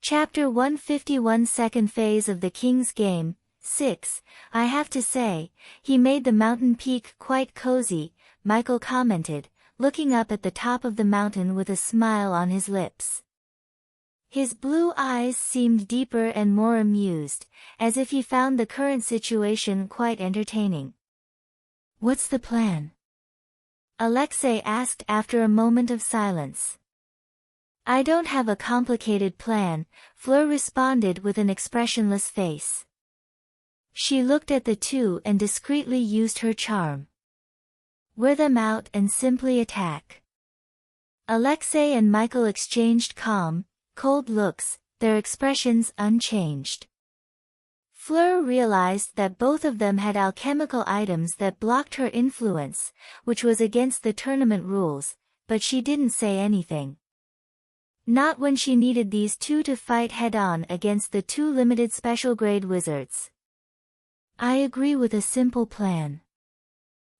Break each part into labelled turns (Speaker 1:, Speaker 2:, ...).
Speaker 1: Chapter 151 Second Phase of the King's Game, 6. I have to say, he made the mountain peak quite cozy, Michael commented, looking up at the top of the mountain with a smile on his lips. His blue eyes seemed deeper and more amused, as if he found the current situation quite entertaining. What's the plan? Alexei asked after a moment of silence. I don't have a complicated plan, Fleur responded with an expressionless face. She looked at the two and discreetly used her charm. Wear them out and simply attack. Alexei and Michael exchanged calm, cold looks, their expressions unchanged. Fleur realized that both of them had alchemical items that blocked her influence, which was against the tournament rules, but she didn't say anything. Not when she needed these two to fight head-on against the two limited special grade wizards. I agree with a simple plan.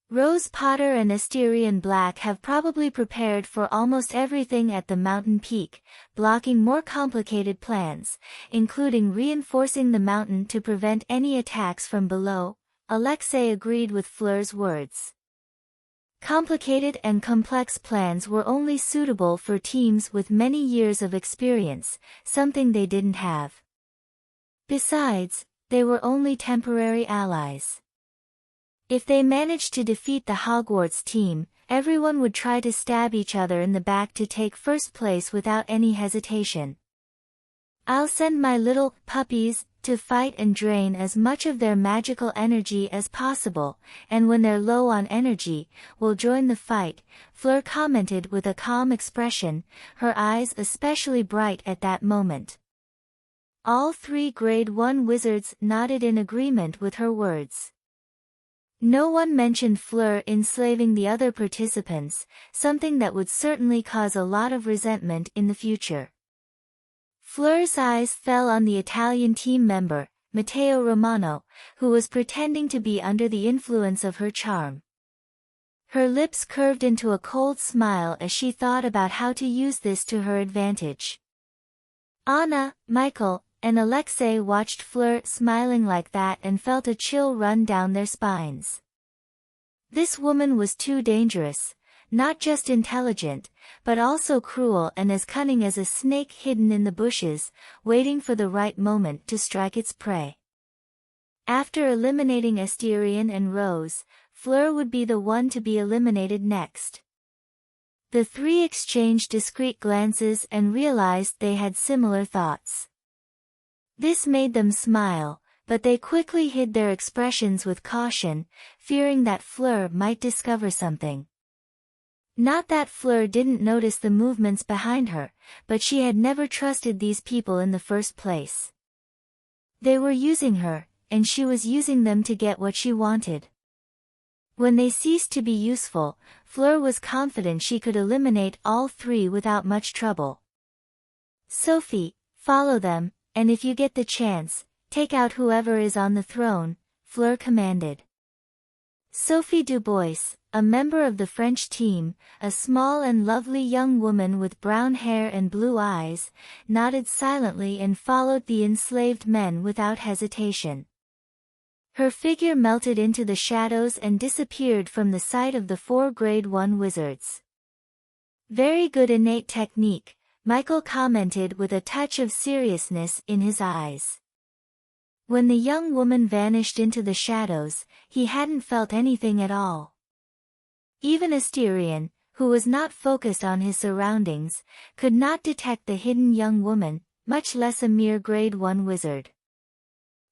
Speaker 1: Rose Potter and Asterion Black have probably prepared for almost everything at the mountain peak, blocking more complicated plans, including reinforcing the mountain to prevent any attacks from below. Alexei agreed with Fleur's words. Complicated and complex plans were only suitable for teams with many years of experience, something they didn't have. Besides, they were only temporary allies. If they managed to defeat the Hogwarts team, everyone would try to stab each other in the back to take first place without any hesitation. I'll send my little puppies to fight and drain as much of their magical energy as possible, and when they're low on energy, we'll join the fight, Fleur commented with a calm expression, her eyes especially bright at that moment. All three Grade 1 wizards nodded in agreement with her words. No one mentioned Fleur enslaving the other participants, something that would certainly cause a lot of resentment in the future. Fleur's eyes fell on the Italian team member, Matteo Romano, who was pretending to be under the influence of her charm. Her lips curved into a cold smile as she thought about how to use this to her advantage. Anna, Michael, and Alexei watched Fleur smiling like that and felt a chill run down their spines. This woman was too dangerous, not just intelligent, but also cruel and as cunning as a snake hidden in the bushes, waiting for the right moment to strike its prey. After eliminating Asterion and Rose, Fleur would be the one to be eliminated next. The three exchanged discreet glances and realized they had similar thoughts. This made them smile, but they quickly hid their expressions with caution, fearing that Fleur might discover something. Not that Fleur didn't notice the movements behind her, but she had never trusted these people in the first place. They were using her, and she was using them to get what she wanted. When they ceased to be useful, Fleur was confident she could eliminate all three without much trouble. Sophie, follow them, and if you get the chance, take out whoever is on the throne, Fleur commanded. Sophie Dubois, a member of the French team, a small and lovely young woman with brown hair and blue eyes, nodded silently and followed the enslaved men without hesitation. Her figure melted into the shadows and disappeared from the sight of the four Grade 1 wizards. Very good innate technique, Michael commented with a touch of seriousness in his eyes. When the young woman vanished into the shadows, he hadn't felt anything at all. Even Asterion, who was not focused on his surroundings, could not detect the hidden young woman, much less a mere Grade 1 wizard.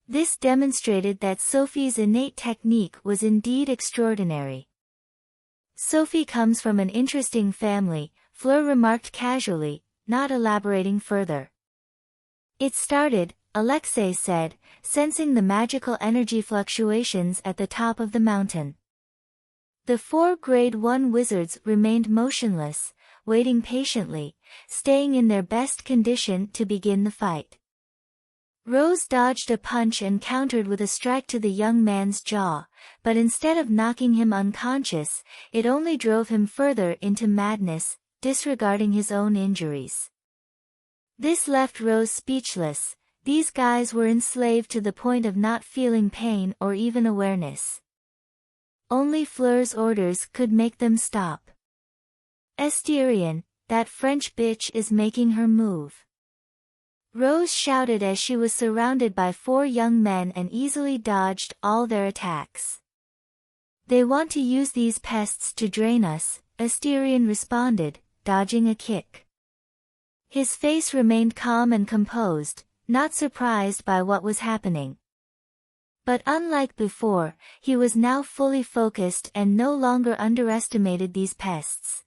Speaker 1: This demonstrated that Sophie's innate technique was indeed extraordinary. Sophie comes from an interesting family, Fleur remarked casually, not elaborating further. It started, Alexei said, sensing the magical energy fluctuations at the top of the mountain. The four Grade 1 wizards remained motionless, waiting patiently, staying in their best condition to begin the fight. Rose dodged a punch and countered with a strike to the young man's jaw, but instead of knocking him unconscious, it only drove him further into madness, disregarding his own injuries. This left Rose speechless. These guys were enslaved to the point of not feeling pain or even awareness. Only Fleur's orders could make them stop. Asterion, that French bitch is making her move. Rose shouted as she was surrounded by 4 young men and easily dodged all their attacks. They want to use these pests to drain us, Asterion responded, dodging a kick. His face remained calm and composed, not surprised by what was happening. But unlike before, he was now fully focused and no longer underestimated these pests.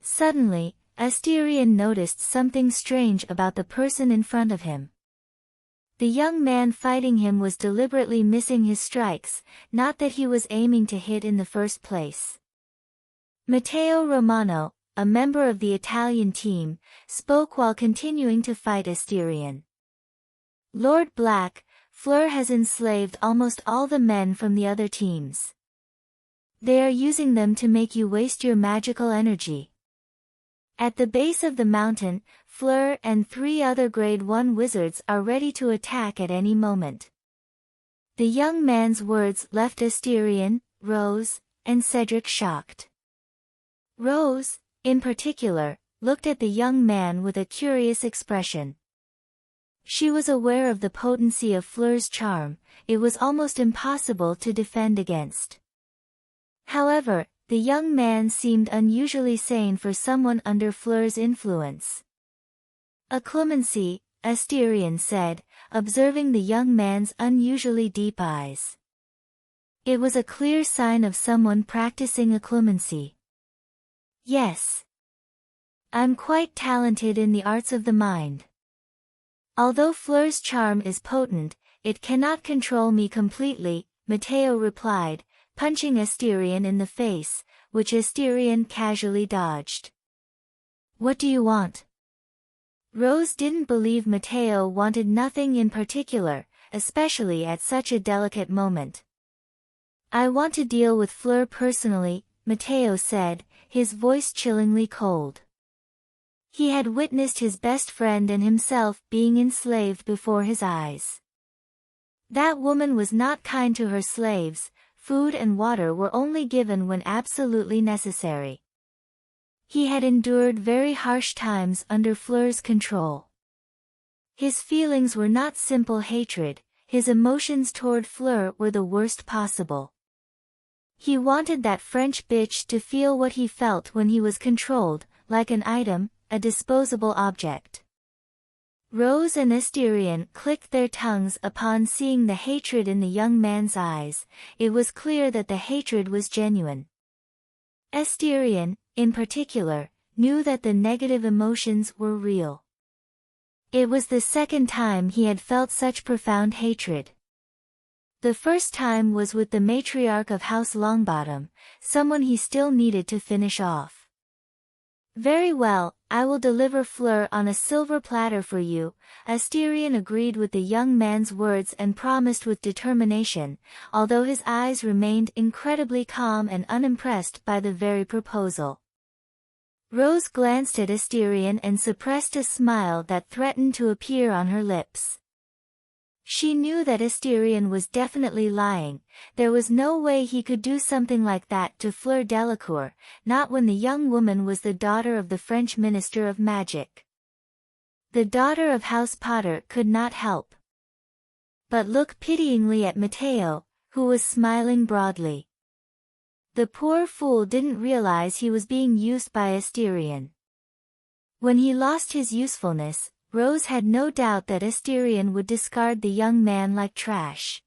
Speaker 1: Suddenly, Asterion noticed something strange about the person in front of him. The young man fighting him was deliberately missing his strikes, not that he was aiming to hit in the first place. Matteo Romano, a member of the Italian team, spoke while continuing to fight Asterion. Lord Black, Fleur has enslaved almost all the men from the other teams. They are using them to make you waste your magical energy. At the base of the mountain, Fleur and 3 other Grade 1 wizards are ready to attack at any moment. The young man's words left Asterion, Rose, and Cedric shocked. Rose, in particular, looked at the young man with a curious expression. She was aware of the potency of Fleur's charm, it was almost impossible to defend against. However, the young man seemed unusually sane for someone under Fleur's influence. Occlumency, Asterion said, observing the young man's unusually deep eyes. It was a clear sign of someone practicing occlumency. Yes. I'm quite talented in the arts of the mind. Although Fleur's charm is potent, it cannot control me completely, Matteo replied, punching Asterion in the face, which Asterion casually dodged. What do you want? Rose didn't believe Matteo wanted nothing in particular, especially at such a delicate moment. I want to deal with Fleur personally, Matteo said, his voice chillingly cold. He had witnessed his best friend and himself being enslaved before his eyes. That woman was not kind to her slaves, food and water were only given when absolutely necessary. He had endured very harsh times under Fleur's control. His feelings were not simple hatred, his emotions toward Fleur were the worst possible. He wanted that French bitch to feel what he felt when he was controlled, like an item, a disposable object. Rose and Asterion clicked their tongues upon seeing the hatred in the young man's eyes. It was clear that the hatred was genuine. Asterion, in particular, knew that the negative emotions were real. It was the second time he had felt such profound hatred. The first time was with the matriarch of House Longbottom, someone he still needed to finish off. Very well, I will deliver Fleur on a silver platter for you, Asterion agreed with the young man's words and promised with determination, although his eyes remained incredibly calm and unimpressed by the very proposal. Rose glanced at Asterion and suppressed a smile that threatened to appear on her lips. She knew that Asterion was definitely lying, there was no way he could do something like that to Fleur Delacour, not when the young woman was the daughter of the French Minister of Magic. The daughter of House Potter could not help but look pityingly at Matteo, who was smiling broadly. The poor fool didn't realize he was being used by Asterion. When he lost his usefulness, Rose had no doubt that Asterion would discard the young man like trash.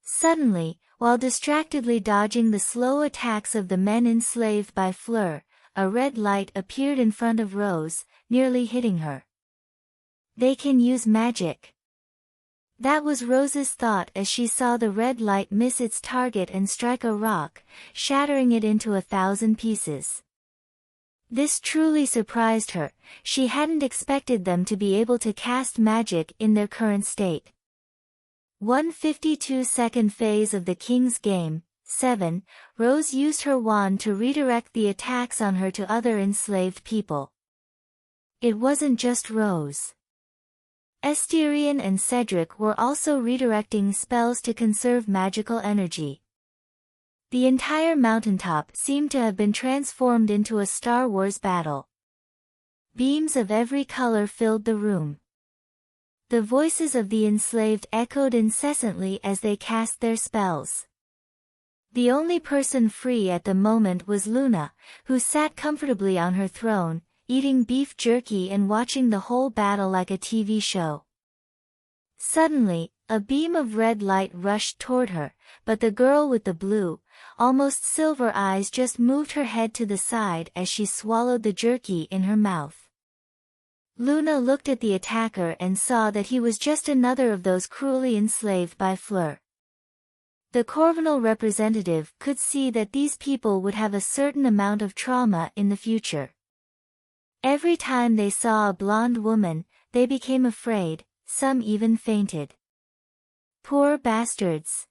Speaker 1: Suddenly, while distractedly dodging the slow attacks of the men enslaved by Fleur, a red light appeared in front of Rose, nearly hitting her. They can use magic. That was Rose's thought as she saw the red light miss its target and strike a rock, shattering it into 1,000 pieces. This truly surprised her, she hadn't expected them to be able to cast magic in their current state. 152-second phase of the King's Game, 7, Rose used her wand to redirect the attacks on her to other enslaved people. It wasn't just Rose. Asterion and Cedric were also redirecting spells to conserve magical energy. The entire mountaintop seemed to have been transformed into a Star Wars battle. Beams of every color filled the room. The voices of the enslaved echoed incessantly as they cast their spells. The only person free at the moment was Luna, who sat comfortably on her throne, eating beef jerky and watching the whole battle like a TV show. Suddenly, a beam of red light rushed toward her, but the girl with the blue, almost silver eyes just moved her head to the side as she swallowed the jerky in her mouth. Luna looked at the attacker and saw that he was just another of those cruelly enslaved by Fleur. The Corvinal representative could see that these people would have a certain amount of trauma in the future. Every time they saw a blonde woman, they became afraid, some even fainted. Poor bastards.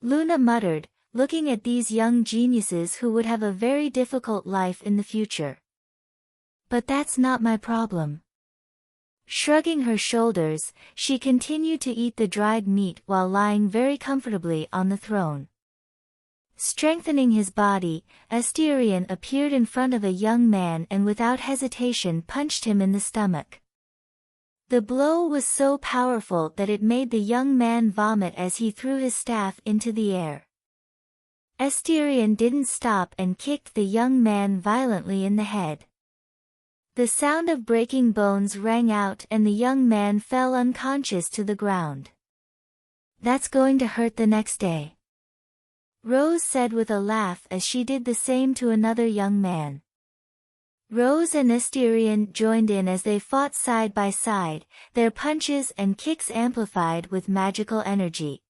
Speaker 1: Luna muttered, looking at these young geniuses who would have a very difficult life in the future. But that's not my problem. Shrugging her shoulders, she continued to eat the dried meat while lying very comfortably on the throne. Strengthening his body, Asterion appeared in front of a young man and without hesitation punched him in the stomach. The blow was so powerful that it made the young man vomit as he threw his staff into the air. Asterion didn't stop and kicked the young man violently in the head. The sound of breaking bones rang out and the young man fell unconscious to the ground. "That's going to hurt the next day," Rose said with a laugh as she did the same to another young man. Rose and Asterion joined in as they fought side by side, their punches and kicks amplified with magical energy.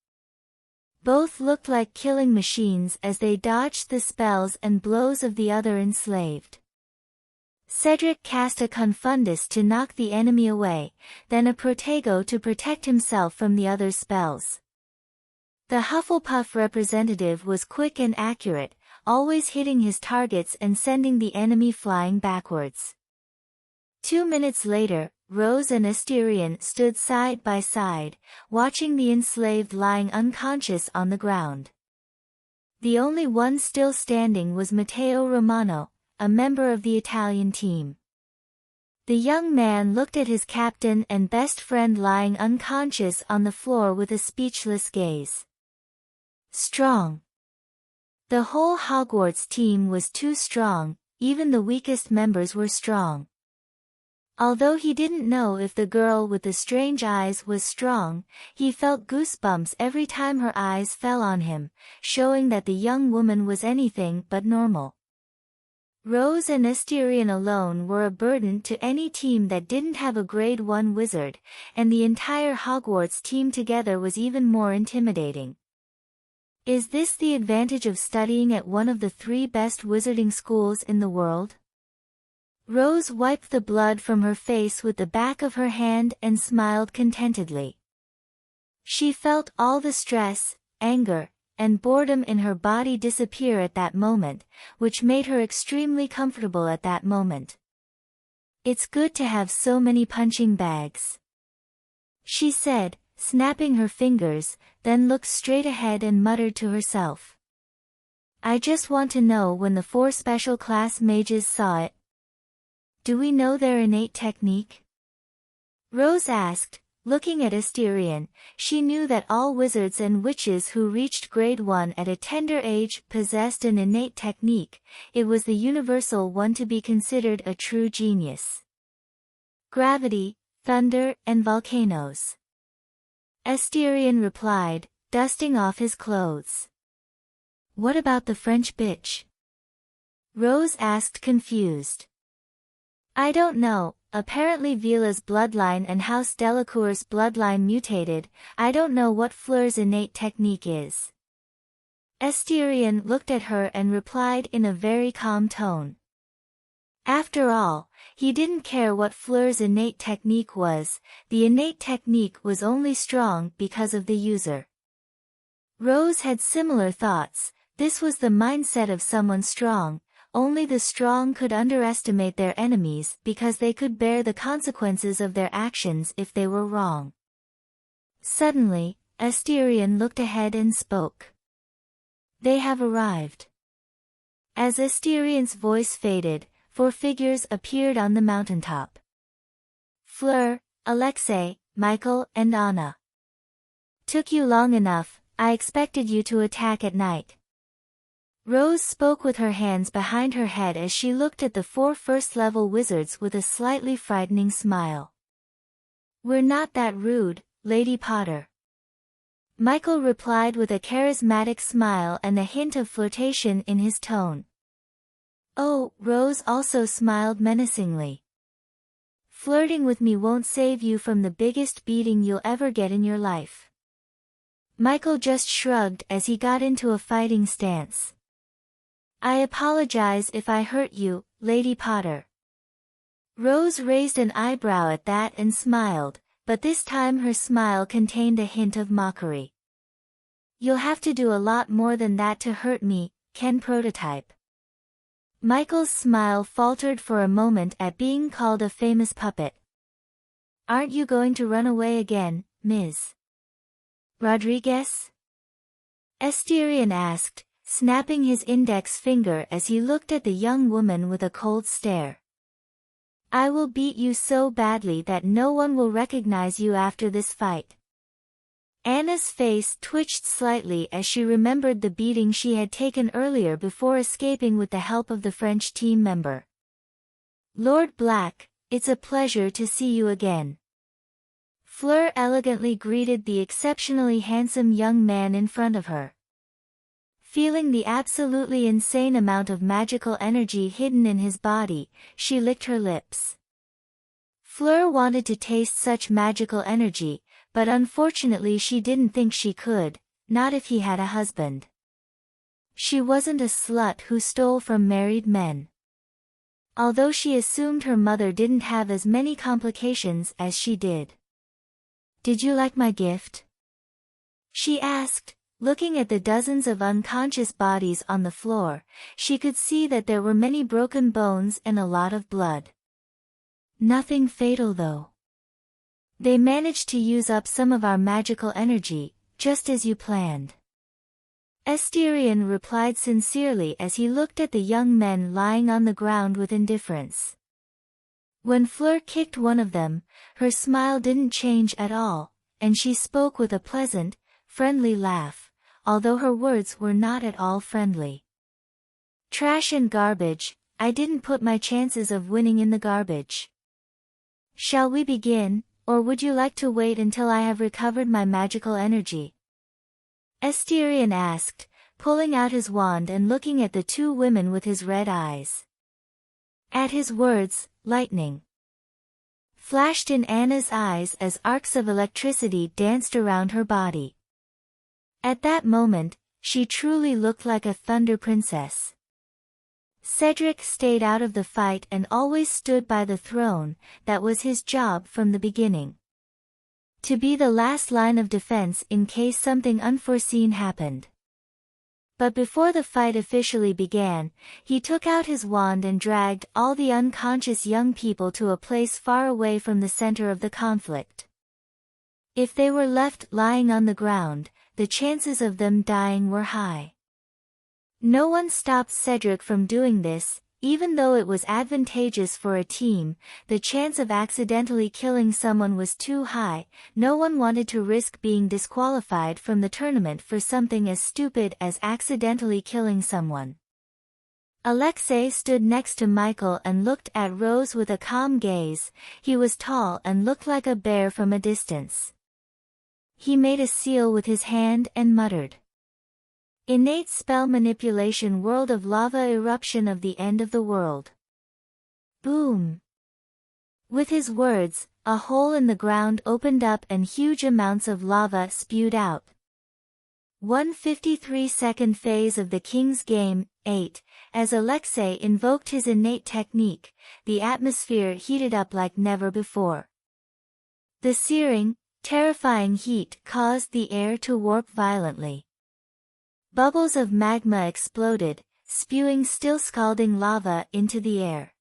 Speaker 1: Both looked like killing machines as they dodged the spells and blows of the other enslaved. Cedric cast a confundus to knock the enemy away, then a protego to protect himself from the other's spells. The Hufflepuff representative was quick and accurate, always hitting his targets and sending the enemy flying backwards. 2 minutes later, Rose and Asterion stood side by side, watching the enslaved lying unconscious on the ground. The only one still standing was Matteo Romano, a member of the Italian team. The young man looked at his captain and best friend lying unconscious on the floor with a speechless gaze. Strong. The whole Hogwarts team was too strong, even the weakest members were strong. Although he didn't know if the girl with the strange eyes was strong, he felt goosebumps every time her eyes fell on him, showing that the young woman was anything but normal. Rose and Asterion alone were a burden to any team that didn't have a grade 1 wizard, and the entire Hogwarts team together was even more intimidating. Is this the advantage of studying at one of the 3 best wizarding schools in the world? Rose wiped the blood from her face with the back of her hand and smiled contentedly. She felt all the stress, anger, and boredom in her body disappear at that moment, which made her extremely comfortable at that moment. "It's good to have so many punching bags," she said, snapping her fingers, then looked straight ahead and muttered to herself. "I just want to know when the 4 special class mages saw it." "Do we know their innate technique?" Rose asked, looking at Asterion. She knew that all wizards and witches who reached grade 1 at a tender age possessed an innate technique. It was the universal one to be considered a true genius. Gravity, thunder, and volcanoes. Asterion replied, dusting off his clothes. "What about the French bitch?" Rose asked confused. "I don't know, apparently Vila's bloodline and House Delacour's bloodline mutated. I don't know what Fleur's innate technique is." Asterion looked at her and replied in a very calm tone. After all, he didn't care what Fleur's innate technique was, the innate technique was only strong because of the user. Rose had similar thoughts. This was the mindset of someone strong, only the strong could underestimate their enemies because they could bear the consequences of their actions if they were wrong. Suddenly, Asterion looked ahead and spoke. They have arrived. As Asterion's voice faded, 4 figures appeared on the mountaintop. Fleur, Alexei, Michael, and Anna. Took you long enough, I expected you to attack at night. Rose spoke with her hands behind her head as she looked at the 4 first-level wizards with a slightly frightening smile. We're not that rude, Lady Potter. Michael replied with a charismatic smile and a hint of flirtation in his tone. Oh, Rose also smiled menacingly. Flirting with me won't save you from the biggest beating you'll ever get in your life. Michael just shrugged as he got into a fighting stance. I apologize if I hurt you, Lady Potter. Rose raised an eyebrow at that and smiled, but this time her smile contained a hint of mockery. You'll have to do a lot more than that to hurt me, Ken Prototype. Michael's smile faltered for a moment at being called a famous puppet. Aren't you going to run away again, Ms. Rodriguez? Asterion asked, snapping his index finger as he looked at the young woman with a cold stare. I will beat you so badly that no one will recognize you after this fight. Anna's face twitched slightly as she remembered the beating she had taken earlier before escaping with the help of the French team member. Lord Black, it's a pleasure to see you again. Fleur elegantly greeted the exceptionally handsome young man in front of her. Feeling the absolutely insane amount of magical energy hidden in his body, she licked her lips. Fleur wanted to taste such magical energy, but unfortunately she didn't think she could, not if he had a husband. She wasn't a slut who stole from married men. Although she assumed her mother didn't have as many complications as she did. Did you like my gift? She asked. Looking at the dozens of unconscious bodies on the floor, she could see that there were many broken bones and a lot of blood. Nothing fatal though. They managed to use up some of our magical energy, just as you planned. Asterion replied sincerely as he looked at the young men lying on the ground with indifference. When Fleur kicked one of them, her smile didn't change at all, and she spoke with a pleasant, friendly laugh, although her words were not at all friendly. Trash and garbage, I didn't put my chances of winning in the garbage. Shall we begin, or would you like to wait until I have recovered my magical energy? Asterion asked, pulling out his wand and looking at the 2 women with his red eyes. At his words, lightning flashed in Anna's eyes as arcs of electricity danced around her body. At that moment, she truly looked like a thunder princess. Cedric stayed out of the fight and always stood by the throne, that was his job from the beginning. To be the last line of defense in case something unforeseen happened. But before the fight officially began, he took out his wand and dragged all the unconscious young people to a place far away from the center of the conflict. If they were left lying on the ground, the chances of them dying were high. No one stopped Cedric from doing this, even though it was advantageous for a team. The chance of accidentally killing someone was too high. No one wanted to risk being disqualified from the tournament for something as stupid as accidentally killing someone. Alexei stood next to Michael and looked at Rose with a calm gaze. He was tall and looked like a bear from a distance. He made a seal with his hand and muttered. Innate spell manipulation, world of lava, eruption of the end of the world. Boom! With his words, a hole in the ground opened up and huge amounts of lava spewed out. 153-second phase of the King's Game, 8. As Alexei invoked his innate technique, the atmosphere heated up like never before. The searing, terrifying heat caused the air to warp violently. Bubbles of magma exploded, spewing still scalding lava into the air.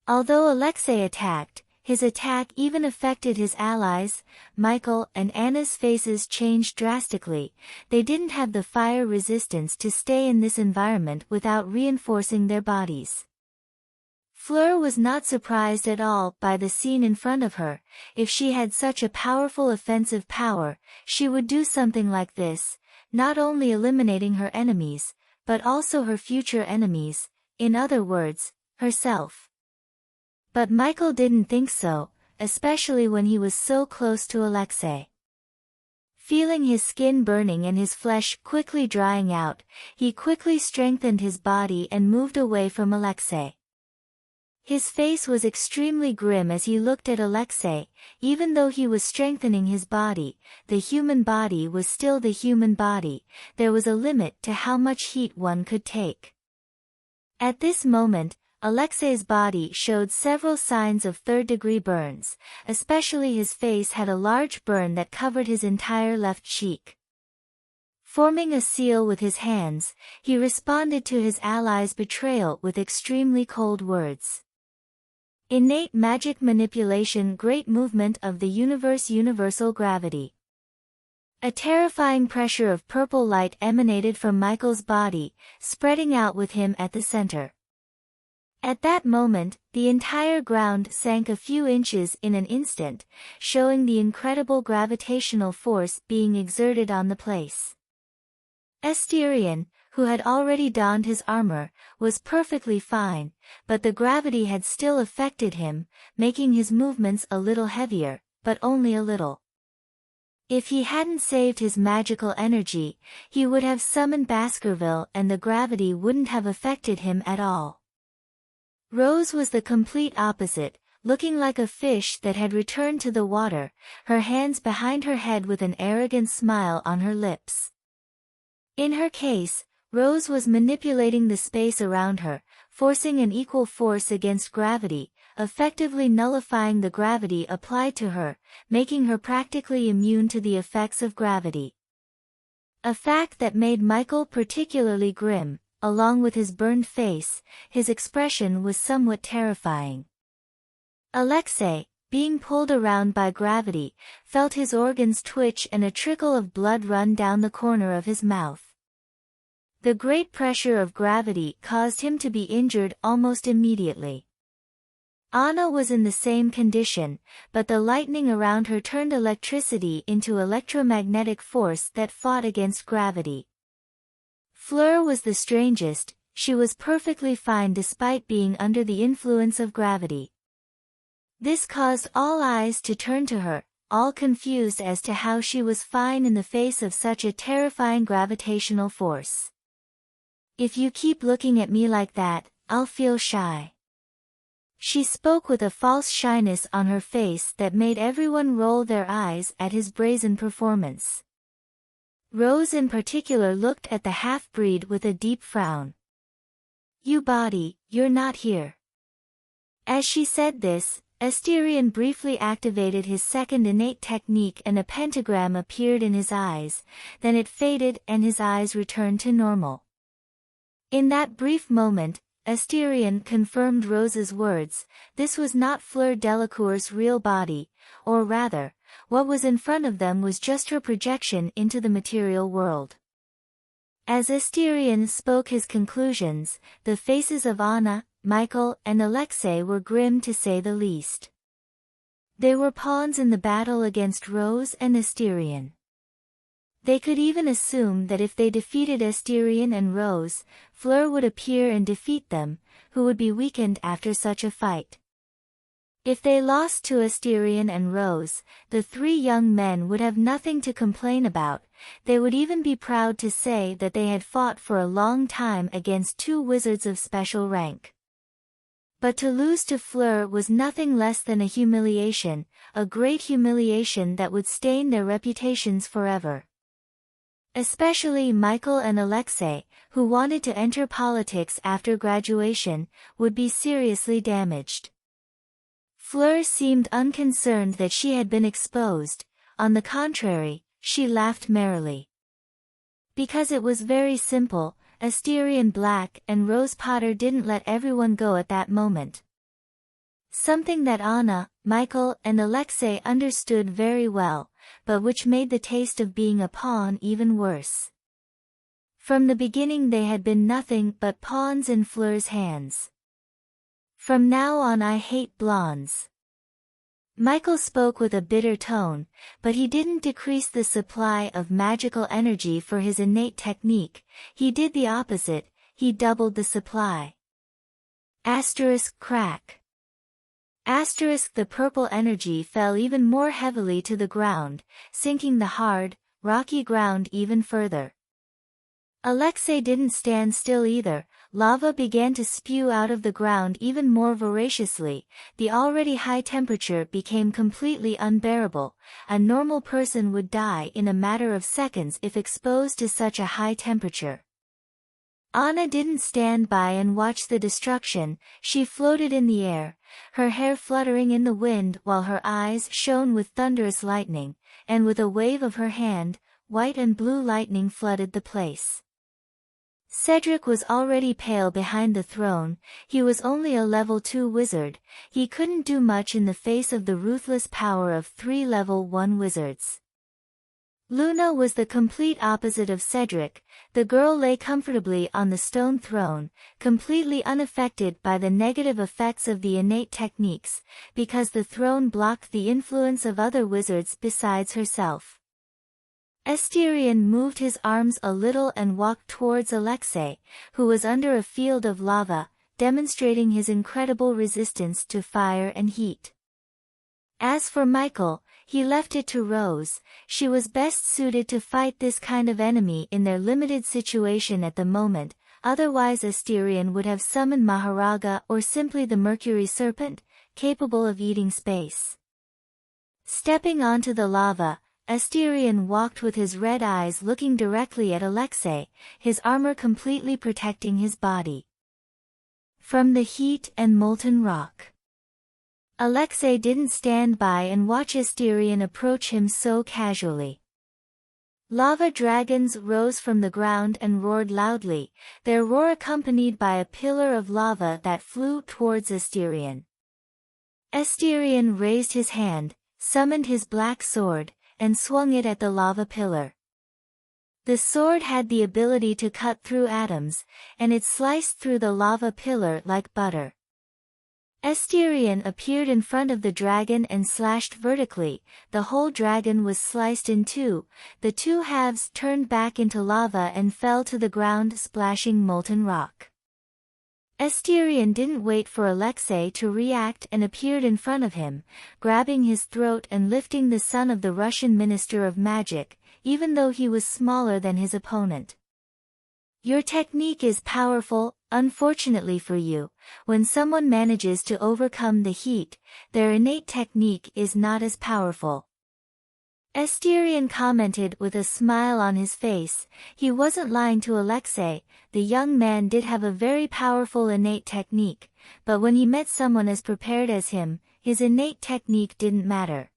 Speaker 1: Although Alexei attacked, his attack even affected his allies. Michael and Anna's faces changed drastically. They didn't have the fire resistance to stay in this environment without reinforcing their bodies. Fleur was not surprised at all by the scene in front of her. If she had such a powerful offensive power, she would do something like this, not only eliminating her enemies, but also her future enemies, in other words, herself. But Michael didn't think so, especially when he was so close to Alexei. Feeling his skin burning and his flesh quickly drying out, he quickly strengthened his body and moved away from Alexei. His face was extremely grim as he looked at Alexei. Even though he was strengthening his body, the human body was still the human body. There was a limit to how much heat one could take. At this moment, Alexei's body showed several signs of third-degree burns, especially his face had a large burn that covered his entire left cheek. Forming a seal with his hands, he responded to his ally's betrayal with extremely cold words. Innate magic manipulation, great movement of the universe, universal gravity. A terrifying pressure of purple light emanated from Michael's body, spreading out with him at the center. At that moment, the entire ground sank a few inches in an instant, showing the incredible gravitational force being exerted on the place. Asterion, who had already donned his armor, was perfectly fine, but the gravity had still affected him, making his movements a little heavier, but only a little. If he hadn't saved his magical energy, he would have summoned Baskerville and the gravity wouldn't have affected him at all. Rose was the complete opposite, looking like a fish that had returned to the water, her hands behind her head with an arrogant smile on her lips. In her case, Rose was manipulating the space around her, forcing an equal force against gravity, effectively nullifying the gravity applied to her, making her practically immune to the effects of gravity. A fact that made Michael particularly grim. Along with his burned face, his expression was somewhat terrifying. Alexei, being pulled around by gravity, felt his organs twitch and a trickle of blood run down the corner of his mouth. The great pressure of gravity caused him to be injured almost immediately. Anna was in the same condition, but the lightning around her turned electricity into electromagnetic force that fought against gravity. Fleur was the strangest. She was perfectly fine despite being under the influence of gravity. This caused all eyes to turn to her, all confused as to how she was fine in the face of such a terrifying gravitational force. "If you keep looking at me like that, I'll feel shy." She spoke with a false shyness on her face that made everyone roll their eyes at his brazen performance. Rose in particular looked at the half-breed with a deep frown. "You body, you're not here." As she said this, Asterion briefly activated his second innate technique and a pentagram appeared in his eyes, then it faded and his eyes returned to normal. In that brief moment, Asterion confirmed Rose's words. This was not Fleur Delacour's real body, or rather, what was in front of them was just her projection into the material world. As Asterion spoke his conclusions, the faces of Anna, Michael and Alexei were grim to say the least. They were pawns in the battle against Rose and Asterion. They could even assume that if they defeated Asterion and Rose, Fleur would appear and defeat them, who would be weakened after such a fight. If they lost to Asterion and Rose, the three young men would have nothing to complain about. They would even be proud to say that they had fought for a long time against two wizards of special rank. But to lose to Fleur was nothing less than a humiliation, a great humiliation that would stain their reputations forever. Especially Michael and Alexei, who wanted to enter politics after graduation, would be seriously damaged. Fleur seemed unconcerned that she had been exposed. On the contrary, she laughed merrily. Because it was very simple, Asterion Black and Rose Potter didn't let everyone go at that moment. Something that Anna, Michael and Alexei understood very well, but which made the taste of being a pawn even worse. From the beginning they had been nothing but pawns in Fleur's hands. From now on I hate blondes. Michael spoke with a bitter tone, but he didn't decrease the supply of magical energy for his innate technique, he did the opposite, he doubled the supply. Asterisk crack. Asterisk the purple energy fell even more heavily to the ground, sinking the hard, rocky ground even further. Alexei didn't stand still either, lava began to spew out of the ground even more voraciously, the already high temperature became completely unbearable, a normal person would die in a matter of seconds if exposed to such a high temperature. Anna didn't stand by and watch the destruction, she floated in the air, her hair fluttering in the wind while her eyes shone with thunderous lightning, and with a wave of her hand, white and blue lightning flooded the place. Cedric was already pale behind the throne, he was only a level 2 wizard, he couldn't do much in the face of the ruthless power of 3 level 1 wizards. Luna was the complete opposite of Cedric, the girl lay comfortably on the stone throne, completely unaffected by the negative effects of the innate techniques, because the throne blocked the influence of other wizards besides herself. Asterion moved his arms a little and walked towards Alexei, who was under a field of lava, demonstrating his incredible resistance to fire and heat. As for Michael, he left it to Rose, she was best suited to fight this kind of enemy in their limited situation at the moment, otherwise Asterion would have summoned Maharaga or simply the Mercury Serpent, capable of eating space. Stepping onto the lava, Asterion walked with his red eyes looking directly at Alexei, his armor completely protecting his body from the heat and molten rock. Alexei didn't stand by and watch Asterion approach him so casually. Lava dragons rose from the ground and roared loudly, their roar accompanied by a pillar of lava that flew towards Asterion. Asterion raised his hand, summoned his black sword, and swung it at the lava pillar. The sword had the ability to cut through atoms, and it sliced through the lava pillar like butter. Asterion appeared in front of the dragon and slashed vertically, the whole dragon was sliced in two, the two halves turned back into lava and fell to the ground splashing molten rock. Asterion didn't wait for Alexei to react and appeared in front of him, grabbing his throat and lifting the son of the Russian Minister of Magic, even though he was smaller than his opponent. Your technique is powerful, unfortunately for you, when someone manages to overcome the heat, their innate technique is not as powerful. Asterion commented with a smile on his face, he wasn't lying to Alexei, the young man did have a very powerful innate technique, but when he met someone as prepared as him, his innate technique didn't matter.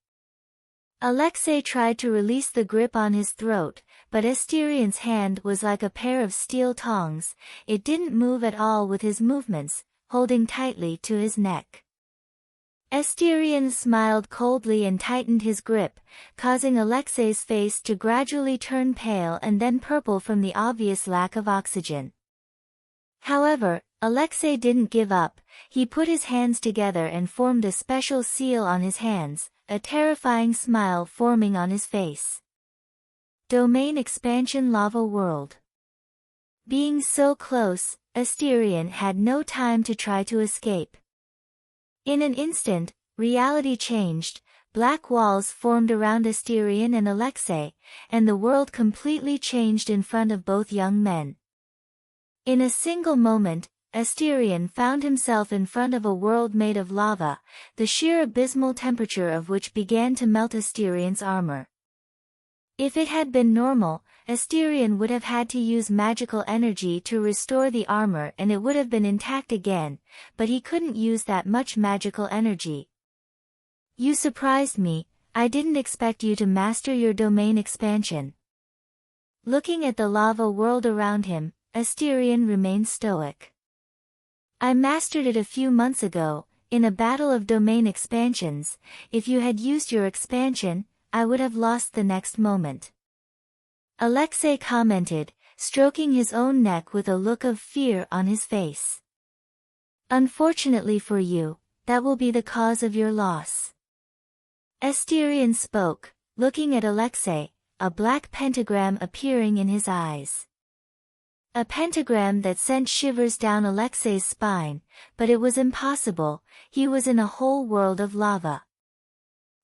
Speaker 1: Alexei tried to release the grip on his throat, but Asterion's hand was like a pair of steel tongs, it didn't move at all with his movements, holding tightly to his neck. Asterion smiled coldly and tightened his grip, causing Alexei's face to gradually turn pale and then purple from the obvious lack of oxygen. However, Alexei didn't give up, he put his hands together and formed a special seal on his hands, a terrifying smile forming on his face. Domain expansion lava world. Being so close, Asterion had no time to try to escape. In an instant, reality changed, black walls formed around Asterion and Alexei, and the world completely changed in front of both young men. In a single moment, Asterion found himself in front of a world made of lava, the sheer abysmal temperature of which began to melt Asterion's armor. If it had been normal, Asterion would have had to use magical energy to restore the armor and it would have been intact again, but he couldn't use that much magical energy. You surprised me, I didn't expect you to master your domain expansion. Looking at the lava world around him, Asterion remained stoic. I mastered it a few months ago, in a battle of domain expansions. If you had used your expansion, I would have lost the next moment. Alexei commented, stroking his own neck with a look of fear on his face. Unfortunately for you, that will be the cause of your loss. Asterion spoke, looking at Alexei, a black pentagram appearing in his eyes. A pentagram that sent shivers down Alexei's spine, but it was impossible, he was in a whole world of lava.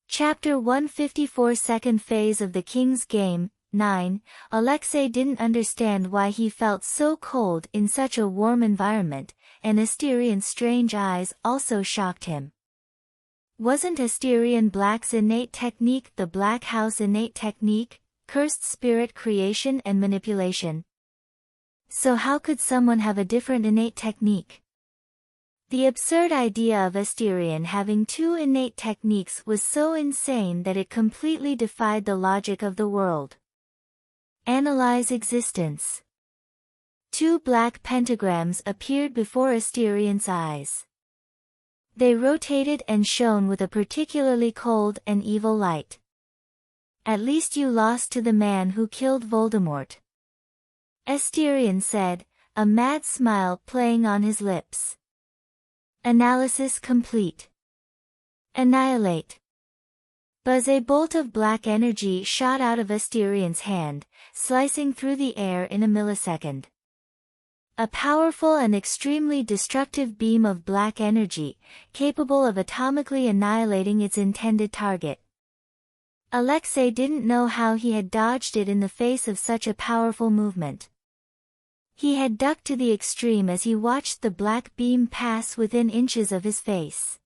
Speaker 1: Chapter 154 Second Phase of the King's Game, 9. Alexei didn't understand why he felt so cold in such a warm environment, and Asterion's strange eyes also shocked him. Wasn't Asterion Black's innate technique the Black House innate technique, cursed spirit creation and manipulation? So how could someone have a different innate technique? The absurd idea of Asterion having two innate techniques was so insane that it completely defied the logic of the world. Analyze existence. Two black pentagrams appeared before Asterion's eyes. They rotated and shone with a particularly cold and evil light. At least you lost to the man who killed Voldemort. Asterion said, a mad smile playing on his lips. Analysis complete. Annihilate. Buzz! A bolt of black energy shot out of Asterion's hand, slicing through the air in a millisecond. A powerful and extremely destructive beam of black energy, capable of atomically annihilating its intended target. Alexei didn't know how he had dodged it in the face of such a powerful movement. He had ducked to the extreme as he watched the black beam pass within inches of his face.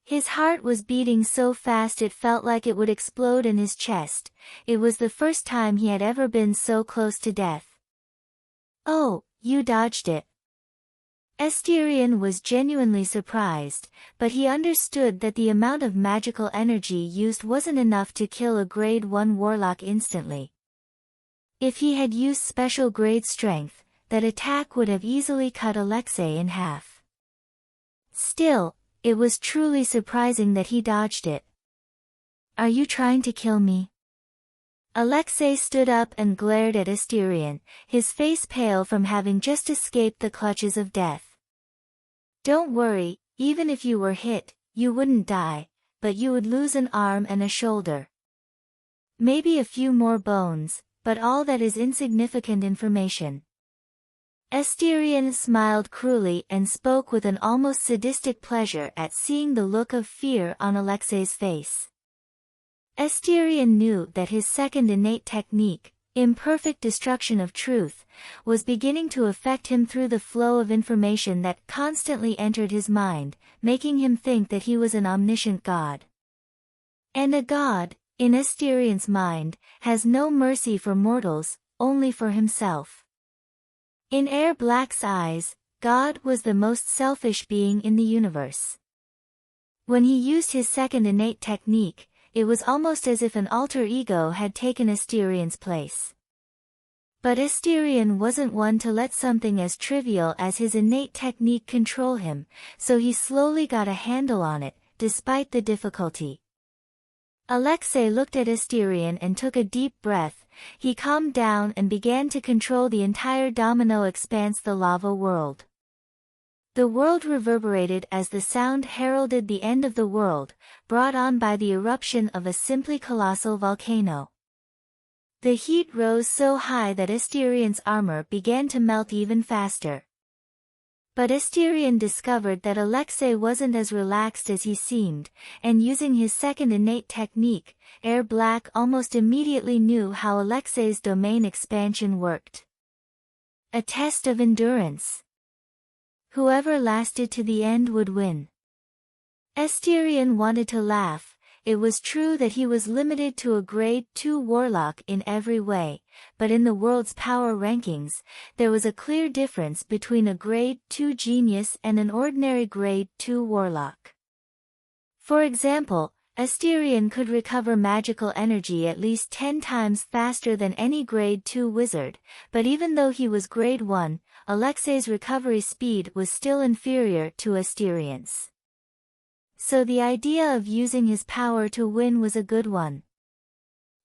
Speaker 1: His heart was beating so fast it felt like it would explode in his chest. It was the first time he had ever been so close to death. Oh, you dodged it. Asterion was genuinely surprised, but he understood that the amount of magical energy used wasn't enough to kill a grade 1 warlock instantly. If he had used special grade strength, that attack would have easily cut Alexei in half. Still, it was truly surprising that he dodged it. Are you trying to kill me? Alexei stood up and glared at Asterion, his face pale from having just escaped the clutches of death. Don't worry, even if you were hit, you wouldn't die, but you would lose an arm and a shoulder. Maybe a few more bones, but all that is insignificant information. Asterion smiled cruelly and spoke with an almost sadistic pleasure at seeing the look of fear on Alexei's face. Asterion knew that his second innate technique, imperfect destruction of truth, was beginning to affect him through the flow of information that constantly entered his mind, making him think that he was an omniscient god. And a god, in Asterion's mind, has no mercy for mortals, only for himself. In Air Black's eyes, God was the most selfish being in the universe. When he used his second innate technique, it was almost as if an alter ego had taken Asterion's place. But Asterion wasn't one to let something as trivial as his innate technique control him, so he slowly got a handle on it, despite the difficulty. Alexei looked at Asterion and took a deep breath. He calmed down and began to control the entire domino expanse, the lava world. The world reverberated as the sound heralded the end of the world, brought on by the eruption of a simply colossal volcano. The heat rose so high that Asterion's armor began to melt even faster. But Asterion discovered that Alexei wasn't as relaxed as he seemed, and using his second innate technique, Air Black almost immediately knew how Alexei's domain expansion worked. A test of endurance. Whoever lasted to the end would win. Asterion wanted to laugh. It was true that he was limited to a grade 2 warlock in every way, but in the world's power rankings, there was a clear difference between a grade 2 genius and an ordinary grade 2 warlock. For example, Asterion could recover magical energy at least 10 times faster than any grade 2 wizard, but even though he was grade 1, Alexei's recovery speed was still inferior to Asterion's. So the idea of using his power to win was a good one.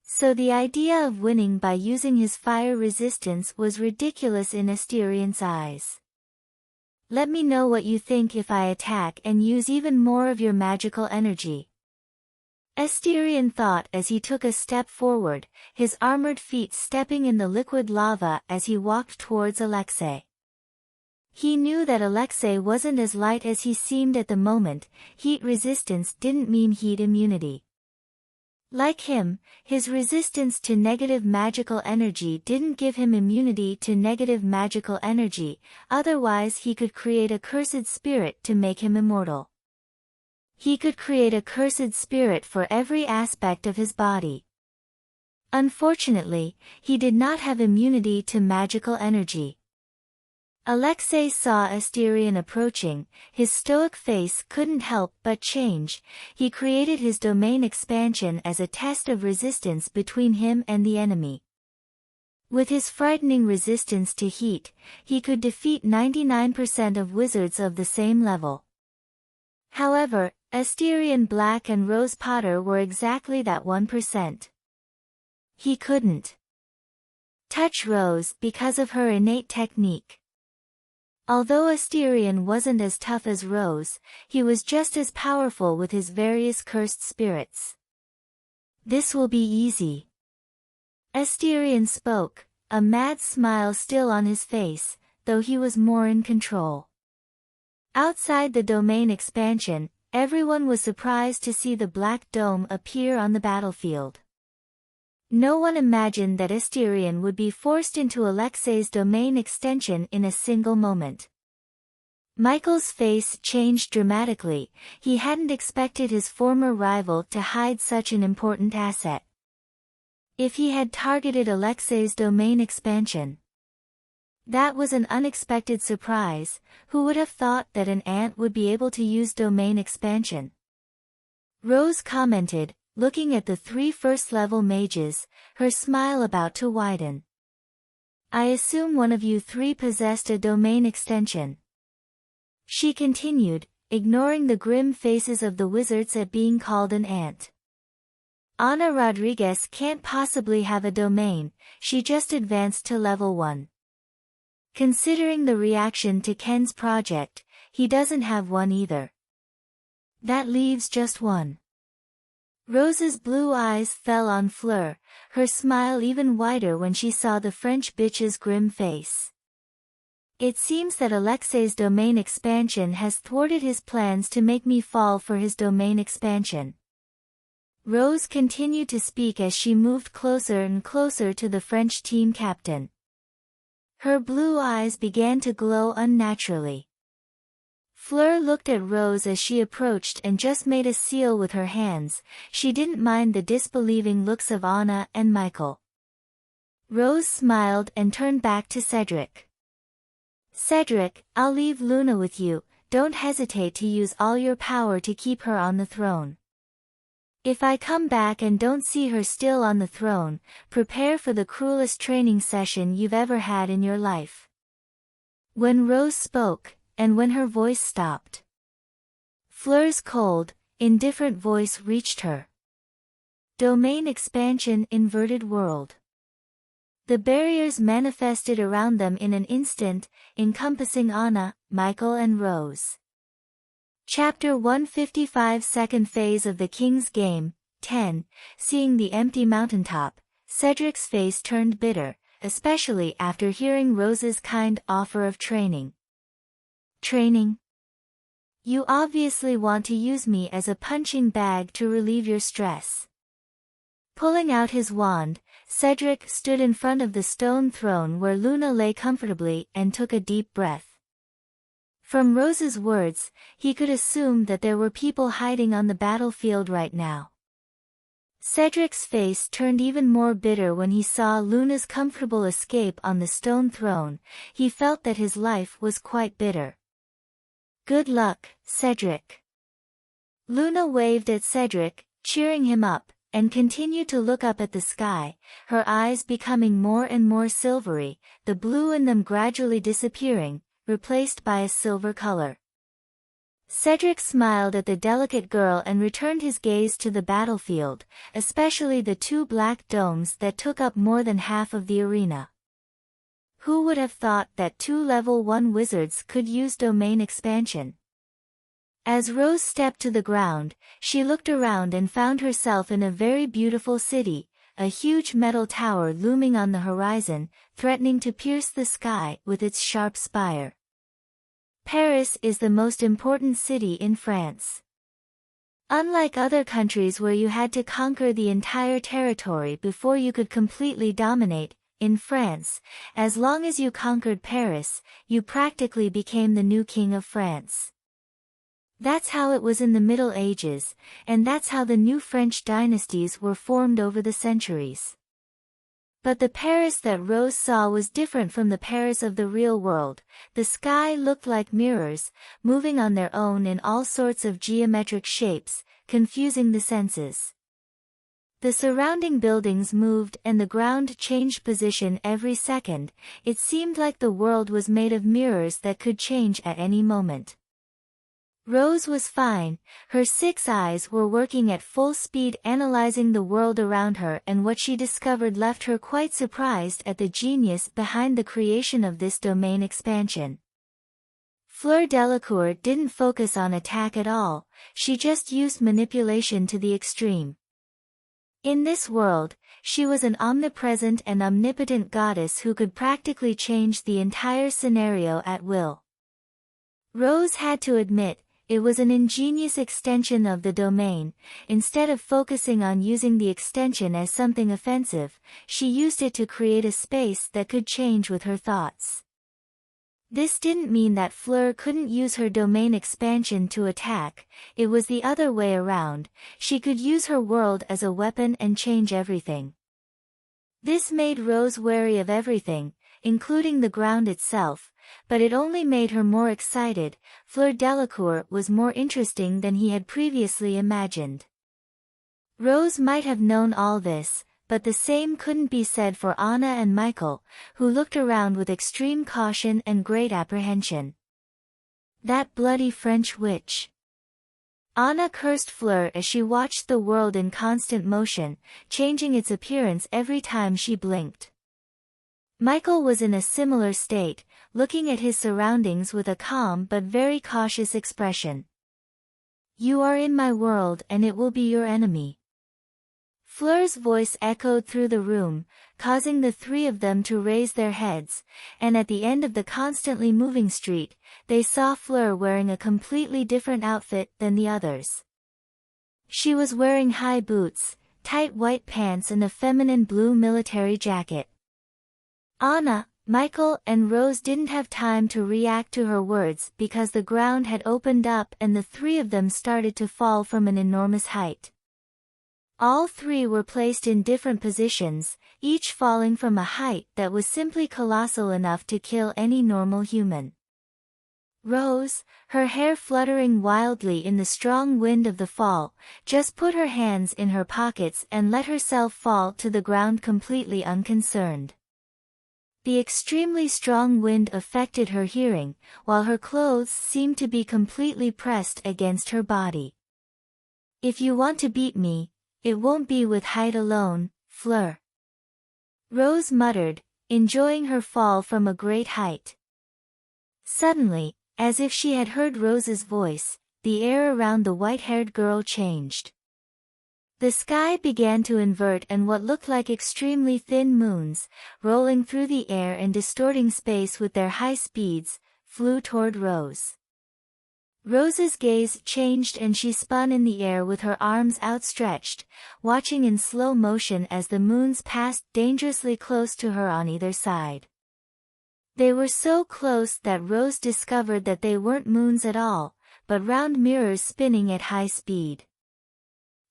Speaker 1: So the idea of winning by using his fire resistance was ridiculous in Asterion's eyes. Let me know what you think if I attack and use even more of your magical energy. Asterion thought as he took a step forward, his armored feet stepping in the liquid lava as he walked towards Alexei. He knew that Alexei wasn't as light as he seemed at the moment. Heat resistance didn't mean heat immunity. Like him, his resistance to negative magical energy didn't give him immunity to negative magical energy, otherwise he could create a cursed spirit to make him immortal. He could create a cursed spirit for every aspect of his body. Unfortunately, he did not have immunity to magical energy. Alexei saw Asterion approaching, his stoic face couldn't help but change. He created his domain expansion as a test of resistance between him and the enemy. With his frightening resistance to heat, he could defeat 99% of wizards of the same level. However, Asterion Black and Rose Potter were exactly that 1%. He couldn't touch Rose because of her innate technique. Although Asterion wasn't as tough as Rose, he was just as powerful with his various cursed spirits. This will be easy. Asterion spoke, a mad smile still on his face, though he was more in control. Outside the domain expansion, everyone was surprised to see the black dome appear on the battlefield. No one imagined that Asterion would be forced into Alexei's domain extension in a single moment. Michael's face changed dramatically. He hadn't expected his former rival to hide such an important asset. If he had targeted Alexei's domain expansion. That was an unexpected surprise. Who would have thought that an ant would be able to use domain expansion? Rose commented, looking at the 3 first-level mages, her smile about to widen. I assume one of you 3 possessed a domain extension. She continued, ignoring the grim faces of the wizards at being called an ant. Ana Rodriguez can't possibly have a domain, she just advanced to level 1. Considering the reaction to Ken's project, he doesn't have one either. That leaves just 1. Rose's blue eyes fell on Fleur, her smile even wider when she saw the French bitch's grim face. It seems that Alexei's domain expansion has thwarted his plans to make me fall for his domain expansion. Rose continued to speak as she moved closer and closer to the French team captain. Her blue eyes began to glow unnaturally. Fleur looked at Rose as she approached and just made a seal with her hands. She didn't mind the disbelieving looks of Anna and Michael. Rose smiled and turned back to Cedric. Cedric, I'll leave Luna with you, don't hesitate to use all your power to keep her on the throne. If I come back and don't see her still on the throne, prepare for the cruelest training session you've ever had in your life. When Rose spoke, and when her voice stopped, Fleur's cold, indifferent voice reached her. Domain expansion inverted world. The barriers manifested around them in an instant, encompassing Anna, Michael and Rose. Chapter 155 Second Phase of the King's Game, 10. Seeing the empty mountaintop, Cedric's face turned bitter, especially after hearing Rose's kind offer of training. Training? You obviously want to use me as a punching bag to relieve your stress. Pulling out his wand, Cedric stood in front of the stone throne where Luna lay comfortably and took a deep breath. From Rose's words, he could assume that there were people hiding on the battlefield right now. Cedric's face turned even more bitter when he saw Luna's comfortable escape on the stone throne. He felt that his life was quite bitter. Good luck, Cedric. Luna waved at Cedric, cheering him up, and continued to look up at the sky, her eyes becoming more and more silvery, the blue in them gradually disappearing, replaced by a silver color. Cedric smiled at the delicate girl and returned his gaze to the battlefield, especially the two black domes that took up more than half of the arena. Who would have thought that two level 1 wizards could use domain expansion? As Rose stepped to the ground, she looked around and found herself in a very beautiful city, a huge metal tower looming on the horizon, threatening to pierce the sky with its sharp spire. Paris is the most important city in France. Unlike other countries where you had to conquer the entire territory before you could completely dominate, in France, as long as you conquered Paris, you practically became the new king of France. That's how it was in the Middle Ages, and that's how the new French dynasties were formed over the centuries. But the Paris that Rose saw was different from the Paris of the real world. The sky looked like mirrors, moving on their own in all sorts of geometric shapes, confusing the senses. The surrounding buildings moved and the ground changed position every second. It seemed like the world was made of mirrors that could change at any moment. Rose was fine, her 6 eyes were working at full speed analyzing the world around her, and what she discovered left her quite surprised at the genius behind the creation of this domain expansion. Fleur Delacour didn't focus on attack at all, she just used manipulation to the extreme. In this world, she was an omnipresent and omnipotent goddess who could practically change the entire scenario at will. Rose had to admit, it was an ingenious extension of the domain. Instead of focusing on using the extension as something offensive, she used it to create a space that could change with her thoughts. This didn't mean that Fleur couldn't use her domain expansion to attack, it was the other way around, she could use her world as a weapon and change everything. This made Rose wary of everything, including the ground itself, but it only made her more excited. Fleur Delacour was more interesting than he had previously imagined. Rose might have known all this, but the same couldn't be said for Anna and Michael, who looked around with extreme caution and great apprehension. That bloody French witch! Anna cursed Fleur as she watched the world in constant motion, changing its appearance every time she blinked. Michael was in a similar state, looking at his surroundings with a calm but very cautious expression. "You are in my world and it will be your enemy." Fleur's voice echoed through the room, causing the 3 of them to raise their heads, and at the end of the constantly moving street, they saw Fleur wearing a completely different outfit than the others. She was wearing high boots, tight white pants and a feminine blue military jacket. Anna, Michael and Rose didn't have time to react to her words because the ground had opened up and the 3 of them started to fall from an enormous height. All 3 were placed in different positions, each falling from a height that was simply colossal enough to kill any normal human. Rose, her hair fluttering wildly in the strong wind of the fall, just put her hands in her pockets and let herself fall to the ground completely unconcerned. The extremely strong wind affected her hearing, while her clothes seemed to be completely pressed against her body. "If you want to beat me, it won't be with height alone, Fleur," Rose muttered, enjoying her fall from a great height. Suddenly, as if she had heard Rose's voice, the air around the white-haired girl changed. The sky began to invert and what looked like extremely thin moons, rolling through the air and distorting space with their high speeds, flew toward Rose. Rose's gaze changed and she spun in the air with her arms outstretched, watching in slow motion as the moons passed dangerously close to her on either side. They were so close that Rose discovered that they weren't moons at all, but round mirrors spinning at high speed.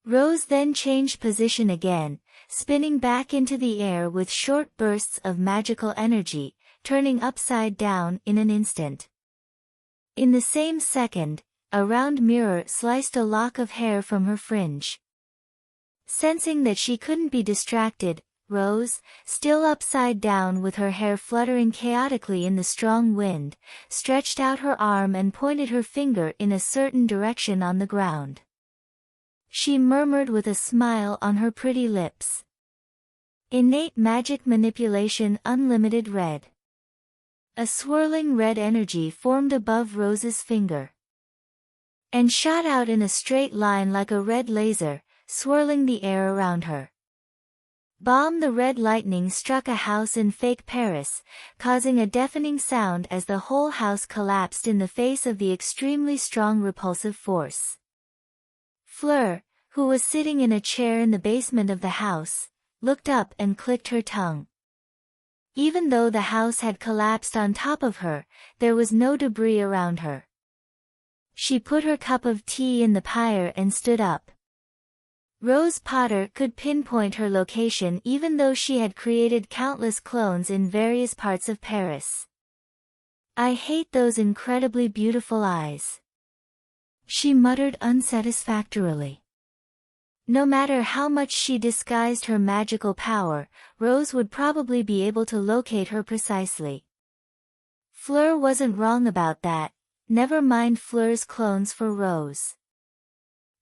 Speaker 1: Rose then changed position again, spinning back into the air with short bursts of magical energy, turning upside down in an instant. In the same second, a round mirror sliced a lock of hair from her fringe. Sensing that she couldn't be distracted, Rose, still upside down with her hair fluttering chaotically in the strong wind, stretched out her arm and pointed her finger in a certain direction on the ground. She murmured with a smile on her pretty lips. Innate magic manipulation, unlimited red. A swirling red energy formed above Rose's finger and shot out in a straight line like a red laser, swirling the air around her. Bomb! The red lightning struck a house in fake Paris, causing a deafening sound as the whole house collapsed in the face of the extremely strong repulsive force. Fleur, who was sitting in a chair in the basement of the house, looked up and clicked her tongue. Even though the house had collapsed on top of her, there was no debris around her. She put her cup of tea in the pyre and stood up. Rose Potter could pinpoint her location even though she had created countless clones in various parts of Paris. I hate those incredibly beautiful eyes, she muttered unsatisfactorily. No matter how much she disguised her magical power, Rose would probably be able to locate her precisely. Fleur wasn't wrong about that, never mind Fleur's clones for Rose.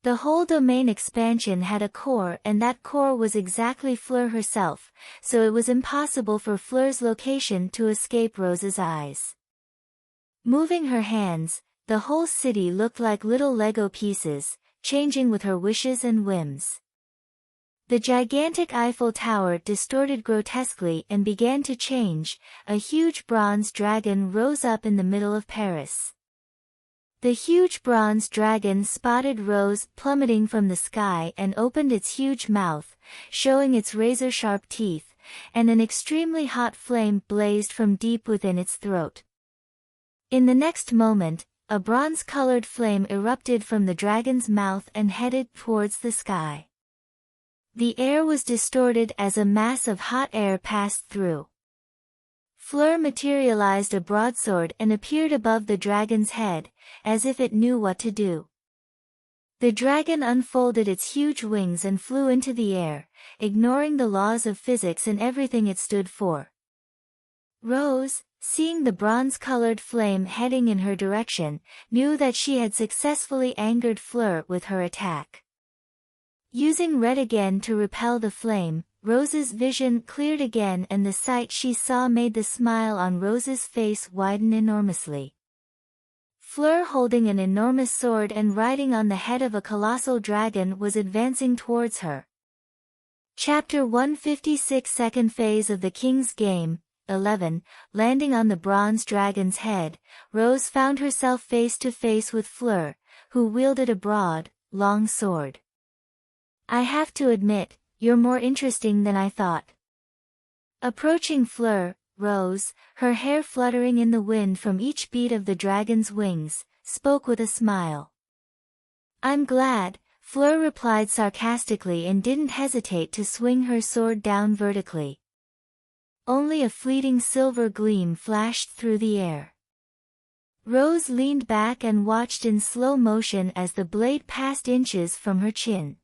Speaker 1: The whole domain expansion had a core and that core was exactly Fleur herself, so it was impossible for Fleur's location to escape Rose's eyes. Moving her hands, the whole city looked like little Lego pieces, changing with her wishes and whims. The gigantic Eiffel Tower distorted grotesquely and began to change, a huge bronze dragon rose up in the middle of Paris. The huge bronze dragon spotted Rose plummeting from the sky and opened its huge mouth, showing its razor-sharp teeth, and an extremely hot flame blazed from deep within its throat. In the next moment, a bronze-colored flame erupted from the dragon's mouth and headed towards the sky. The air was distorted as a mass of hot air passed through. Fleur materialized a broadsword and appeared above the dragon's head, as if it knew what to do. The dragon unfolded its huge wings and flew into the air, ignoring the laws of physics and everything it stood for. Rose, seeing the bronze-colored flame heading in her direction, knew that she had successfully angered Fleur with her attack. Using red again to repel the flame, Rose's vision cleared again and the sight she saw made the smile on Rose's face widen enormously. Fleur, holding an enormous sword and riding on the head of a colossal dragon, was advancing towards her. Chapter 156, Second Phase of the King's Game, 11, landing on the bronze dragon's head, Rose found herself face to face with Fleur, who wielded a broad, long sword. I have to admit, you're more interesting than I thought. Approaching Fleur, Rose, her hair fluttering in the wind from each beat of the dragon's wings, spoke with a smile. I'm glad, Fleur replied sarcastically and didn't hesitate to swing her sword down vertically. Only a fleeting silver gleam flashed through the air. Rose leaned back and watched in slow motion as the blade passed inches from her chin.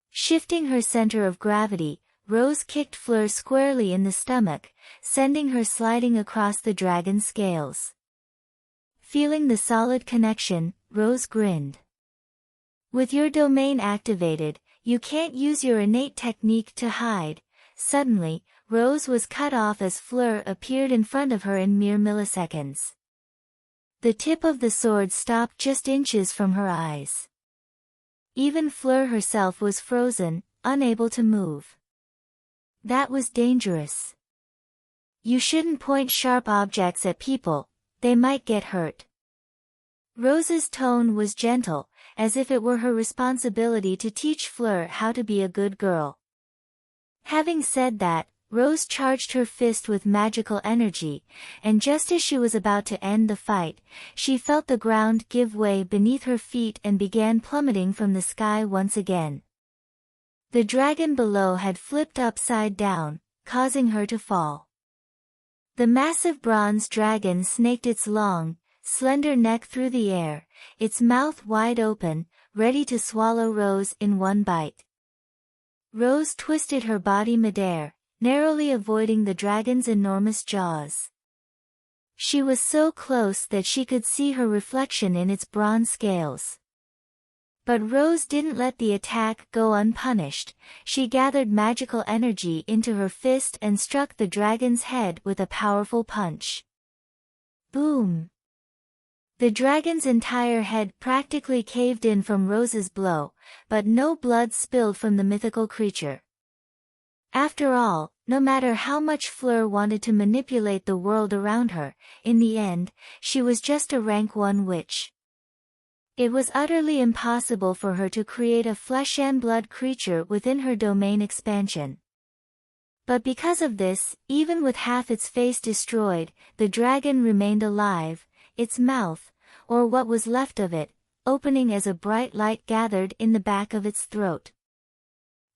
Speaker 1: Shifting her center of gravity, Rose kicked Fleur squarely in the stomach, sending her sliding across the dragon's scales. Feeling the solid connection, Rose grinned. With your domain activated, you can't use your innate technique to hide. Suddenly, Rose was cut off as Fleur appeared in front of her in mere milliseconds. The tip of the sword stopped just inches from her eyes. Even Fleur herself was frozen, unable to move. That was dangerous. You shouldn't point sharp objects at people, they might get hurt. Rose's tone was gentle, as if it were her responsibility to teach Fleur how to be a good girl. Having said that, Rose charged her fist with magical energy, and just as she was about to end the fight, she felt the ground give way beneath her feet and began plummeting from the sky once again. The dragon below had flipped upside down, causing her to fall. The massive bronze dragon snaked its long, slender neck through the air, its mouth wide open, ready to swallow Rose in one bite. Rose twisted her body midair, narrowly avoiding the dragon's enormous jaws. She was so close that she could see her reflection in its bronze scales. But Rose didn't let the attack go unpunished. She gathered magical energy into her fist and struck the dragon's head with a powerful punch. Boom! The dragon's entire head practically caved in from Rose's blow, but no blood spilled from the mythical creature. After all, no matter how much Fleur wanted to manipulate the world around her, in the end, she was just a rank 1 witch. It was utterly impossible for her to create a flesh and blood creature within her domain expansion. But because of this, even with half its face destroyed, the dragon remained alive, its mouth, or what was left of it, opening as a bright light gathered in the back of its throat.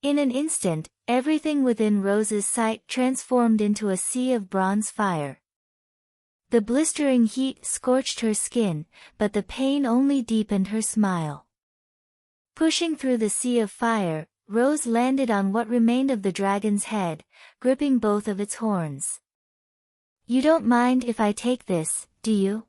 Speaker 1: In an instant, everything within Rose's sight transformed into a sea of bronze fire. The blistering heat scorched her skin, but the pain only deepened her smile. Pushing through the sea of fire, Rose landed on what remained of the dragon's head, gripping both of its horns. "You don't mind if I take this, do you?"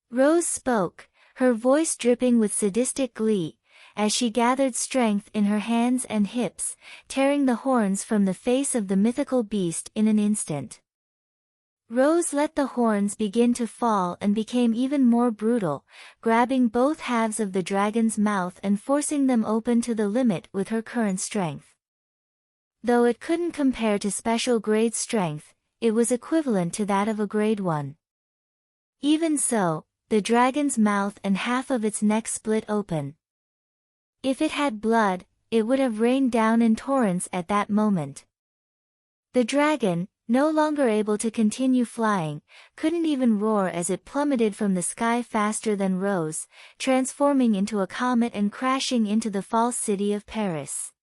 Speaker 1: Rose spoke, her voice dripping with sadistic glee, as she gathered strength in her hands and hips, tearing the horns from the face of the mythical beast in an instant. Rose let the horns begin to fall and became even more brutal, grabbing both halves of the dragon's mouth and forcing them open to the limit with her current strength. Though it couldn't compare to special grade strength, it was equivalent to that of a grade 1. Even so, the dragon's mouth and half of its neck split open. If it had blood, it would have rained down in torrents at that moment. The dragon, no longer able to continue flying, couldn't even roar as it plummeted from the sky faster than Rose, transforming into a comet and crashing into the false city of Paris.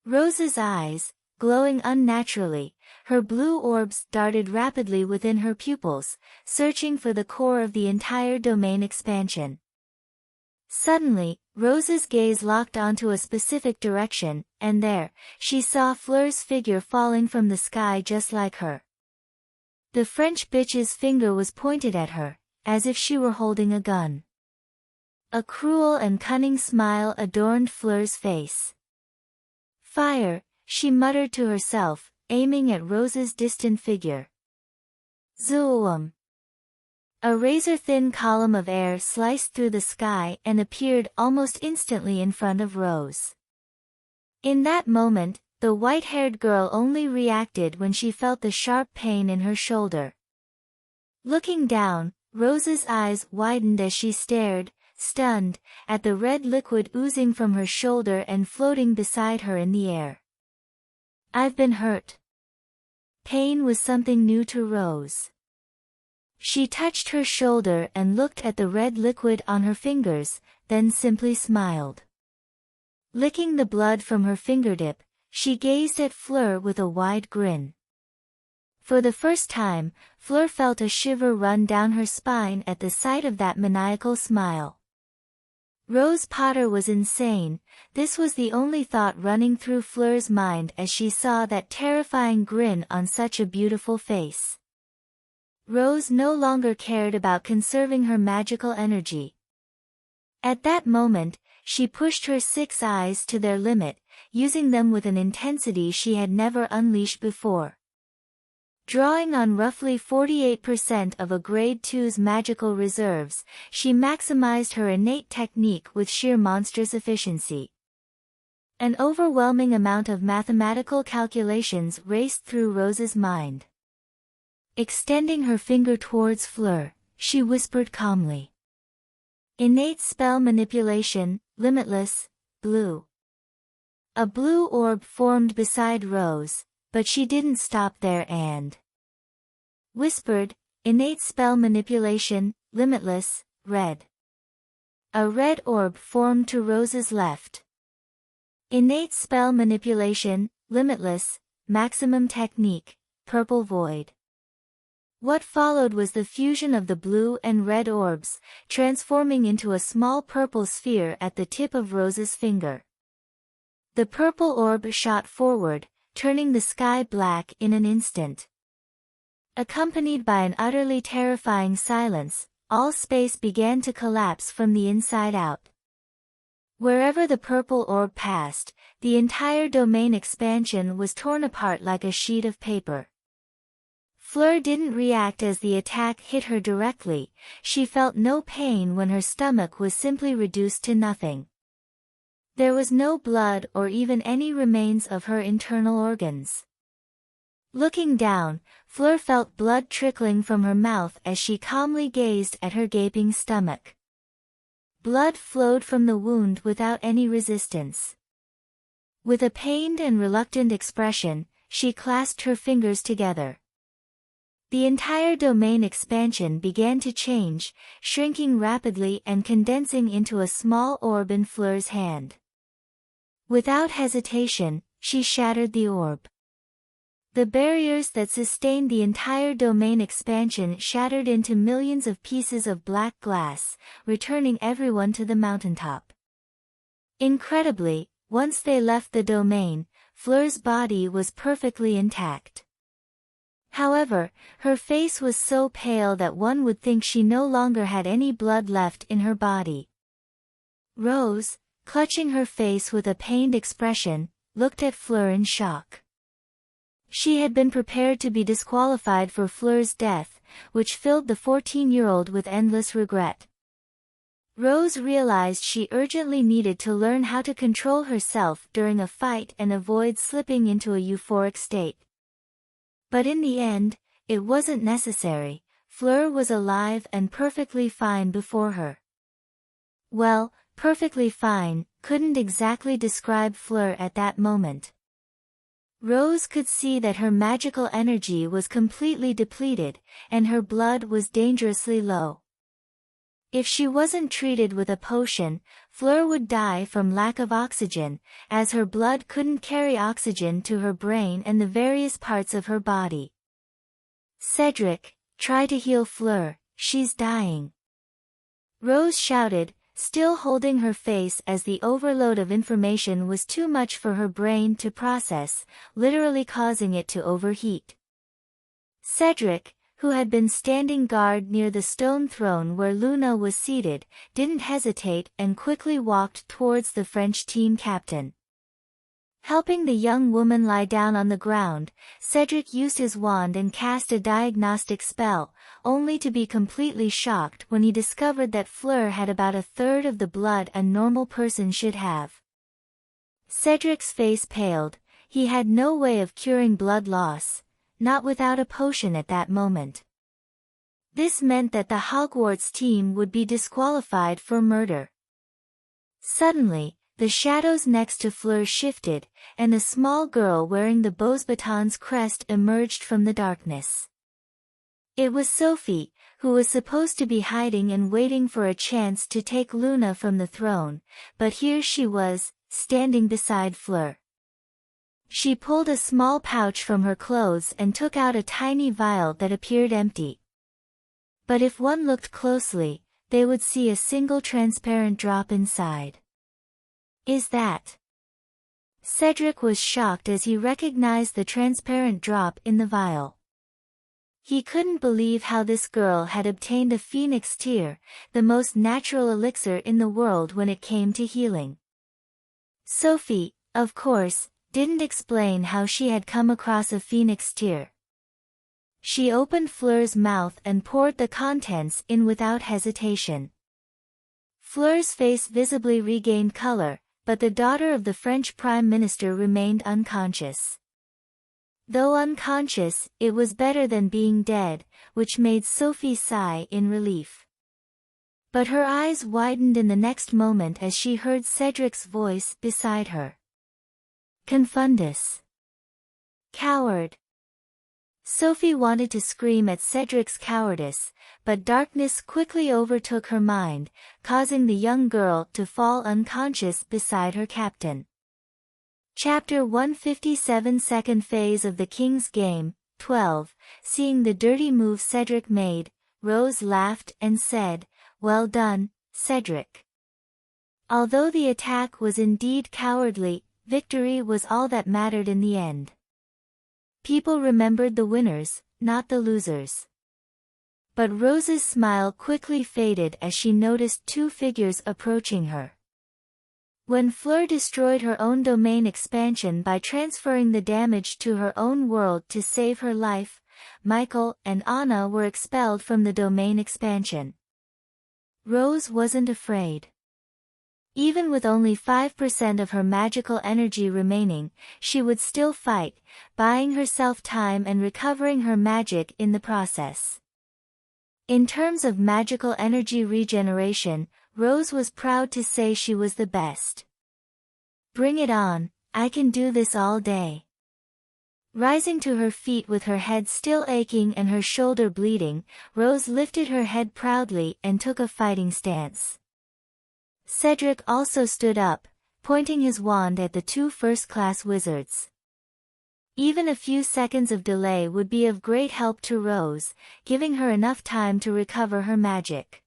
Speaker 1: Rose's eyes, glowing unnaturally, her blue orbs darted rapidly within her pupils, searching for the core of the entire domain expansion. Suddenly, Rose's gaze locked onto a specific direction, and there, she saw Fleur's figure falling from the sky just like her. The French bitch's finger was pointed at her, as if she were holding a gun. A cruel and cunning smile adorned Fleur's face. "Fire," she muttered to herself, aiming at Rose's distant figure. Zoom! A razor-thin column of air sliced through the sky and appeared almost instantly in front of Rose. In that moment, the white-haired girl only reacted when she felt the sharp pain in her shoulder. Looking down, Rose's eyes widened as she stared, stunned, at the red liquid oozing from her shoulder and floating beside her in the air. "I've been hurt." Pain was something new to Rose. She touched her shoulder and looked at the red liquid on her fingers, then simply smiled. Licking the blood from her fingertip, she gazed at Fleur with a wide grin. For the first time, Fleur felt a shiver run down her spine at the sight of that maniacal smile. Rose Potter was insane, this was the only thought running through Fleur's mind as she saw that terrifying grin on such a beautiful face. Rose no longer cared about conserving her magical energy. At that moment, she pushed her 6 eyes to their limit, using them with an intensity she had never unleashed before. Drawing on roughly 48% of a Grade 2's magical reserves, she maximized her innate technique with sheer monstrous efficiency. An overwhelming amount of mathematical calculations raced through Rose's mind. Extending her finger towards Fleur, she whispered calmly. "Innate spell manipulation, limitless, blue." A blue orb formed beside Rose, but she didn't stop there and whispered, "Innate spell manipulation, limitless, red." A red orb formed to Rose's left. "Innate spell manipulation, limitless, maximum technique, purple void." What followed was the fusion of the blue and red orbs, transforming into a small purple sphere at the tip of Rose's finger. The purple orb shot forward, turning the sky black in an instant. Accompanied by an utterly terrifying silence, all space began to collapse from the inside out. Wherever the purple orb passed, the entire domain expansion was torn apart like a sheet of paper. Fleur didn't react as the attack hit her directly. She felt no pain when her stomach was simply reduced to nothing. There was no blood or even any remains of her internal organs. Looking down, Fleur felt blood trickling from her mouth as she calmly gazed at her gaping stomach. Blood flowed from the wound without any resistance. With a pained and reluctant expression, she clasped her fingers together. The entire domain expansion began to change, shrinking rapidly and condensing into a small orb in Fleur's hand. Without hesitation, she shattered the orb. The barriers that sustained the entire domain expansion shattered into millions of pieces of black glass, returning everyone to the mountaintop. Incredibly, once they left the domain, Fleur's body was perfectly intact. However, her face was so pale that one would think she no longer had any blood left in her body. Rose, clutching her face with a pained expression, looked at Fleur in shock. She had been prepared to be disqualified for Fleur's death, which filled the 14-year-old with endless regret. Rose realized she urgently needed to learn how to control herself during a fight and avoid slipping into a euphoric state. But in the end, it wasn't necessary. Fleur was alive and perfectly fine before her. Well, perfectly fine couldn't exactly describe Fleur at that moment. Rose could see that her magical energy was completely depleted, and her blood was dangerously low. If she wasn't treated with a potion, Fleur would die from lack of oxygen, as her blood couldn't carry oxygen to her brain and the various parts of her body. "Cedric, try to heal Fleur, she's dying," Rose shouted, still holding her face as the overload of information was too much for her brain to process, literally causing it to overheat. Cedric, who had been standing guard near the stone throne where Luna was seated, didn't hesitate and quickly walked towards the French team captain. Helping the young woman lie down on the ground, Cedric used his wand and cast a diagnostic spell, only to be completely shocked when he discovered that Fleur had about a third of the blood a normal person should have. Cedric's face paled. He had no way of curing blood loss, not without a potion at that moment. This meant that the Hogwarts team would be disqualified for murder. Suddenly, the shadows next to Fleur shifted, and a small girl wearing the Beauxbatons crest emerged from the darkness. It was Sophie, who was supposed to be hiding and waiting for a chance to take Luna from the throne, but here she was, standing beside Fleur. She pulled a small pouch from her clothes and took out a tiny vial that appeared empty. But if one looked closely, they would see a single transparent drop inside. "Is that?" Cedric was shocked as he recognized the transparent drop in the vial. He couldn't believe how this girl had obtained a phoenix tear, the most natural elixir in the world when it came to healing. Sophie, of course, didn't explain how she had come across a phoenix tear. She opened Fleur's mouth and poured the contents in without hesitation. Fleur's face visibly regained color, but the daughter of the French Prime Minister remained unconscious. Though unconscious, it was better than being dead, which made Sophie sigh in relief. But her eyes widened in the next moment as she heard Cedric's voice beside her. "Confundus. Coward." Sophie wanted to scream at Cedric's cowardice, but darkness quickly overtook her mind, causing the young girl to fall unconscious beside her captain. Chapter 157 Second Phase of the King's Game, 12. Seeing the dirty move Cedric made, Rose laughed and said, "Well done, Cedric." Although the attack was indeed cowardly, victory was all that mattered in the end. People remembered the winners, not the losers. But Rose's smile quickly faded as she noticed two figures approaching her. When Fleur destroyed her own domain expansion by transferring the damage to her own world to save her life, Michael and Anna were expelled from the domain expansion. Rose wasn't afraid. Even with only 5% of her magical energy remaining, she would still fight, buying herself time and recovering her magic in the process. In terms of magical energy regeneration, Rose was proud to say she was the best. "Bring it on, I can do this all day." Rising to her feet with her head still aching and her shoulder bleeding, Rose lifted her head proudly and took a fighting stance. Cedric also stood up, pointing his wand at the two first-class wizards. Even a few seconds of delay would be of great help to Rose, giving her enough time to recover her magic.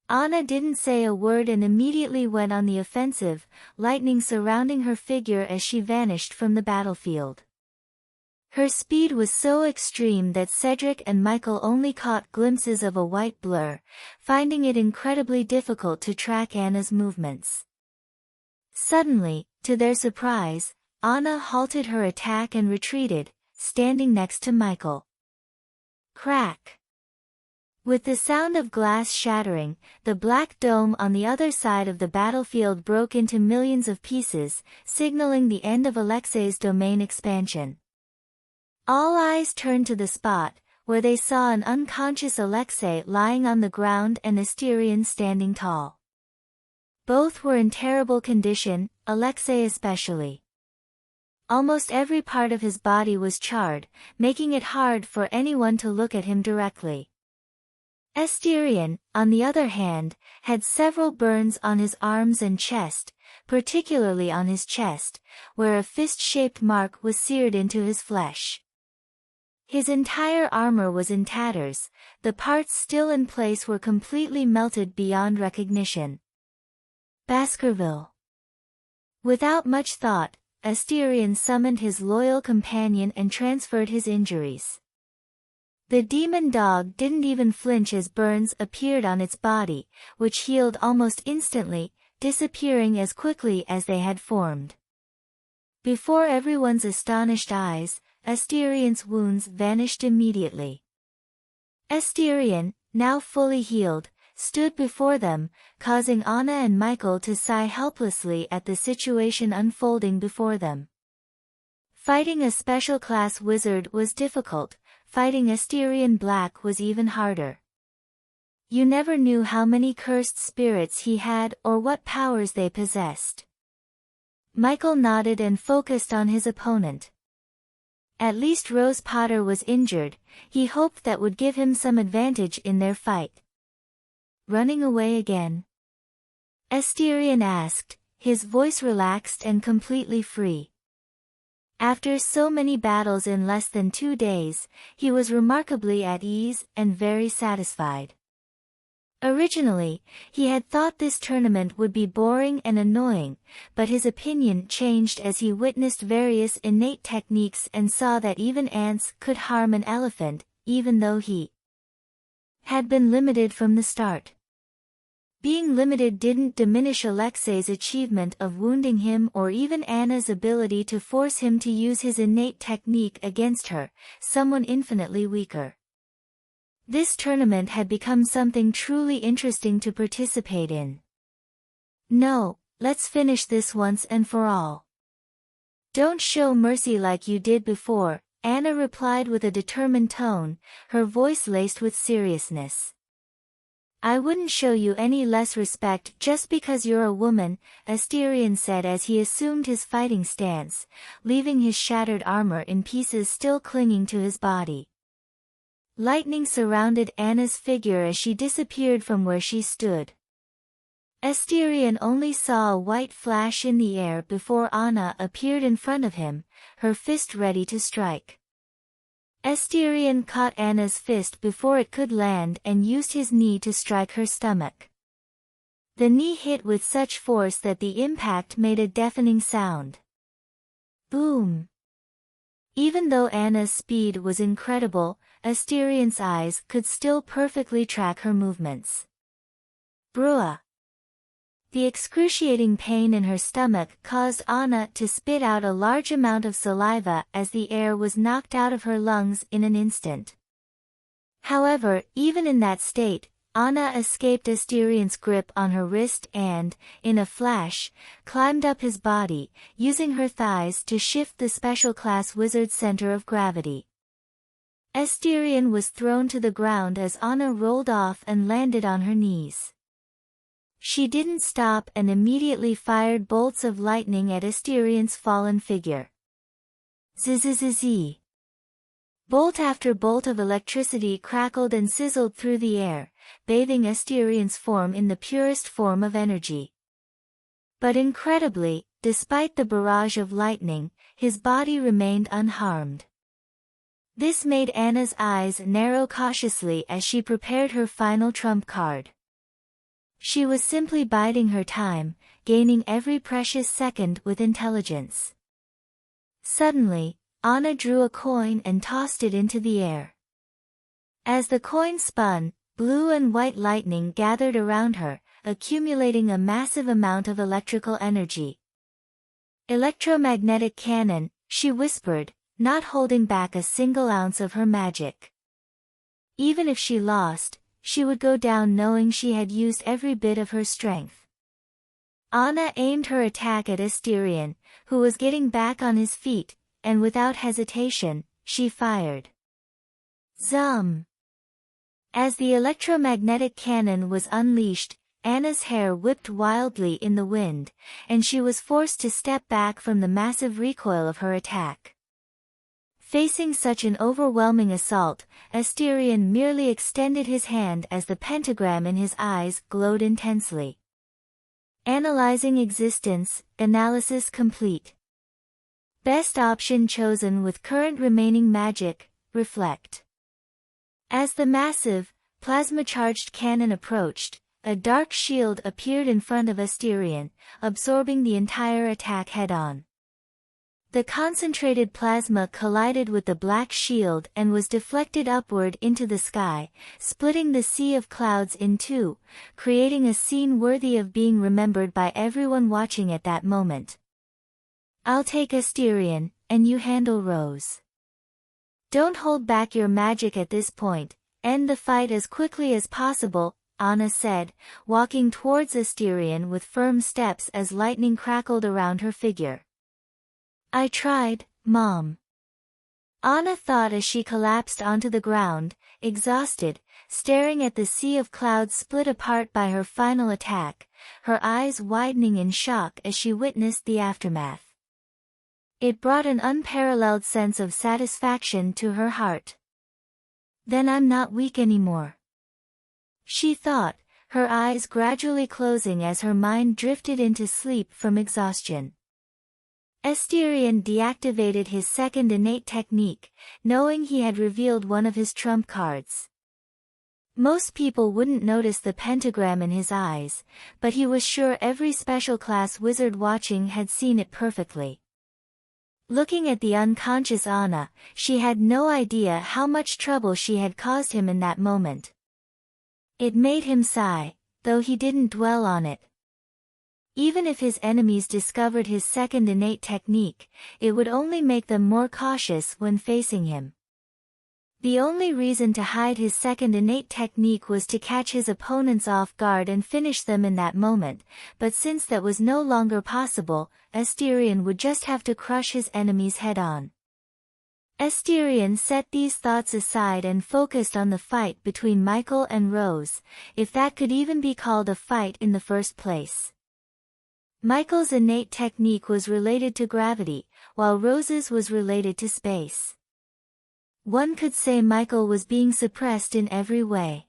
Speaker 1: Anna didn't say a word and immediately went on the offensive, lightning surrounding her figure as she vanished from the battlefield. Her speed was so extreme that Cedric and Michael only caught glimpses of a white blur, finding it incredibly difficult to track Anna's movements. Suddenly, to their surprise, Anna halted her attack and retreated, standing next to Michael. Crack! With the sound of glass shattering, the black dome on the other side of the battlefield broke into millions of pieces, signaling the end of Alexei's domain expansion. All eyes turned to the spot, where they saw an unconscious Alexei lying on the ground and Asterion standing tall. Both were in terrible condition, Alexei especially. Almost every part of his body was charred, making it hard for anyone to look at him directly. Asterion, on the other hand, had several burns on his arms and chest, particularly on his chest, where a fist-shaped mark was seared into his flesh. His entire armor was in tatters, the parts still in place were completely melted beyond recognition. Baskerville. Without much thought, Asterion summoned his loyal companion and transferred his injuries. The demon dog didn't even flinch as burns appeared on its body, which healed almost instantly, disappearing as quickly as they had formed. Before everyone's astonished eyes, Asterion's wounds vanished immediately. Asterion, now fully healed, stood before them, causing Anna and Michael to sigh helplessly at the situation unfolding before them. Fighting a special class wizard was difficult, fighting Asterion Black was even harder. You never knew how many cursed spirits he had or what powers they possessed. Michael nodded and focused on his opponent. At least Rose Potter was injured, he hoped that would give him some advantage in their fight. Running away again? Asterion asked, his voice relaxed and completely free. After so many battles in less than 2 days, he was remarkably at ease and very satisfied. Originally, he had thought this tournament would be boring and annoying, but his opinion changed as he witnessed various innate techniques and saw that even ants could harm an elephant, even though he had been limited from the start. Being limited didn't diminish Alexei's achievement of wounding him or even Anna's ability to force him to use his innate technique against her, someone infinitely weaker. This tournament had become something truly interesting to participate in. No, let's finish this once and for all. Don't show mercy like you did before, Anna replied with a determined tone, her voice laced with seriousness. I wouldn't show you any less respect just because you're a woman, Asterion said as he assumed his fighting stance, leaving his shattered armor in pieces still clinging to his body. Lightning surrounded Anna's figure as she disappeared from where she stood. Asterion only saw a white flash in the air before Anna appeared in front of him, her fist ready to strike. Asterion caught Anna's fist before it could land and used his knee to strike her stomach. The knee hit with such force that the impact made a deafening sound. Boom! Even though Anna's speed was incredible, Asterion's eyes could still perfectly track her movements. Bruh! The excruciating pain in her stomach caused Anna to spit out a large amount of saliva as the air was knocked out of her lungs in an instant. However, even in that state, Anna escaped Asterion's grip on her wrist and, in a flash, climbed up his body, using her thighs to shift the special class wizard's center of gravity. Asterion was thrown to the ground as Anna rolled off and landed on her knees. She didn't stop and immediately fired bolts of lightning at Asterion's fallen figure. Zzz. Bolt after bolt of electricity crackled and sizzled through the air, bathing Asterion's form in the purest form of energy. But incredibly, despite the barrage of lightning, his body remained unharmed. This made Anna's eyes narrow cautiously as she prepared her final trump card. She was simply biding her time, gaining every precious second with intelligence. Suddenly, Anna drew a coin and tossed it into the air. As the coin spun, blue and white lightning gathered around her, accumulating a massive amount of electrical energy. Electromagnetic cannon, she whispered, not holding back a single ounce of her magic. Even if she lost, she would go down knowing she had used every bit of her strength. Anna aimed her attack at Asterion, who was getting back on his feet, and without hesitation, she fired. Zum! As the electromagnetic cannon was unleashed, Anna's hair whipped wildly in the wind, and she was forced to step back from the massive recoil of her attack. Facing such an overwhelming assault, Asterion merely extended his hand as the pentagram in his eyes glowed intensely. Analyzing existence, analysis complete. Best option chosen with current remaining magic, reflect. As the massive, plasma-charged cannon approached, a dark shield appeared in front of Asterion, absorbing the entire attack head-on. The concentrated plasma collided with the black shield and was deflected upward into the sky, splitting the sea of clouds in two, creating a scene worthy of being remembered by everyone watching at that moment. I'll take Asterion, and you handle Rose. Don't hold back your magic at this point, end the fight as quickly as possible, Anna said, walking towards Asterion with firm steps as lightning crackled around her figure. I tried, Mom. Anna thought as she collapsed onto the ground, exhausted, staring at the sea of clouds split apart by her final attack, her eyes widening in shock as she witnessed the aftermath. It brought an unparalleled sense of satisfaction to her heart. Then I'm not weak anymore. She thought, her eyes gradually closing as her mind drifted into sleep from exhaustion. Asterion deactivated his second innate technique, knowing he had revealed one of his trump cards. Most people wouldn't notice the pentagram in his eyes, but he was sure every special class wizard watching had seen it perfectly. Looking at the unconscious Anna, she had no idea how much trouble she had caused him in that moment. It made him sigh, though he didn't dwell on it. Even if his enemies discovered his second innate technique, it would only make them more cautious when facing him. The only reason to hide his second innate technique was to catch his opponents off guard and finish them in that moment, but since that was no longer possible, Asterion would just have to crush his enemies head-on. Asterion set these thoughts aside and focused on the fight between Michael and Rose, if that could even be called a fight in the first place. Michael's innate technique was related to gravity, while Rose's was related to space. One could say Michael was being suppressed in every way.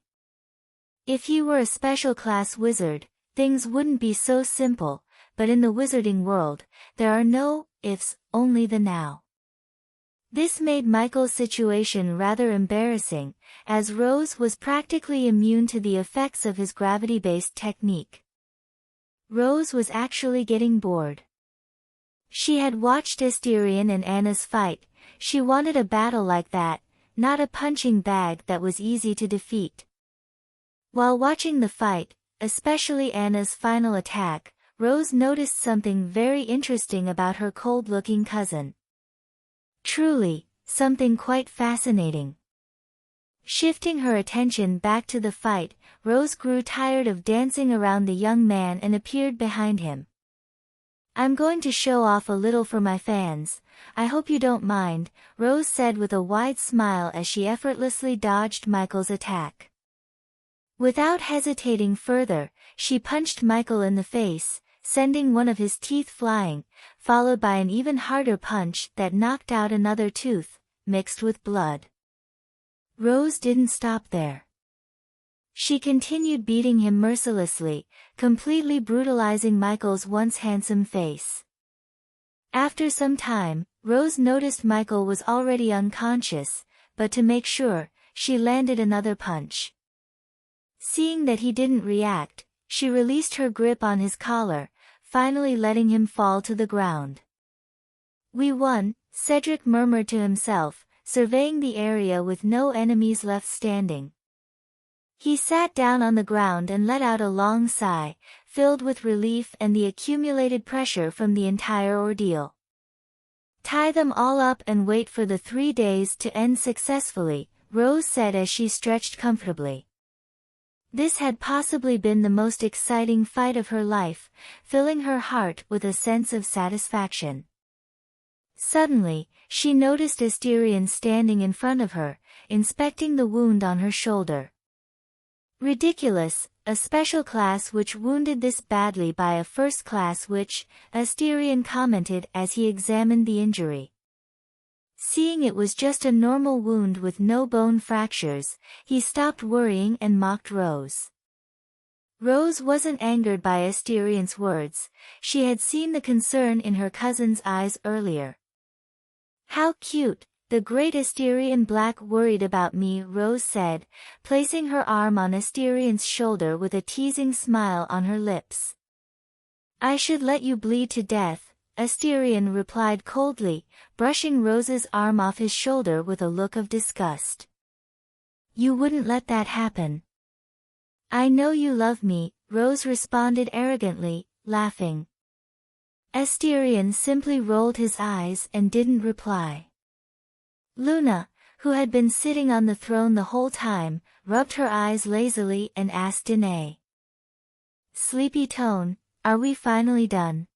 Speaker 1: If he were a special class wizard, things wouldn't be so simple, but in the wizarding world, there are no ifs, only the now. This made Michael's situation rather embarrassing, as Rose was practically immune to the effects of his gravity-based technique. Rose was actually getting bored. She had watched Asterion and Anna's fight. She wanted a battle like that, not a punching bag that was easy to defeat. While watching the fight, especially Anna's final attack, Rose noticed something very interesting about her cold-looking cousin. Truly, something quite fascinating. Shifting her attention back to the fight, Rose grew tired of dancing around the young man and appeared behind him. "I'm going to show off a little for my fans. I hope you don't mind," Rose said with a wide smile as she effortlessly dodged Michael's attack. Without hesitating further, she punched Michael in the face, sending one of his teeth flying, followed by an even harder punch that knocked out another tooth, mixed with blood. Rose didn't stop there. She continued beating him mercilessly, completely brutalizing Michael's once handsome face. After some time, Rose noticed Michael was already unconscious, but to make sure, she landed another punch. Seeing that he didn't react, she released her grip on his collar, finally letting him fall to the ground. "We won," Cedric murmured to himself, surveying the area with no enemies left standing. He sat down on the ground and let out a long sigh, filled with relief and the accumulated pressure from the entire ordeal. "Tie them all up and wait for the 3 days to end successfully," Rose said as she stretched comfortably. This had possibly been the most exciting fight of her life, filling her heart with a sense of satisfaction. Suddenly, she noticed Asterion standing in front of her, inspecting the wound on her shoulder. "Ridiculous, a special class which wounded this badly by a first class which," Asterion commented as he examined the injury. Seeing it was just a normal wound with no bone fractures, he stopped worrying and mocked Rose. Rose wasn't angered by Asterion's words. She had seen the concern in her cousin's eyes earlier. "How cute, the great Asterion Black worried about me," Rose said, placing her arm on Asterion's shoulder with a teasing smile on her lips. "I should let you bleed to death," Asterion replied coldly, brushing Rose's arm off his shoulder with a look of disgust. "You wouldn't let that happen." "I know you love me," Rose responded arrogantly, laughing. Asterion simply rolled his eyes and didn't reply. Luna, who had been sitting on the throne the whole time, rubbed her eyes lazily and asked in a sleepy tone, "Are we finally done?"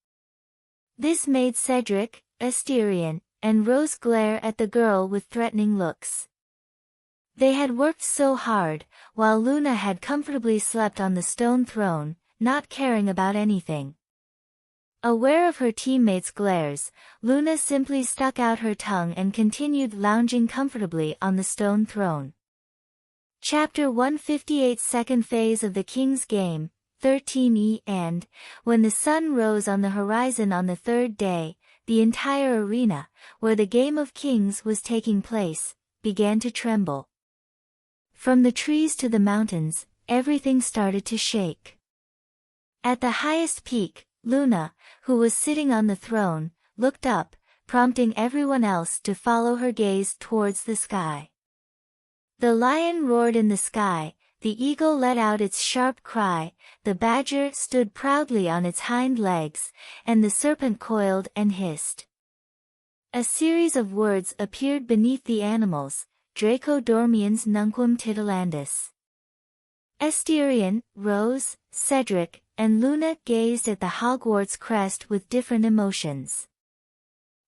Speaker 1: This made Cedric, Asterion, and Rose glare at the girl with threatening looks. They had worked so hard, while Luna had comfortably slept on the stone throne, not caring about anything. Aware of her teammates' glares, Luna simply stuck out her tongue and continued lounging comfortably on the stone throne. Chapter 158 Second Phase of the King's Game, 13e And, when the sun rose on the horizon on the third day, the entire arena, where the Game of Kings was taking place, began to tremble. From the trees to the mountains, everything started to shake. At the highest peak, Luna, who was sitting on the throne, looked up, prompting everyone else to follow her gaze towards the sky. The lion roared in the sky, the eagle let out its sharp cry, the badger stood proudly on its hind legs, and the serpent coiled and hissed. A series of words appeared beneath the animals, Draco dormiens nunquam titilandus. Asterion, Rose, Cedric, and Luna gazed at the Hogwarts crest with different emotions.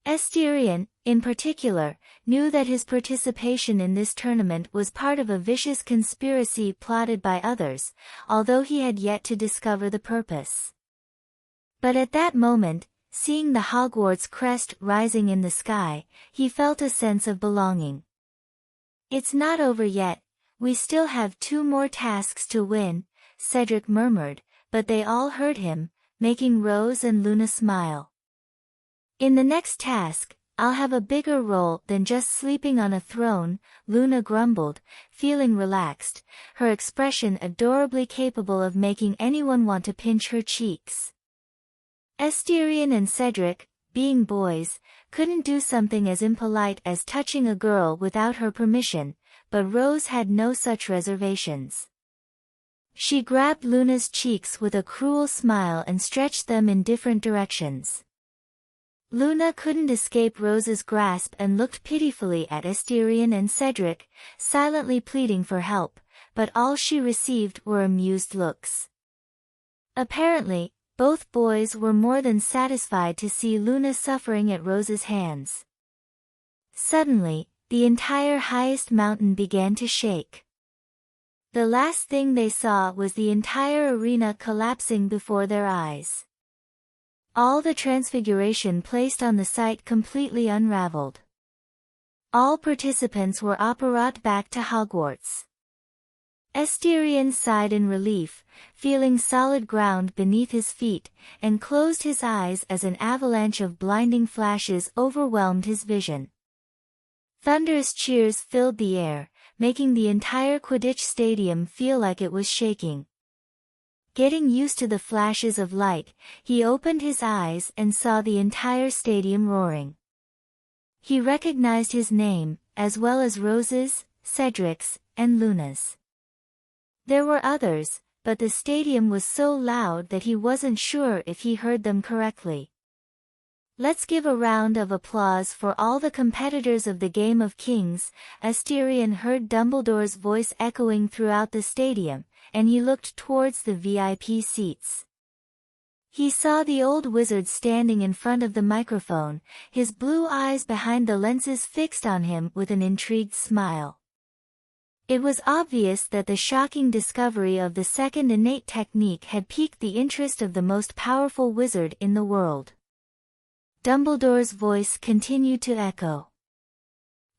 Speaker 1: Asterion, in particular, knew that his participation in this tournament was part of a vicious conspiracy plotted by others, although he had yet to discover the purpose. But at that moment, seeing the Hogwarts crest rising in the sky, he felt a sense of belonging. "It's not over yet, we still have 2 more tasks to win," Cedric murmured, but they all heard him, making Rose and Luna smile. "In the next task, I'll have a bigger role than just sleeping on a throne," Luna grumbled, feeling relaxed, her expression adorably capable of making anyone want to pinch her cheeks. Asterion and Cedric, being boys, couldn't do something as impolite as touching a girl without her permission, but Rose had no such reservations. She grabbed Luna's cheeks with a cruel smile and stretched them in different directions. Luna couldn't escape Rose's grasp and looked pitifully at Asterion and Cedric, silently pleading for help, but all she received were amused looks. Apparently, both boys were more than satisfied to see Luna suffering at Rose's hands. Suddenly, the entire highest mountain began to shake. The last thing they saw was the entire arena collapsing before their eyes. All the transfiguration placed on the site completely unraveled. All participants were brought back to Hogwarts. Asterion sighed in relief, feeling solid ground beneath his feet, and closed his eyes as an avalanche of blinding flashes overwhelmed his vision. Thunderous cheers filled the air, making the entire Quidditch stadium feel like it was shaking. Getting used to the flashes of light, he opened his eyes and saw the entire stadium roaring. He recognized his name, as well as Rose's, Cedric's, and Luna's. There were others, but the stadium was so loud that he wasn't sure if he heard them correctly. Let's give a round of applause for all the competitors of the Game of Kings. Asterion heard Dumbledore's voice echoing throughout the stadium, and he looked towards the VIP seats. He saw the old wizard standing in front of the microphone, his blue eyes behind the lenses fixed on him with an intrigued smile. It was obvious that the shocking discovery of the second innate technique had piqued the interest of the most powerful wizard in the world. Dumbledore's voice continued to echo.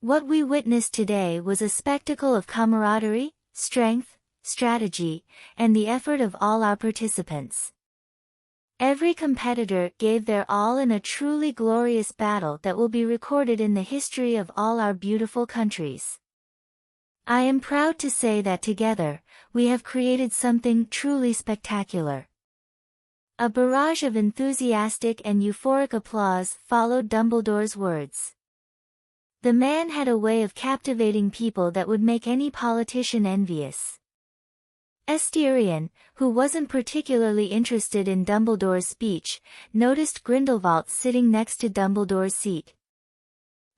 Speaker 1: What we witnessed today was a spectacle of camaraderie, strength, strategy, and the effort of all our participants. Every competitor gave their all in a truly glorious battle that will be recorded in the history of all our beautiful countries. I am proud to say that together, we have created something truly spectacular. A barrage of enthusiastic and euphoric applause followed Dumbledore's words. The man had a way of captivating people that would make any politician envious. Asterion, who wasn't particularly interested in Dumbledore's speech, noticed Grindelwald sitting next to Dumbledore's seat.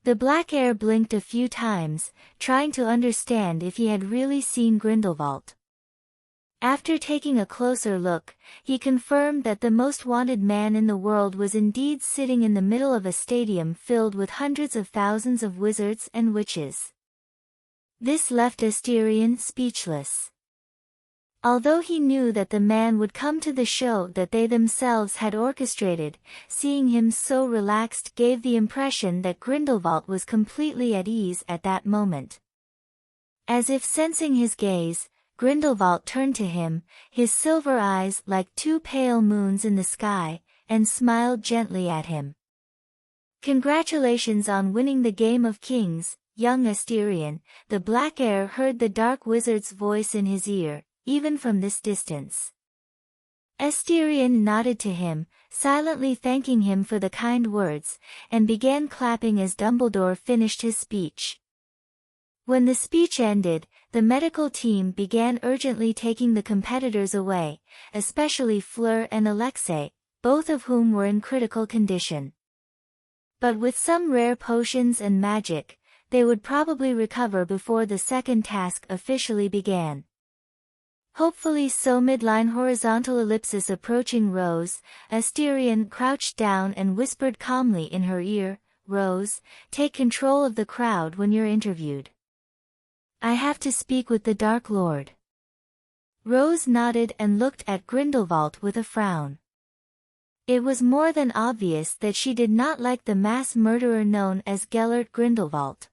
Speaker 1: The Black Heir blinked a few times, trying to understand if he had really seen Grindelwald. After taking a closer look, he confirmed that the most wanted man in the world was indeed sitting in the middle of a stadium filled with hundreds of thousands of wizards and witches. This left Asterion speechless. Although he knew that the man would come to the show that they themselves had orchestrated, seeing him so relaxed gave the impression that Grindelwald was completely at ease at that moment. As if sensing his gaze, Grindelwald turned to him, his silver eyes like two pale moons in the sky, and smiled gently at him. Congratulations on winning the Game of Kings, young Asterion. The Black Heir heard the Dark Wizard's voice in his ear, even from this distance. Asterion nodded to him, silently thanking him for the kind words, and began clapping as Dumbledore finished his speech. When the speech ended, the medical team began urgently taking the competitors away, especially Fleur and Alexei, both of whom were in critical condition. But with some rare potions and magic, they would probably recover before the second task officially began. Hopefully so. Midline horizontal ellipsis approaching Rose, Asterion crouched down and whispered calmly in her ear, "Rose, take control of the crowd when you're interviewed. I have to speak with the Dark Lord." Rose nodded and looked at Grindelwald with a frown. It was more than obvious that she did not like the mass murderer known as Gellert Grindelwald.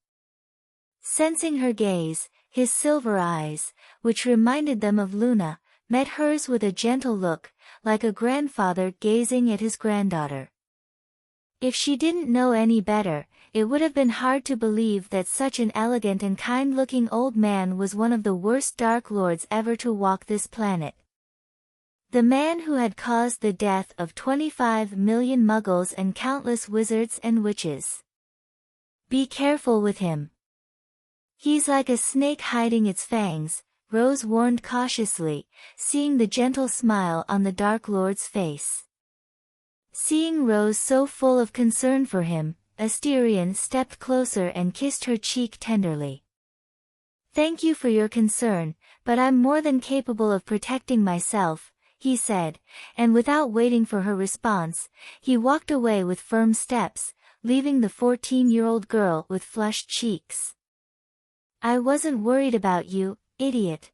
Speaker 1: Sensing her gaze, his silver eyes, which reminded them of Luna, met hers with a gentle look, like a grandfather gazing at his granddaughter. If she didn't know any better, it would have been hard to believe that such an elegant and kind-looking old man was one of the worst Dark Lords ever to walk this planet. The man who had caused the death of 25 million muggles and countless wizards and witches. Be careful with him. He's like a snake hiding its fangs, Rose warned cautiously, seeing the gentle smile on the Dark Lord's face. Seeing Rose so full of concern for him, Asterion stepped closer and kissed her cheek tenderly. Thank you for your concern, but I'm more than capable of protecting myself, he said, and without waiting for her response, he walked away with firm steps, leaving the 14-year-old girl with flushed cheeks. I wasn't worried about you, idiot.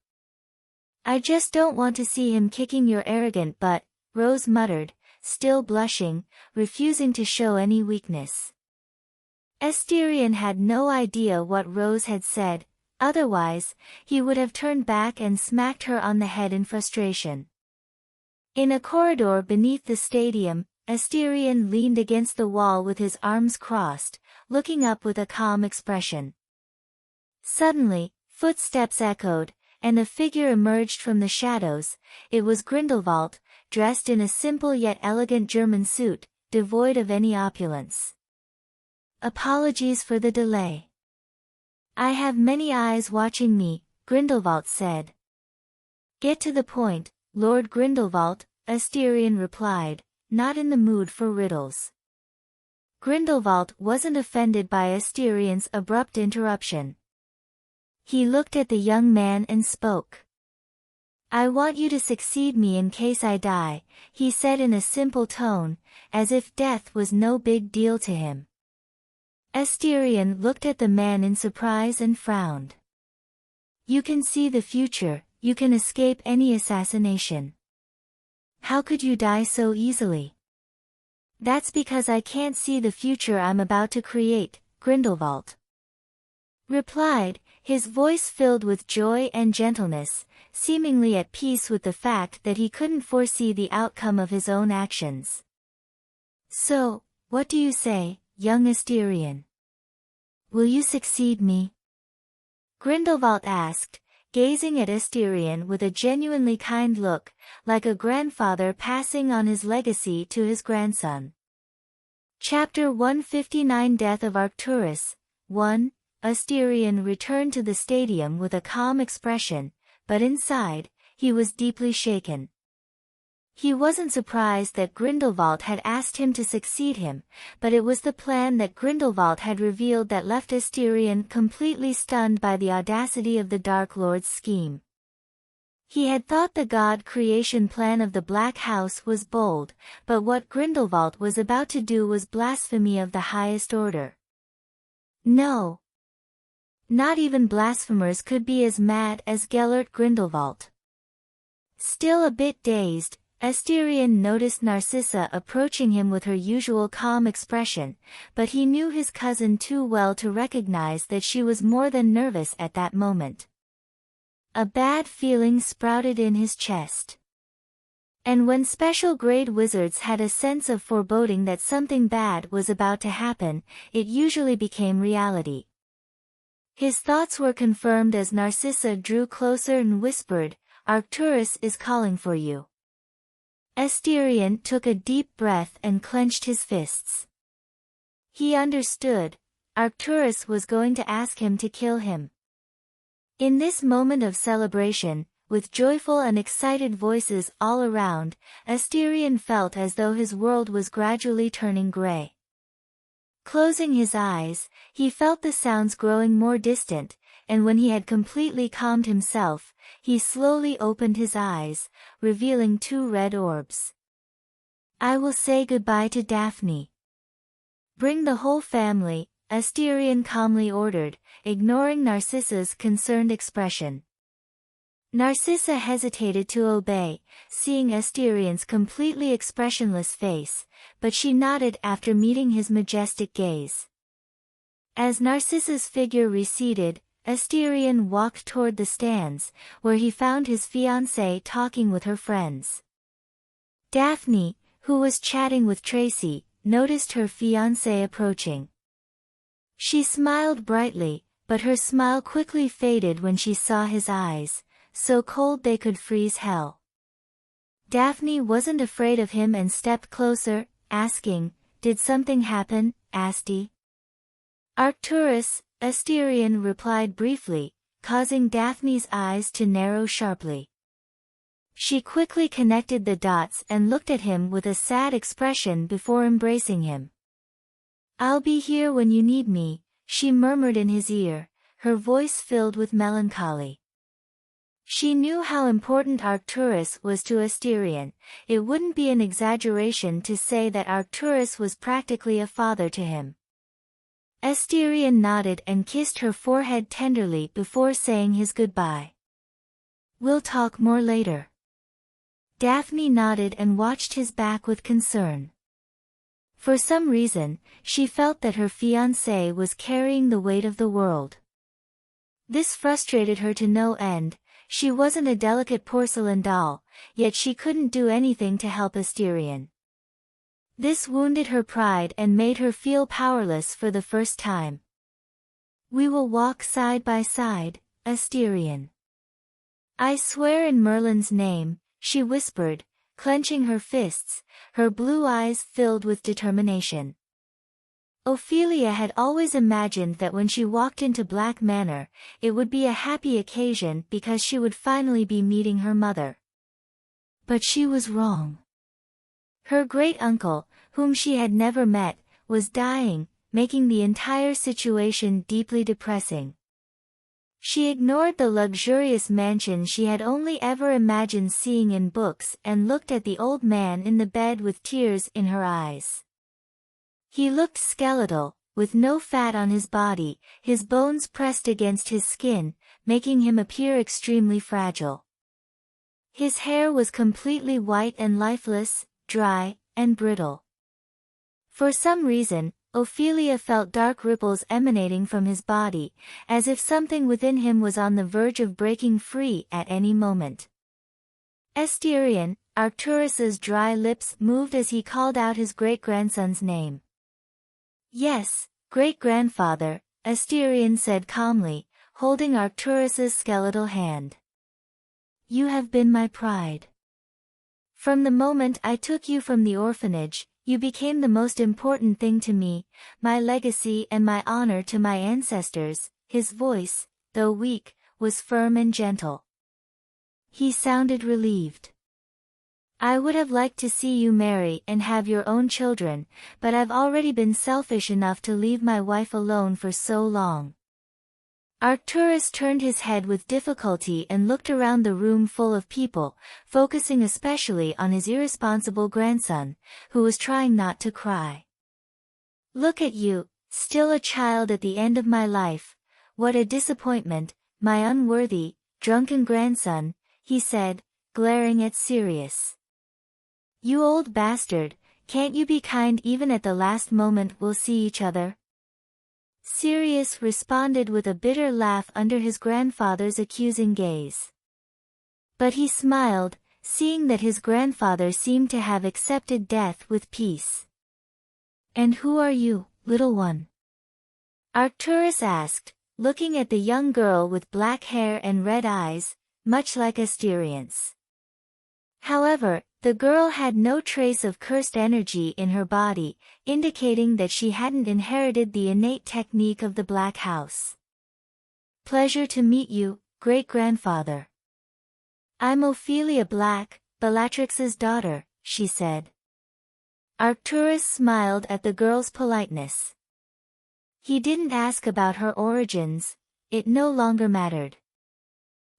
Speaker 1: I just don't want to see him kicking your arrogant butt, Rose muttered, still blushing, refusing to show any weakness. Asterion had no idea what Rose had said, otherwise, he would have turned back and smacked her on the head in frustration. In a corridor beneath the stadium, Asterion leaned against the wall with his arms crossed, looking up with a calm expression. Suddenly, footsteps echoed, and a figure emerged from the shadows. It was Grindelwald, dressed in a simple yet elegant German suit, devoid of any opulence. Apologies for the delay. I have many eyes watching me, Grindelwald said. Get to the point, Lord Grindelwald, Asterion replied, not in the mood for riddles. Grindelwald wasn't offended by Asterion's abrupt interruption. He looked at the young man and spoke. I want you to succeed me in case I die, he said in a simple tone, as if death was no big deal to him. Asterion looked at the man in surprise and frowned. You can see the future, you can escape any assassination. How could you die so easily? That's because I can't see the future I'm about to create, Grindelwald replied, his voice filled with joy and gentleness, seemingly at peace with the fact that he couldn't foresee the outcome of his own actions. So, what do you say, young Asterion? Will you succeed me? Grindelwald asked, gazing at Asterion with a genuinely kind look, like a grandfather passing on his legacy to his grandson. Chapter 159 Death of Arcturus 1. Asterion returned to the stadium with a calm expression, but inside, he was deeply shaken. He wasn't surprised that Grindelwald had asked him to succeed him, but it was the plan that Grindelwald had revealed that left Asterion completely stunned by the audacity of the Dark Lord's scheme. He had thought the god creation plan of the Black House was bold, but what Grindelwald was about to do was blasphemy of the highest order. No. Not even blasphemers could be as mad as Gellert Grindelwald. Still a bit dazed, Asterion noticed Narcissa approaching him with her usual calm expression, but he knew his cousin too well to recognize that she was more than nervous at that moment. A bad feeling sprouted in his chest. And when special grade wizards had a sense of foreboding that something bad was about to happen, it usually became reality. His thoughts were confirmed as Narcissa drew closer and whispered, Arcturus is calling for you. Asterion took a deep breath and clenched his fists. He understood, Arcturus was going to ask him to kill him. In this moment of celebration, with joyful and excited voices all around, Asterion felt as though his world was gradually turning gray. Closing his eyes, he felt the sounds growing more distant, and when he had completely calmed himself, he slowly opened his eyes, revealing 2 red orbs. I will say goodbye to Daphne. Bring the whole family, Asterion calmly ordered, ignoring Narcissa's concerned expression. Narcissa hesitated to obey, seeing Asterion's completely expressionless face, but she nodded after meeting his majestic gaze. As Narcissa's figure receded, Asterion walked toward the stands, where he found his fiancée talking with her friends. Daphne, who was chatting with Tracy, noticed her fiancé approaching. She smiled brightly, but her smile quickly faded when she saw his eyes, so cold they could freeze hell. Daphne wasn't afraid of him and stepped closer, asking, "Did something happen, Asti?" "Arcturus," Asterion replied briefly, causing Daphne's eyes to narrow sharply. She quickly connected the dots and looked at him with a sad expression before embracing him. "I'll be here when you need me," she murmured in his ear, her voice filled with melancholy. She knew how important Arcturus was to Asterion. It wouldn't be an exaggeration to say that Arcturus was practically a father to him. Asterion nodded and kissed her forehead tenderly before saying his goodbye. "We'll talk more later." Daphne nodded and watched his back with concern. For some reason, she felt that her fiancé was carrying the weight of the world. This frustrated her to no end. She wasn't a delicate porcelain doll, yet she couldn't do anything to help Asterion. This wounded her pride and made her feel powerless for the first time. "We will walk side by side, Asterion." "I swear in Merlin's name," she whispered, clenching her fists, her blue eyes filled with determination. Ophelia had always imagined that when she walked into Black Manor, it would be a happy occasion because she would finally be meeting her mother. But she was wrong. Her great-uncle, whom she had never met, was dying, making the entire situation deeply depressing. She ignored the luxurious mansion she had only ever imagined seeing in books and looked at the old man in the bed with tears in her eyes. He looked skeletal, with no fat on his body, his bones pressed against his skin, making him appear extremely fragile. His hair was completely white and lifeless, dry, and brittle. For some reason, Ophelia felt dark ripples emanating from his body, as if something within him was on the verge of breaking free at any moment. Asterion, Arcturus's dry lips moved as he called out his great-grandson's name. "Yes, great-grandfather," Asterion said calmly, holding Arcturus's skeletal hand. "You have been my pride. From the moment I took you from the orphanage, you became the most important thing to me, my legacy and my honor to my ancestors." His voice, though weak, was firm and gentle. He sounded relieved. "I would have liked to see you marry and have your own children, but I've already been selfish enough to leave my wife alone for so long." Arcturus turned his head with difficulty and looked around the room full of people, focusing especially on his irresponsible grandson, who was trying not to cry. "Look at you, still a child at the end of my life. What a disappointment, my unworthy, drunken grandson," he said, glaring at Sirius. "You old bastard, can't you be kind even at the last moment we'll see each other?" Sirius responded with a bitter laugh under his grandfather's accusing gaze. But he smiled, seeing that his grandfather seemed to have accepted death with peace. "And who are you, little one?" Arcturus asked, looking at the young girl with black hair and red eyes, much like Asterion's. However, the girl had no trace of cursed energy in her body, indicating that she hadn't inherited the innate technique of the Black House. "Pleasure to meet you, great-grandfather. I'm Ophelia Black, Bellatrix's daughter," she said. Arcturus smiled at the girl's politeness. He didn't ask about her origins, it no longer mattered.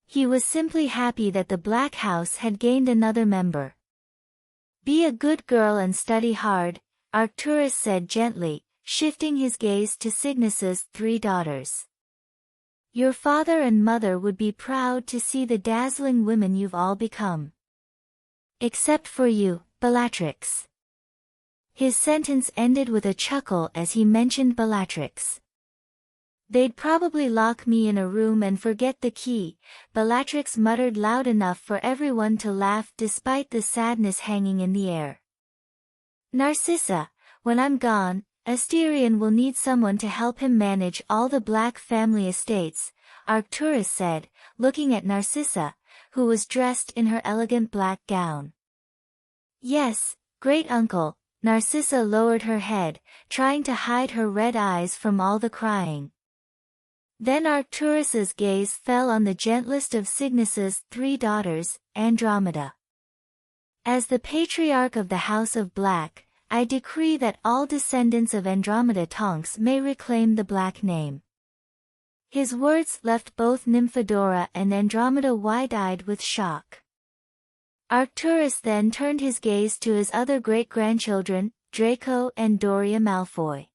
Speaker 1: He was simply happy that the Black House had gained another member. "Be a good girl and study hard," Arcturus said gently, shifting his gaze to Cygnus's 3 daughters. "Your father and mother would be proud to see the dazzling women you've all become. Except for you, Bellatrix." His sentence ended with a chuckle as he mentioned Bellatrix. "They'd probably lock me in a room and forget the key," Bellatrix muttered loud enough for everyone to laugh despite the sadness hanging in the air. "Narcissa, when I'm gone, Asterion will need someone to help him manage all the Black family estates," Arcturus said, looking at Narcissa, who was dressed in her elegant black gown. Yes, great uncle. Narcissa lowered her head, trying to hide her red eyes from all the crying. Then Arcturus's gaze fell on the gentlest of Cygnus's 3 daughters, Andromeda. As the patriarch of the House of Black, I decree that all descendants of Andromeda Tonks may reclaim the Black name. His words left both Nymphadora and Andromeda wide-eyed with shock. Arcturus then turned his gaze to his other great-grandchildren, Draco and Doria Malfoy.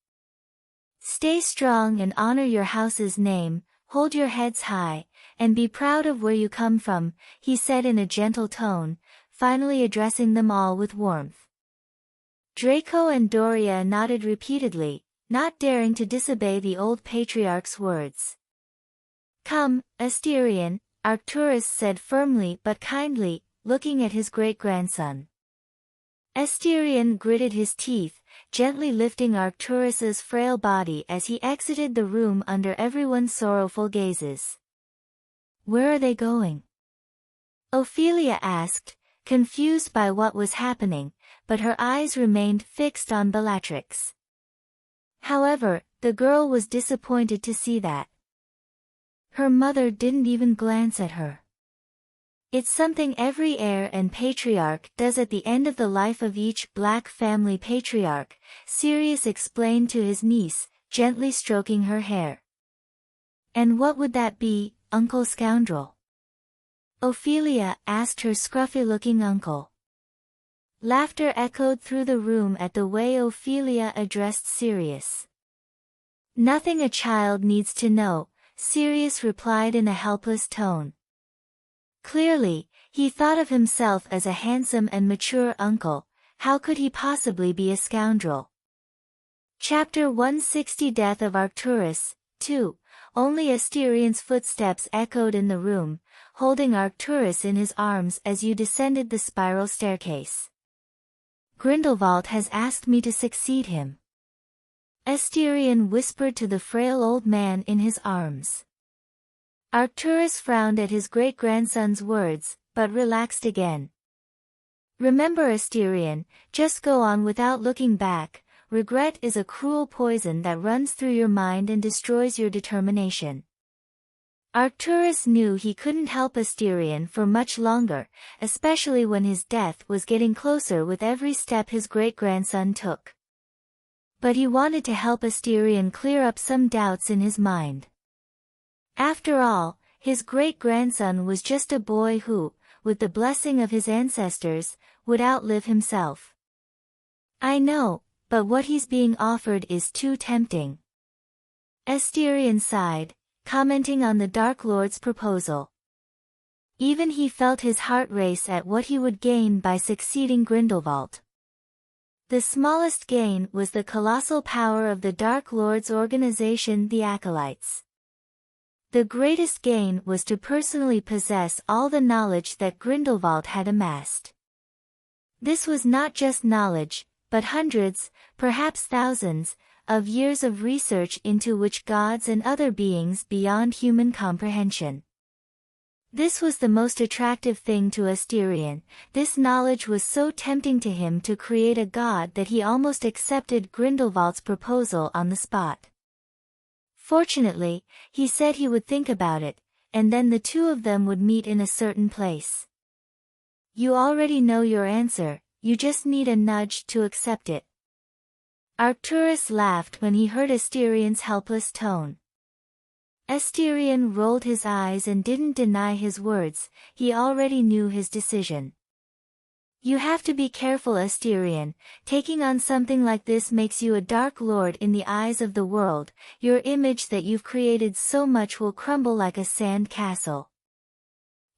Speaker 1: Stay strong and honor your house's name, hold your heads high, and be proud of where you come from, he said in a gentle tone, finally addressing them all with warmth. Draco and Doria nodded repeatedly, not daring to disobey the old patriarch's words. Come, Asterion, Arcturus said firmly but kindly, looking at his great-grandson. Asterion gritted his teeth, gently lifting Arcturus's frail body as he exited the room under everyone's sorrowful gazes. Where are they going? Ophelia asked, confused by what was happening, but her eyes remained fixed on Bellatrix. However, the girl was disappointed to see that her mother didn't even glance at her. It's something every heir and patriarch does at the end of the life of each Black family patriarch, Sirius explained to his niece, gently stroking her hair. And what would that be, Uncle Scoundrel? Ophelia asked her scruffy-looking uncle. Laughter echoed through the room at the way Ophelia addressed Sirius. Nothing a child needs to know, Sirius replied in a helpless tone. Clearly, he thought of himself as a handsome and mature uncle. How could he possibly be a scoundrel? Chapter 160 Death of Arcturus, 2. Only Asterion's footsteps echoed in the room, holding Arcturus in his arms as you descended the spiral staircase. Grindelwald has asked me to succeed him. Asterion whispered to the frail old man in his arms. Arcturus frowned at his great-grandson's words, but relaxed again. Remember, Asterion, just go on without looking back. Regret is a cruel poison that runs through your mind and destroys your determination. Arcturus knew he couldn't help Asterion for much longer, especially when his death was getting closer with every step his great-grandson took. But he wanted to help Asterion clear up some doubts in his mind. After all, his great-grandson was just a boy who, with the blessing of his ancestors, would outlive himself. I know, but what he's being offered is too tempting. Asterion sighed, commenting on the Dark Lord's proposal. Even he felt his heart race at what he would gain by succeeding Grindelwald. The smallest gain was the colossal power of the Dark Lord's organization, the Acolytes. The greatest gain was to personally possess all the knowledge that Grindelwald had amassed. This was not just knowledge, but hundreds, perhaps thousands, of years of research into which gods and other beings beyond human comprehension. This was the most attractive thing to Asterion. This knowledge was so tempting to him to create a god that he almost accepted Grindelwald's proposal on the spot. Fortunately, he said he would think about it, and then the two of them would meet in a certain place. You already know your answer, you just need a nudge to accept it. Arcturus laughed when he heard Asterion's helpless tone. Asterion rolled his eyes and didn't deny his words, he already knew his decision. You have to be careful, Asterion. Taking on something like this makes you a Dark Lord in the eyes of the world. Your image that you've created so much will crumble like a sand castle.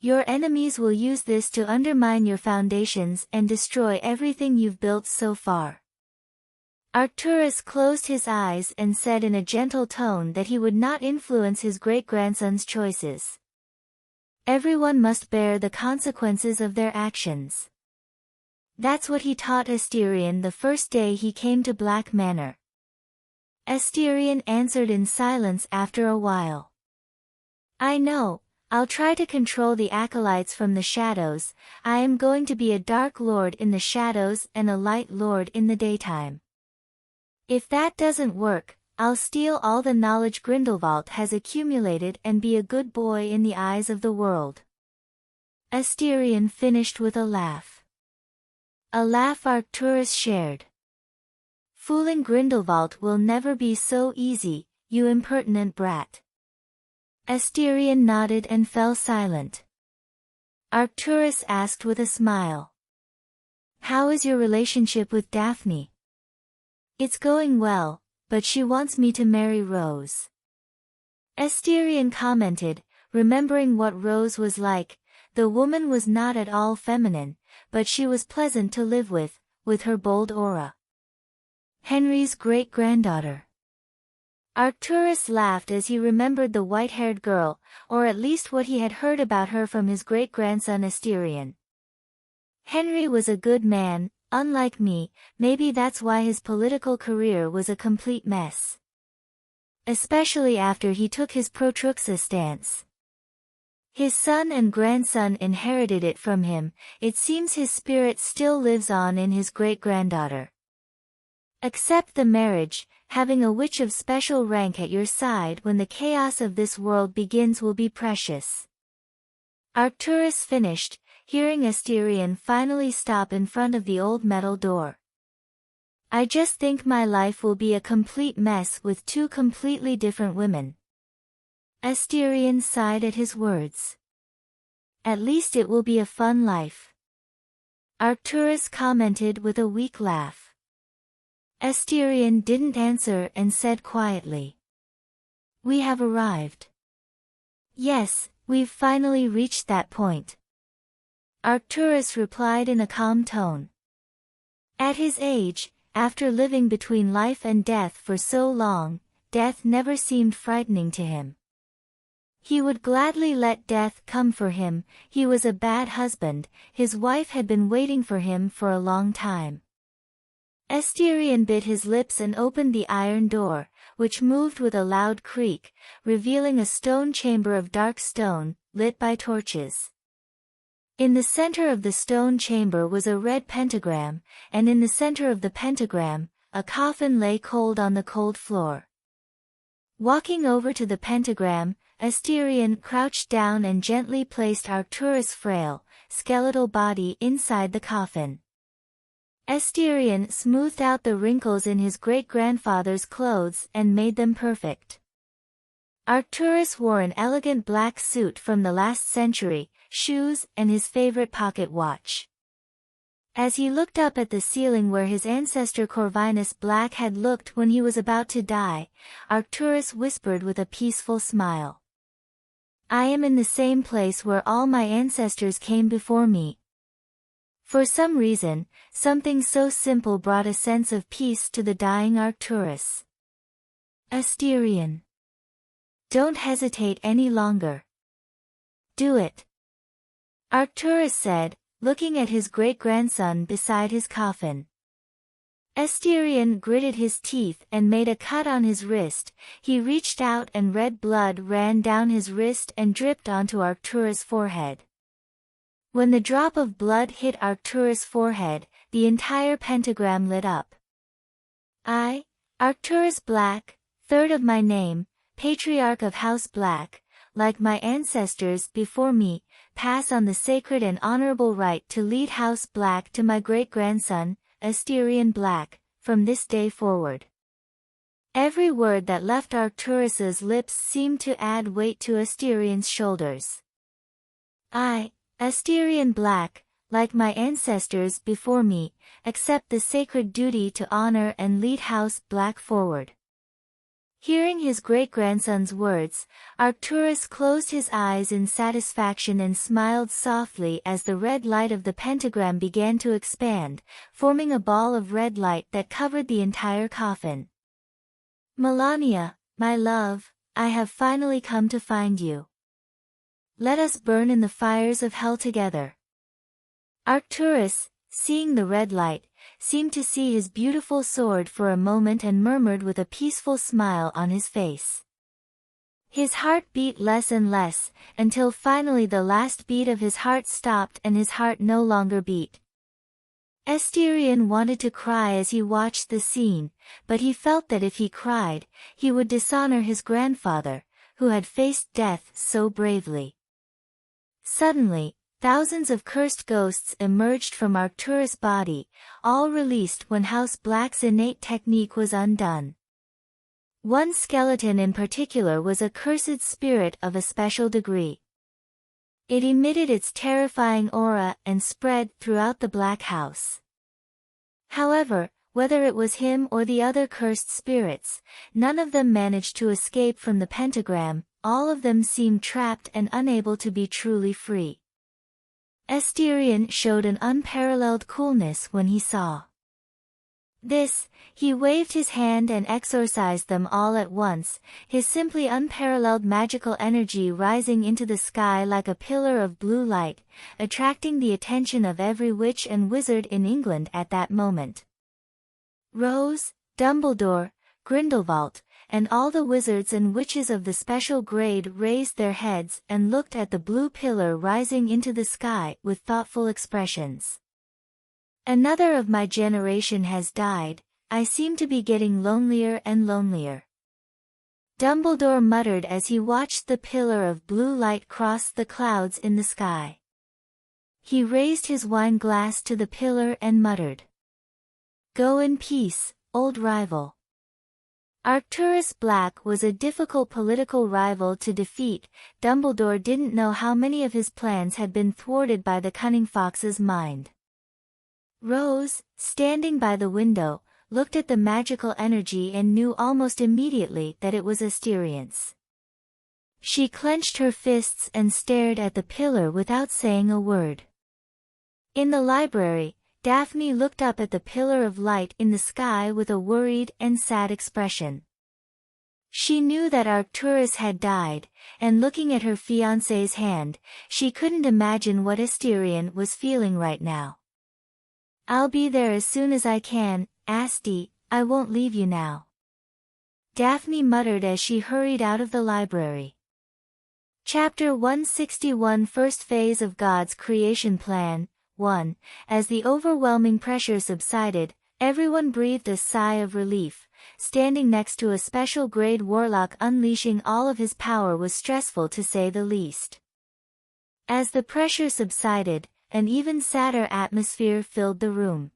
Speaker 1: Your enemies will use this to undermine your foundations and destroy everything you've built so far. Arcturus closed his eyes and said in a gentle tone that he would not influence his great-grandson's choices. Everyone must bear the consequences of their actions. That's what he taught Asterion the first day he came to Black Manor. Asterion answered in silence after a while. I know, I'll try to control the acolytes from the shadows. I am going to be a dark lord in the shadows and a light lord in the daytime. If that doesn't work, I'll steal all the knowledge Grindelwald has accumulated and be a good boy in the eyes of the world." Asterion finished with a laugh. A laugh Arcturus shared. "Fooling Grindelwald will never be so easy, you impertinent brat." Asterion nodded and fell silent. Arcturus asked with a smile. "How is your relationship with Daphne?" "It's going well, but she wants me to marry Rose." Asterion commented, remembering what Rose was like. The woman was not at all feminine, but she was pleasant to live with her bold aura. Henry's great-granddaughter. Arcturus laughed as he remembered the white-haired girl, or at least what he had heard about her from his great-grandson Asterion. Henry was a good man, unlike me. Maybe that's why his political career was a complete mess. Especially after he took his pro-Truxa stance. His son and grandson inherited it from him. It seems his spirit still lives on in his great-granddaughter. Accept the marriage. Having a witch of special rank at your side when the chaos of this world begins will be precious. Arcturus finished, hearing Asterion finally stop in front of the old metal door. "I just think my life will be a complete mess with two completely different women." Asterion sighed at his words. "At least it will be a fun life." Arcturus commented with a weak laugh. Asterion didn't answer and said quietly, "We have arrived." "Yes, we've finally reached that point." Arcturus replied in a calm tone. At his age, after living between life and death for so long, death never seemed frightening to him. He would gladly let death come for him. He was a bad husband. His wife had been waiting for him for a long time. Asterion bit his lips and opened the iron door, which moved with a loud creak, revealing a stone chamber of dark stone, lit by torches. In the center of the stone chamber was a red pentagram, and in the center of the pentagram, a coffin lay cold on the cold floor. Walking over to the pentagram, Asterion crouched down and gently placed Arcturus' frail, skeletal body inside the coffin. Asterion smoothed out the wrinkles in his great-grandfather's clothes and made them perfect. Arcturus wore an elegant black suit from the last century, shoes, and his favorite pocket watch. As he looked up at the ceiling where his ancestor Corvinus Black had looked when he was about to die, Arcturus whispered with a peaceful smile, "I am in the same place where all my ancestors came before me." For some reason, something so simple brought a sense of peace to the dying Arcturus. "Asterion, don't hesitate any longer. Do it," Arcturus said, looking at his great-grandson beside his coffin. Asterion gritted his teeth and made a cut on his wrist. He reached out and red blood ran down his wrist and dripped onto Arcturus' forehead. When the drop of blood hit Arcturus' forehead, the entire pentagram lit up. "I, Arcturus Black, third of my name, patriarch of House Black, like my ancestors before me, pass on the sacred and honorable right to lead House Black to my great-grandson, Asterion Black, from this day forward." Every word that left Arcturus's lips seemed to add weight to Asterion's shoulders. "I, Asterion Black, like my ancestors before me, accept the sacred duty to honor and lead House Black forward." Hearing his great-grandson's words, Arcturus closed his eyes in satisfaction and smiled softly as the red light of the pentagram began to expand, forming a ball of red light that covered the entire coffin. "Melania, my love, I have finally come to find you. Let us burn in the fires of hell together." Arcturus, seeing the red light, seemed to see his beautiful sword for a moment and murmured with a peaceful smile on his face, His heart beat less and less, until finally the last beat of his heart stopped and his heart no longer beat. Asterion wanted to cry as he watched the scene, but he felt that if he cried, he would dishonor his grandfather, who had faced death so bravely. Suddenly, thousands of cursed ghosts emerged from Arcturus' body, all released when House Black's innate technique was undone. One skeleton in particular was a cursed spirit of a special degree. It emitted its terrifying aura and spread throughout the Black House. However, whether it was him or the other cursed spirits, none of them managed to escape from the pentagram, all of them seemed trapped and unable to be truly free. Asterion showed an unparalleled coolness when he saw this. He waved his hand and exorcised them all at once, his simply unparalleled magical energy rising into the sky like a pillar of blue light, attracting the attention of every witch and wizard in England at that moment. Rose, Dumbledore, Grindelwald, and all the wizards and witches of the special grade raised their heads and looked at the blue pillar rising into the sky with thoughtful expressions. Another of my generation has died, I seem to be getting lonelier and lonelier. Dumbledore muttered as he watched the pillar of blue light cross the clouds in the sky. He raised his wine glass to the pillar and muttered, "Go in peace, old rival." Arcturus Black was a difficult political rival to defeat. Dumbledore didn't know how many of his plans had been thwarted by the cunning fox's mind. Rose, standing by the window, looked at the magical energy and knew almost immediately that it was Asterion's. She clenched her fists and stared at the pillar without saying a word. In the library, Daphne looked up at the pillar of light in the sky with a worried and sad expression. She knew that Arcturus had died, and looking at her fiancé's hand, she couldn't imagine what Asterion was feeling right now. "I'll be there as soon as I can, Asti, I won't leave you now," Daphne muttered as she hurried out of the library. Chapter 161 First Phase of God's Creation Plan 1. As the overwhelming pressure subsided, everyone breathed a sigh of relief. Standing next to a special grade warlock unleashing all of his power was stressful to say the least. As the pressure subsided, an even sadder atmosphere filled the room.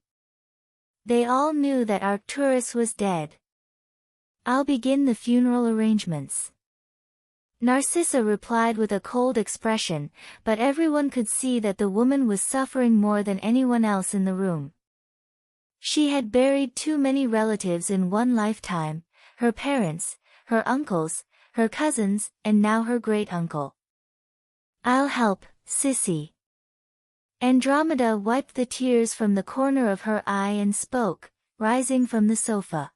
Speaker 1: They all knew that Arcturus was dead. "I'll begin the funeral arrangements," Narcissa replied with a cold expression, but everyone could see that the woman was suffering more than anyone else in the room. She had buried too many relatives in one lifetime, her parents, her uncles, her cousins, and now her great-uncle. "I'll help, Sissy." Andromeda wiped the tears from the corner of her eye and spoke, rising from the sofa.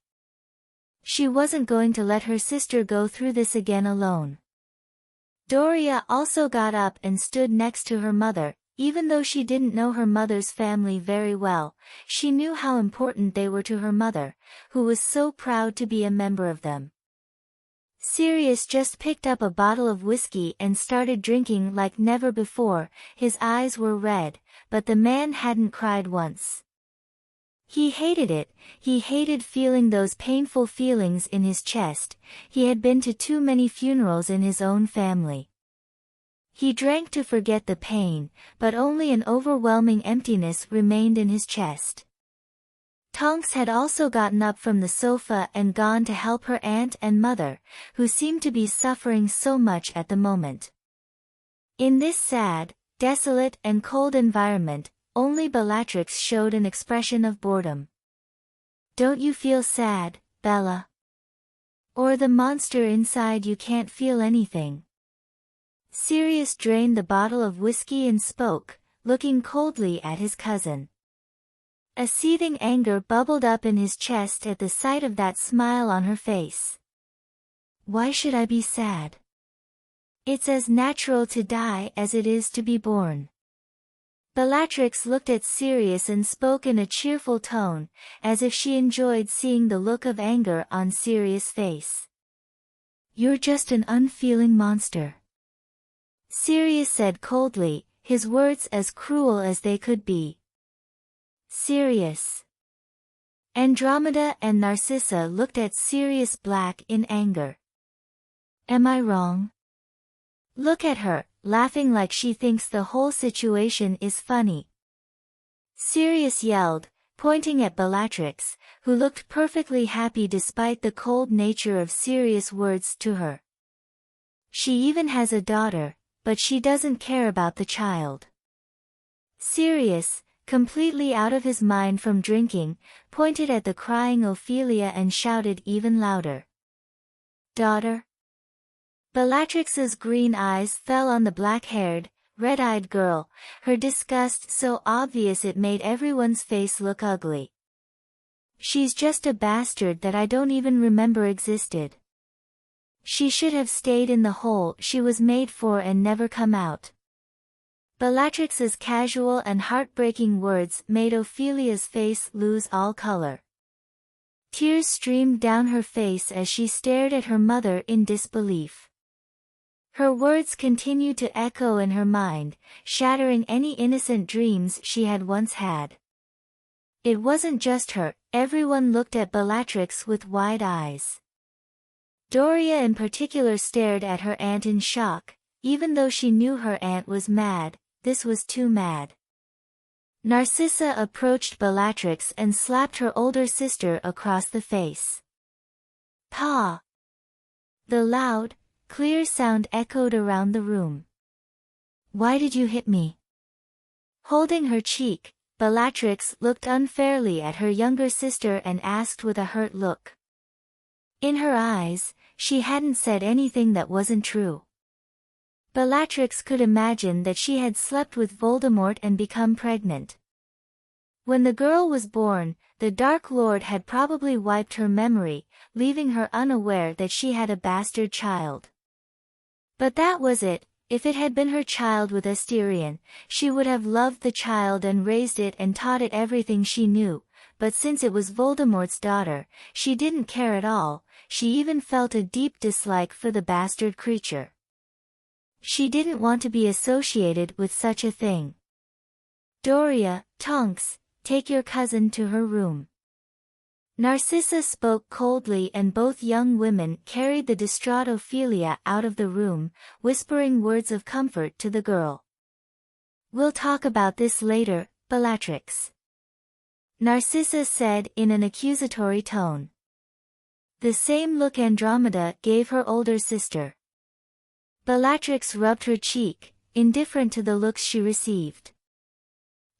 Speaker 1: She wasn't going to let her sister go through this again alone. Doria also got up and stood next to her mother. Even though she didn't know her mother's family very well, she knew how important they were to her mother, who was so proud to be a member of them. Sirius just picked up a bottle of whiskey and started drinking like never before. His eyes were red, but the man hadn't cried once. He hated it, he hated feeling those painful feelings in his chest. He had been to too many funerals in his own family. He drank to forget the pain, but only an overwhelming emptiness remained in his chest. Tonks had also gotten up from the sofa and gone to help her aunt and mother, who seemed to be suffering so much at the moment. In this sad, desolate and cold environment, only Bellatrix showed an expression of boredom. "Don't you feel sad, Bella? Or the monster inside you can't feel anything?" Sirius drained the bottle of whiskey and spoke, looking coldly at his cousin. A seething anger bubbled up in his chest at the sight of that smile on her face. "Why should I be sad? It's as natural to die as it is to be born." Bellatrix looked at Sirius and spoke in a cheerful tone, as if she enjoyed seeing the look of anger on Sirius' face. You're just an unfeeling monster. Sirius said coldly, his words as cruel as they could be. Sirius. Andromeda and Narcissa looked at Sirius Black in anger. Am I wrong? Look at her, laughing like she thinks the whole situation is funny. Sirius yelled, pointing at Bellatrix, who looked perfectly happy despite the cold nature of Sirius' words to her. She even has a daughter, but she doesn't care about the child. Sirius, completely out of his mind from drinking, pointed at the crying Ophelia and shouted even louder. Daughter? Bellatrix's green eyes fell on the black-haired, red-eyed girl, her disgust so obvious it made everyone's face look ugly. She's just a bastard that I don't even remember existed. She should have stayed in the hole she was made for and never come out. Bellatrix's casual and heartbreaking words made Ophelia's face lose all color. Tears streamed down her face as she stared at her mother in disbelief. Her words continued to echo in her mind, shattering any innocent dreams she had once had. It wasn't just her, everyone looked at Bellatrix with wide eyes. Doria in particular stared at her aunt in shock, even though she knew her aunt was mad, this was too mad. Narcissa approached Bellatrix and slapped her older sister across the face. Pa! The loud, clear sound echoed around the room. Why did you hit me? Holding her cheek, Bellatrix looked unfairly at her younger sister and asked with a hurt look. In her eyes, she hadn't said anything that wasn't true. Bellatrix could imagine that she had slept with Voldemort and become pregnant. When the girl was born, the Dark Lord had probably wiped her memory, leaving her unaware that she had a bastard child. But that was it. If it had been her child with Asterion, she would have loved the child and raised it and taught it everything she knew, but since it was Voldemort's daughter, she didn't care at all, she even felt a deep dislike for the bastard creature. She didn't want to be associated with such a thing. Doria, Tonks, take your cousin to her room. Narcissa spoke coldly and both young women carried the distraught Ophelia out of the room, whispering words of comfort to the girl. We'll talk about this later, Bellatrix. Narcissa said in an accusatory tone. The same look Andromeda gave her older sister. Bellatrix rubbed her cheek, indifferent to the looks she received.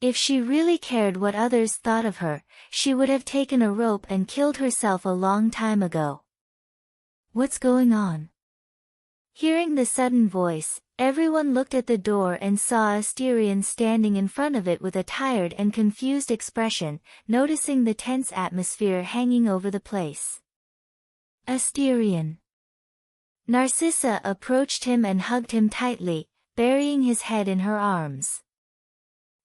Speaker 1: If she really cared what others thought of her, she would have taken a rope and killed herself a long time ago. What's going on? Hearing the sudden voice, everyone looked at the door and saw Asterion standing in front of it with a tired and confused expression, noticing the tense atmosphere hanging over the place. Asterion. Narcissa approached him and hugged him tightly, burying his head in her arms.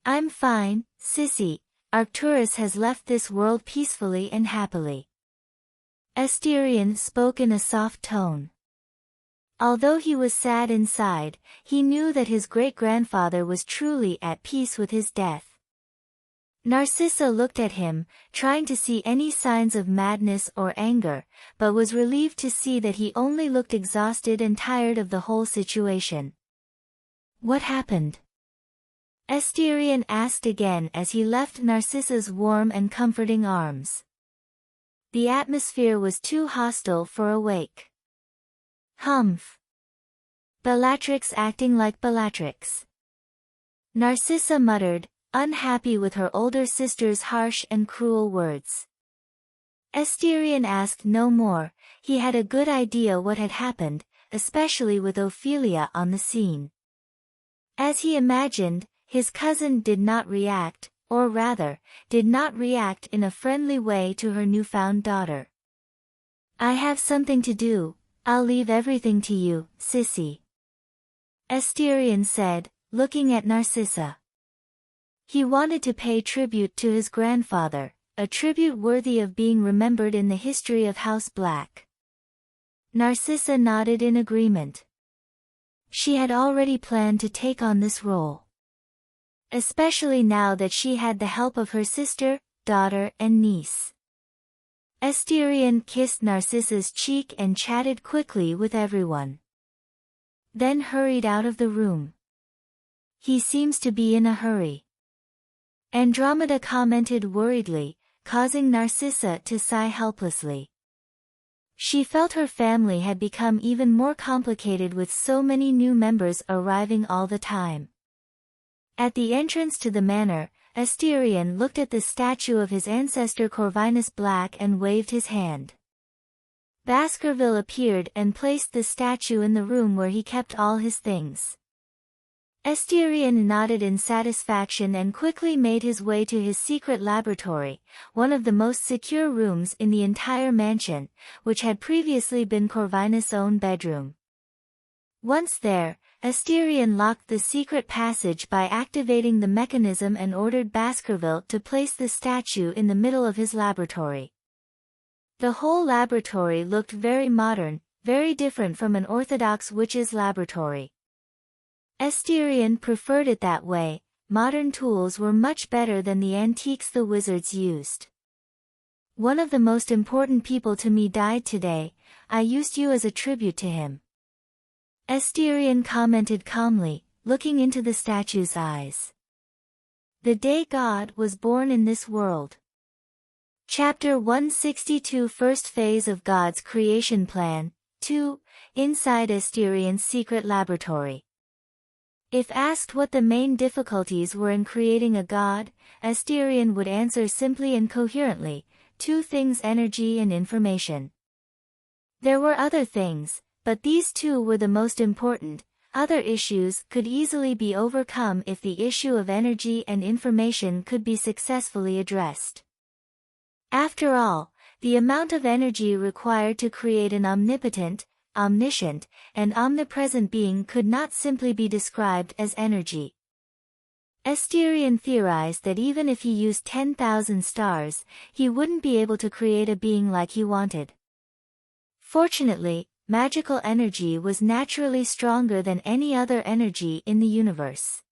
Speaker 1: I'm fine, sissy, Arcturus has left this world peacefully and happily. Asterion spoke in a soft tone. Although he was sad inside, he knew that his great-grandfather was truly at peace with his death. Narcissa looked at him, trying to see any signs of madness or anger, but was relieved to see that he only looked exhausted and tired of the whole situation. What happened? Asterion asked again as he left Narcissa's warm and comforting arms. The atmosphere was too hostile for a wake. Humph. Bellatrix acting like Bellatrix. Narcissa muttered, unhappy with her older sister's harsh and cruel words. Asterion asked no more, he had a good idea what had happened, especially with Ophelia on the scene. As he imagined, his cousin did not react, or rather, did not react in a friendly way to her newfound daughter. I have something to do, I'll leave everything to you, sissy. Asterion said, looking at Narcissa. He wanted to pay tribute to his grandfather, a tribute worthy of being remembered in the history of House Black. Narcissa nodded in agreement. She had already planned to take on this role. Especially now that she had the help of her sister, daughter and niece. Asterion kissed Narcissa's cheek and chatted quickly with everyone. Then hurried out of the room. He seems to be in a hurry. Andromeda commented worriedly, causing Narcissa to sigh helplessly. She felt her family had become even more complicated with so many new members arriving all the time. At the entrance to the manor, Asterion looked at the statue of his ancestor Corvinus Black and waved his hand. Baskerville appeared and placed the statue in the room where he kept all his things. Asterion nodded in satisfaction and quickly made his way to his secret laboratory, one of the most secure rooms in the entire mansion, which had previously been Corvinus' own bedroom. Once there, Asterion locked the secret passage by activating the mechanism and ordered Baskerville to place the statue in the middle of his laboratory. The whole laboratory looked very modern, very different from an orthodox witch's laboratory. Asterion preferred it that way. Modern tools were much better than the antiques the wizards used. One of the most important people to me died today. I used you as a tribute to him. Asterion commented calmly, looking into the statue's eyes. The day God was born in this world. Chapter 162 First Phase of God's Creation Plan, 2, Inside Asterion's Secret Laboratory. If asked what the main difficulties were in creating a god, Asterion would answer simply and coherently, two things: energy and information. There were other things, but these two were the most important. Other issues could easily be overcome if the issue of energy and information could be successfully addressed. After all, the amount of energy required to create an omnipotent, omniscient, and omnipresent being could not simply be described as energy. Asterion theorized that even if he used 10,000 stars, he wouldn't be able to create a being like he wanted. Fortunately, magical energy was naturally stronger than any other energy in the universe.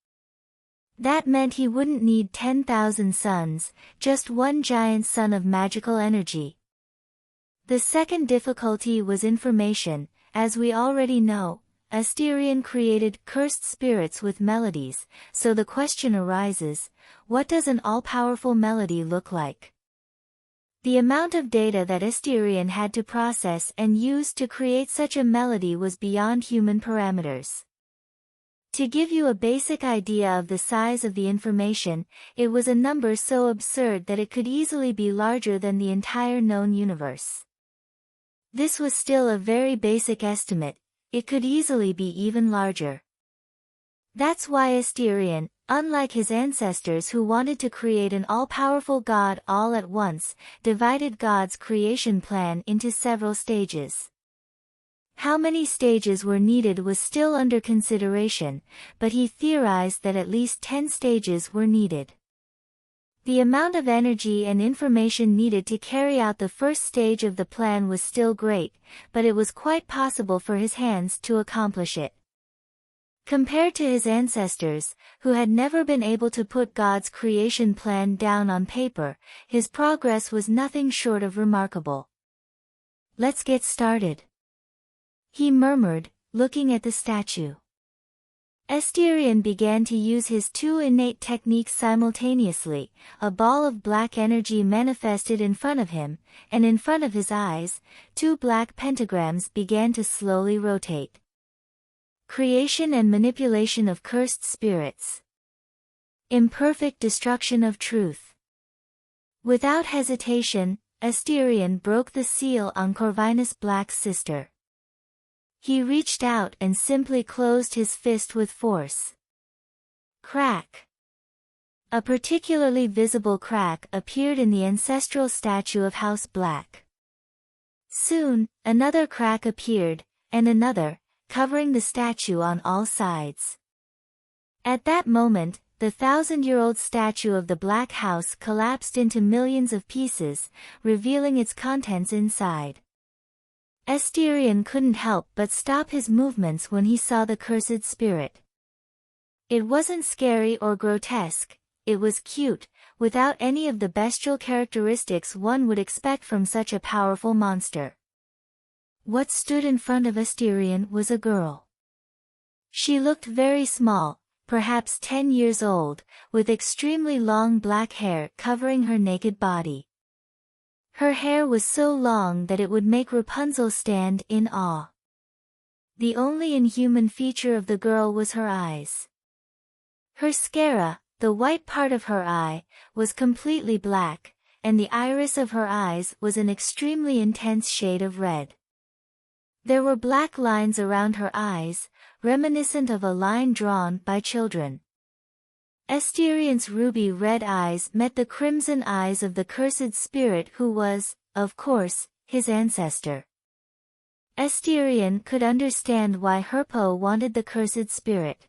Speaker 1: That meant he wouldn't need 10,000 suns, just one giant sun of magical energy. The second difficulty was information. As we already know, Asterion created cursed spirits with melodies, so the question arises, what does an all-powerful melody look like? The amount of data that Asterion had to process and use to create such a melody was beyond human parameters. To give you a basic idea of the size of the information, it was a number so absurd that it could easily be larger than the entire known universe. This was still a very basic estimate. It could easily be even larger. That's why Asterion, unlike his ancestors who wanted to create an all-powerful god all at once, divided God's creation plan into several stages. How many stages were needed was still under consideration, but he theorized that at least 10 stages were needed. The amount of energy and information needed to carry out the first stage of the plan was still great, but it was quite possible for his hands to accomplish it. Compared to his ancestors, who had never been able to put God's creation plan down on paper, his progress was nothing short of remarkable. Let's get started, he murmured, looking at the statue. Asterion began to use his two innate techniques simultaneously. A ball of black energy manifested in front of him, and in front of his eyes, two black pentagrams began to slowly rotate. Creation and manipulation of cursed spirits. Imperfect destruction of truth. Without hesitation, Asterion broke the seal on Corvinus Black's sister. He reached out and simply closed his fist with force. Crack. A particularly visible crack appeared in the ancestral statue of House Black. Soon, another crack appeared, and another, covering the statue on all sides. At that moment, the 1,000-year-old statue of the Black House collapsed into millions of pieces, revealing its contents inside. Asterion couldn't help but stop his movements when he saw the cursed spirit. It wasn't scary or grotesque, it was cute, without any of the bestial characteristics one would expect from such a powerful monster. What stood in front of Asterion was a girl. She looked very small, perhaps 10 years old, with extremely long black hair covering her naked body. Her hair was so long that it would make Rapunzel stand in awe. The only inhuman feature of the girl was her eyes. Her sclera, the white part of her eye, was completely black, and the iris of her eyes was an extremely intense shade of red. There were black lines around her eyes, reminiscent of a line drawn by children. Asterion's ruby red eyes met the crimson eyes of the cursed spirit who was, of course, his ancestor. Asterion could understand why Herpo wanted the cursed spirit.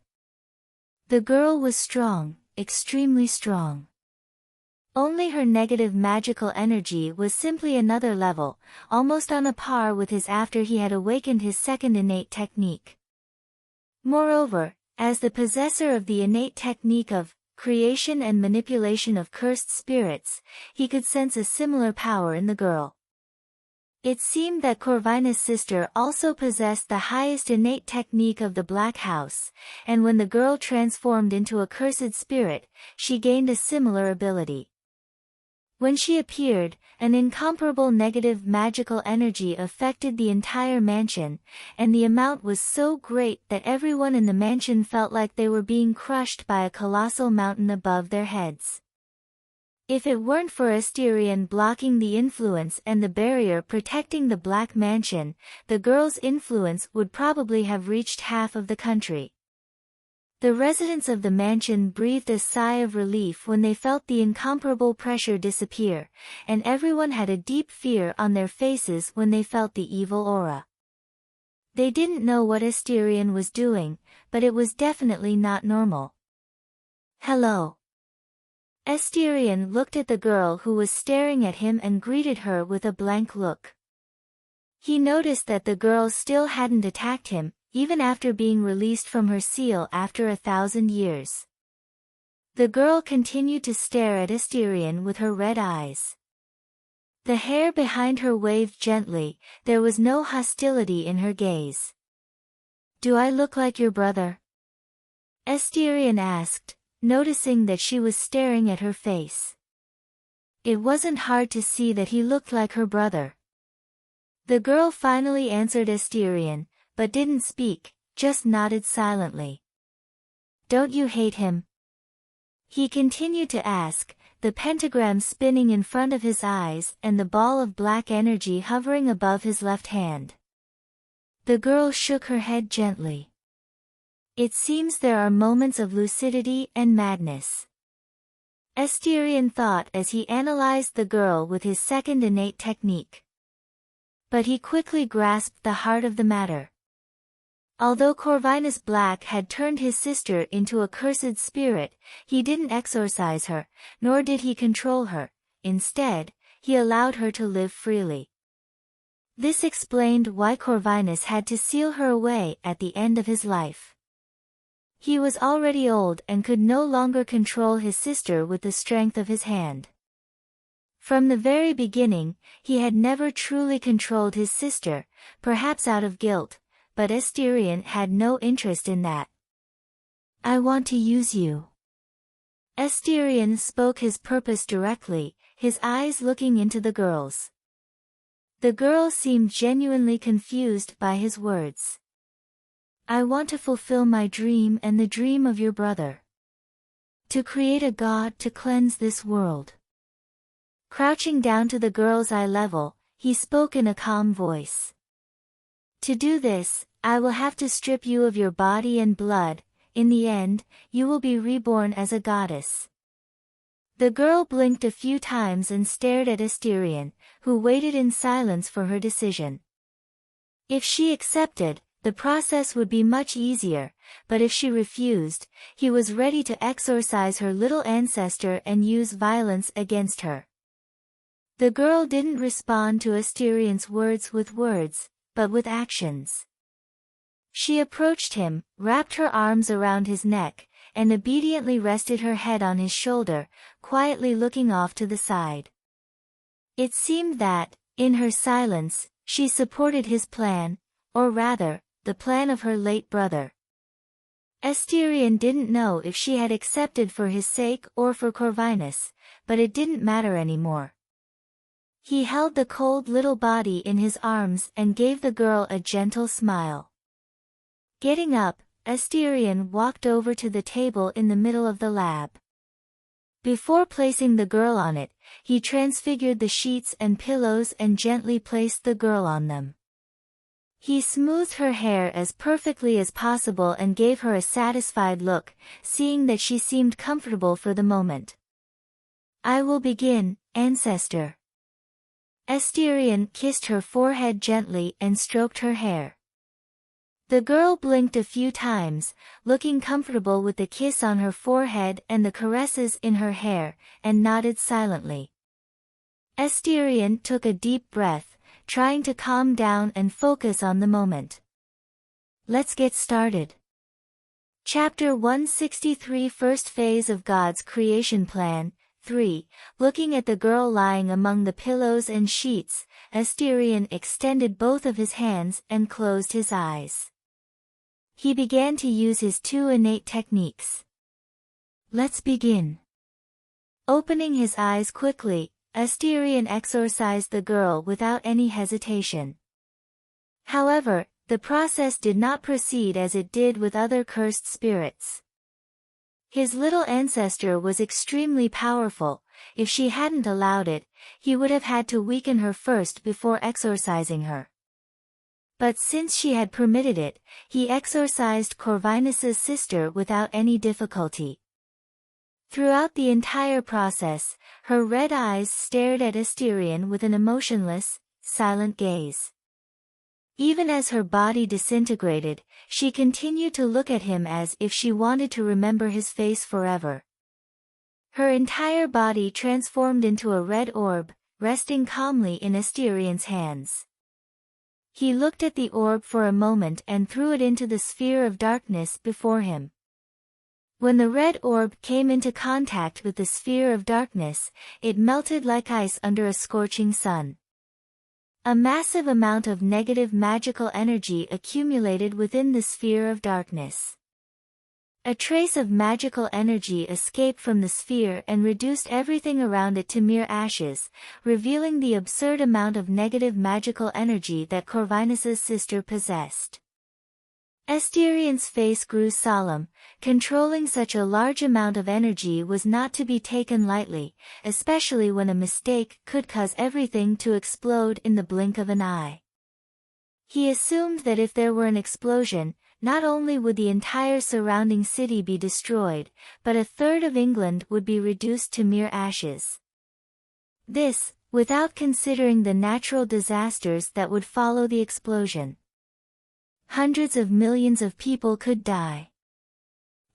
Speaker 1: The girl was strong, extremely strong. Only her negative magical energy was simply another level, almost on a par with his after he had awakened his second innate technique. Moreover, as the possessor of the innate technique of creation and manipulation of cursed spirits, he could sense a similar power in the girl. It seemed that Corvinus' sister also possessed the highest innate technique of the Black House, and when the girl transformed into a cursed spirit, she gained a similar ability. When she appeared, an incomparable negative magical energy affected the entire mansion, and the amount was so great that everyone in the mansion felt like they were being crushed by a colossal mountain above their heads. If it weren't for Asterion blocking the influence and the barrier protecting the Black Mansion, the girl's influence would probably have reached half of the country. The residents of the mansion breathed a sigh of relief when they felt the incomparable pressure disappear, and everyone had a deep fear on their faces when they felt the evil aura. They didn't know what Asterion was doing, but it was definitely not normal. "Hello." Asterion looked at the girl who was staring at him and greeted her with a blank look. He noticed that the girl still hadn't attacked him, even after being released from her seal after 1,000 years. The girl continued to stare at Asterion with her red eyes. The hair behind her waved gently, there was no hostility in her gaze. "Do I look like your brother?" Asterion asked, noticing that she was staring at her face. It wasn't hard to see that he looked like her brother. The girl finally answered Asterion, but didn't speak, just nodded silently. "Don't you hate him?" He continued to ask, the pentagram spinning in front of his eyes and the ball of black energy hovering above his left hand. The girl shook her head gently. "It seems there are moments of lucidity and madness." Asterion thought as he analyzed the girl with his second innate technique. But he quickly grasped the heart of the matter. Although Corvinus Black had turned his sister into a cursed spirit, he didn't exorcise her, nor did he control her. Instead, he allowed her to live freely. This explained why Corvinus had to seal her away at the end of his life. He was already old and could no longer control his sister with the strength of his hand. From the very beginning, he had never truly controlled his sister, perhaps out of guilt, but Asterion had no interest in that. "I want to use you." Asterion spoke his purpose directly, his eyes looking into the girl's. The girl seemed genuinely confused by his words. "I want to fulfill my dream and the dream of your brother. To create a god to cleanse this world." Crouching down to the girl's eye level, he spoke in a calm voice. "To do this, I will have to strip you of your body and blood. In the end, you will be reborn as a goddess." The girl blinked a few times and stared at Asterion, who waited in silence for her decision. If she accepted, the process would be much easier, but if she refused, he was ready to exorcise her little ancestor and use violence against her. The girl didn't respond to Asterion's words with words, but with actions. She approached him, wrapped her arms around his neck, and obediently rested her head on his shoulder, quietly looking off to the side. It seemed that, in her silence, she supported his plan, or rather, the plan of her late brother. Asterion didn't know if she had accepted for his sake or for Corvinus, but it didn't matter anymore. He held the cold little body in his arms and gave the girl a gentle smile. Getting up, Asterion walked over to the table in the middle of the lab. Before placing the girl on it, he transfigured the sheets and pillows and gently placed the girl on them. He smoothed her hair as perfectly as possible and gave her a satisfied look, seeing that she seemed comfortable for the moment. "I will begin, Ancestor." Asterion kissed her forehead gently and stroked her hair. The girl blinked a few times, looking comfortable with the kiss on her forehead and the caresses in her hair, and nodded silently. Asterion took a deep breath, trying to calm down and focus on the moment. Let's get started. Chapter 163, First Phase of God's Creation Plan, 3. Looking at the girl lying among the pillows and sheets, Asterion extended both of his hands and closed his eyes. He began to use his two innate techniques. Let's begin. Opening his eyes quickly, Asterion exorcised the girl without any hesitation. However, the process did not proceed as it did with other cursed spirits. His little ancestor was extremely powerful. If she hadn't allowed it, he would have had to weaken her first before exorcising her. But since she had permitted it, he exorcised Corvinus's sister without any difficulty. Throughout the entire process, her red eyes stared at Asterion with an emotionless, silent gaze. Even as her body disintegrated, she continued to look at him as if she wanted to remember his face forever. Her entire body transformed into a red orb, resting calmly in Asterion's hands. He looked at the orb for a moment and threw it into the sphere of darkness before him. When the red orb came into contact with the sphere of darkness, it melted like ice under a scorching sun. A massive amount of negative magical energy accumulated within the sphere of darkness. A trace of magical energy escaped from the sphere and reduced everything around it to mere ashes, revealing the absurd amount of negative magical energy that Corvinus's sister possessed. Asterion's face grew solemn. Controlling such a large amount of energy was not to be taken lightly, especially when a mistake could cause everything to explode in the blink of an eye. He assumed that if there were an explosion, not only would the entire surrounding city be destroyed, but a third of England would be reduced to mere ashes. This, without considering the natural disasters that would follow the explosion. Hundreds of millions of people could die.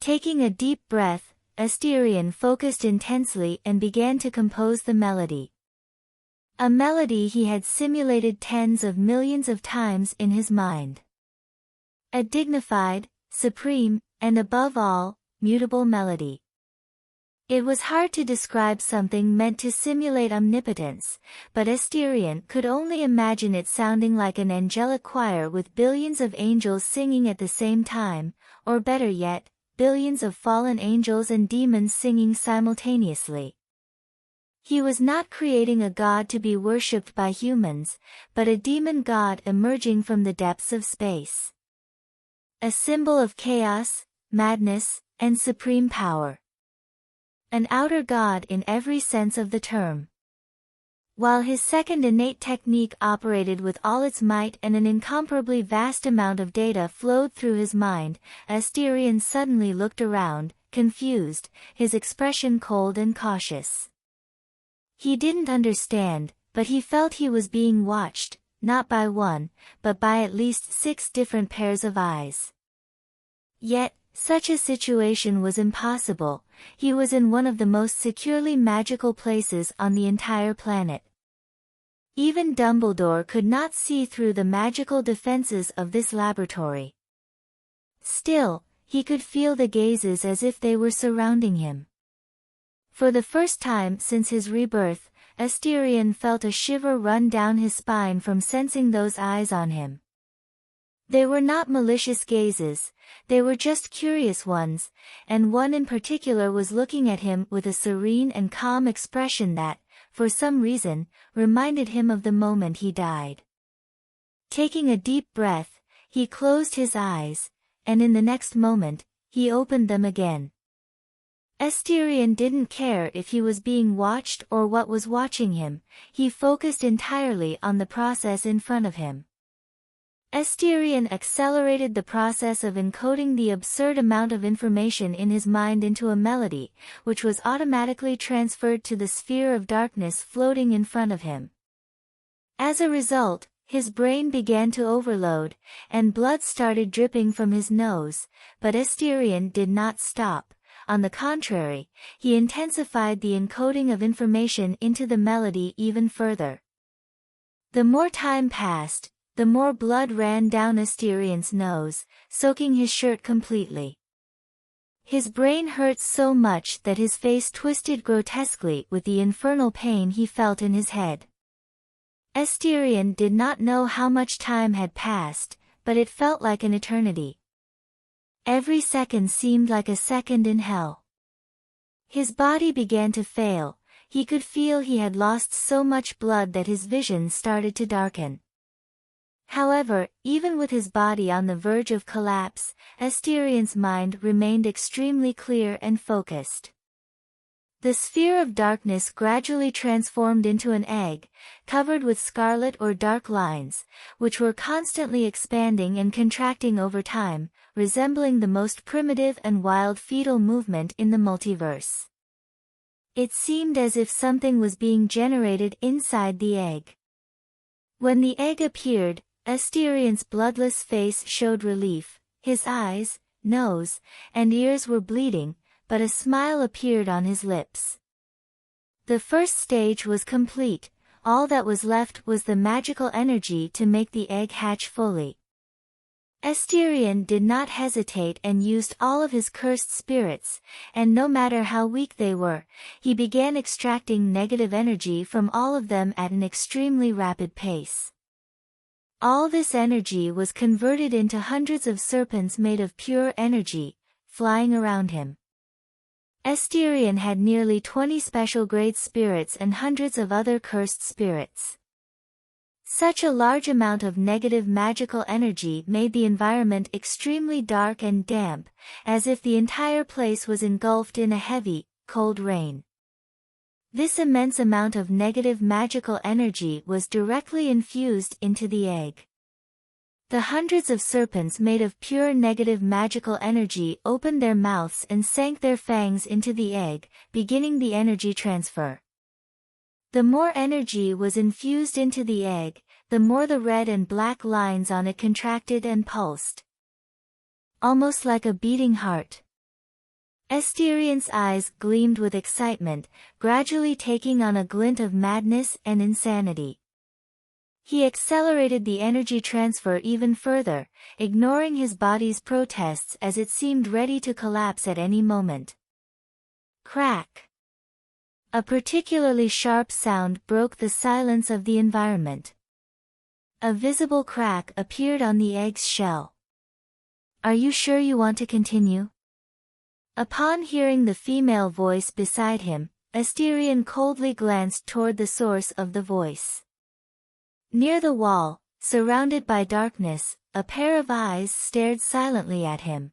Speaker 1: Taking a deep breath, Asterion focused intensely and began to compose the melody. A melody he had simulated tens of millions of times in his mind. A dignified, supreme, and above all, mutable melody. It was hard to describe something meant to simulate omnipotence, but Asterion could only imagine it sounding like an angelic choir with billions of angels singing at the same time, or better yet, billions of fallen angels and demons singing simultaneously. He was not creating a god to be worshipped by humans, but a demon god emerging from the depths of space. A symbol of chaos, madness, and supreme power. An outer god in every sense of the term. While his second innate technique operated with all its might and an incomparably vast amount of data flowed through his mind, Asterion suddenly looked around, confused, his expression cold and cautious. He didn't understand, but he felt he was being watched, not by one, but by at least 6 different pairs of eyes. Yet, such a situation was impossible. He was in one of the most securely magical places on the entire planet. Even Dumbledore could not see through the magical defenses of this laboratory. Still, he could feel the gazes as if they were surrounding him. For the first time since his rebirth, Asterion felt a shiver run down his spine from sensing those eyes on him. They were not malicious gazes, they were just curious ones, and one in particular was looking at him with a serene and calm expression that, for some reason, reminded him of the moment he died. Taking a deep breath, he closed his eyes, and in the next moment, he opened them again. Asterion didn't care if he was being watched or what was watching him, he focused entirely on the process in front of him. Asterion accelerated the process of encoding the absurd amount of information in his mind into a melody, which was automatically transferred to the sphere of darkness floating in front of him. As a result, his brain began to overload, and blood started dripping from his nose, but Asterion did not stop. On the contrary, he intensified the encoding of information into the melody even further. The more time passed, the more blood ran down Asterion's nose, soaking his shirt completely. His brain hurt so much that his face twisted grotesquely with the infernal pain he felt in his head. Asterion did not know how much time had passed, but it felt like an eternity. Every second seemed like a second in hell. His body began to fail, he could feel he had lost so much blood that his vision started to darken. However, even with his body on the verge of collapse, Asterion's mind remained extremely clear and focused. The sphere of darkness gradually transformed into an egg, covered with scarlet or dark lines, which were constantly expanding and contracting over time, resembling the most primitive and wild fetal movement in the multiverse. It seemed as if something was being generated inside the egg. When the egg appeared, Asterion's bloodless face showed relief, his eyes, nose, and ears were bleeding, but a smile appeared on his lips. The first stage was complete, all that was left was the magical energy to make the egg hatch fully. Asterion did not hesitate and used all of his cursed spirits, and no matter how weak they were, he began extracting negative energy from all of them at an extremely rapid pace. All this energy was converted into hundreds of serpents made of pure energy, flying around him. Asterion had nearly 20 special grade spirits and hundreds of other cursed spirits. Such a large amount of negative magical energy made the environment extremely dark and damp, as if the entire place was engulfed in a heavy, cold rain. This immense amount of negative magical energy was directly infused into the egg. The hundreds of serpents made of pure negative magical energy opened their mouths and sank their fangs into the egg, beginning the energy transfer. The more energy was infused into the egg, the more the red and black lines on it contracted and pulsed. Almost like a beating heart. Asterion's eyes gleamed with excitement, gradually taking on a glint of madness and insanity. He accelerated the energy transfer even further, ignoring his body's protests as it seemed ready to collapse at any moment. Crack! A particularly sharp sound broke the silence of the environment. A visible crack appeared on the egg's shell. "Are you sure you want to continue?" Upon hearing the female voice beside him, Asterion coldly glanced toward the source of the voice. Near the wall, surrounded by darkness, a pair of eyes stared silently at him.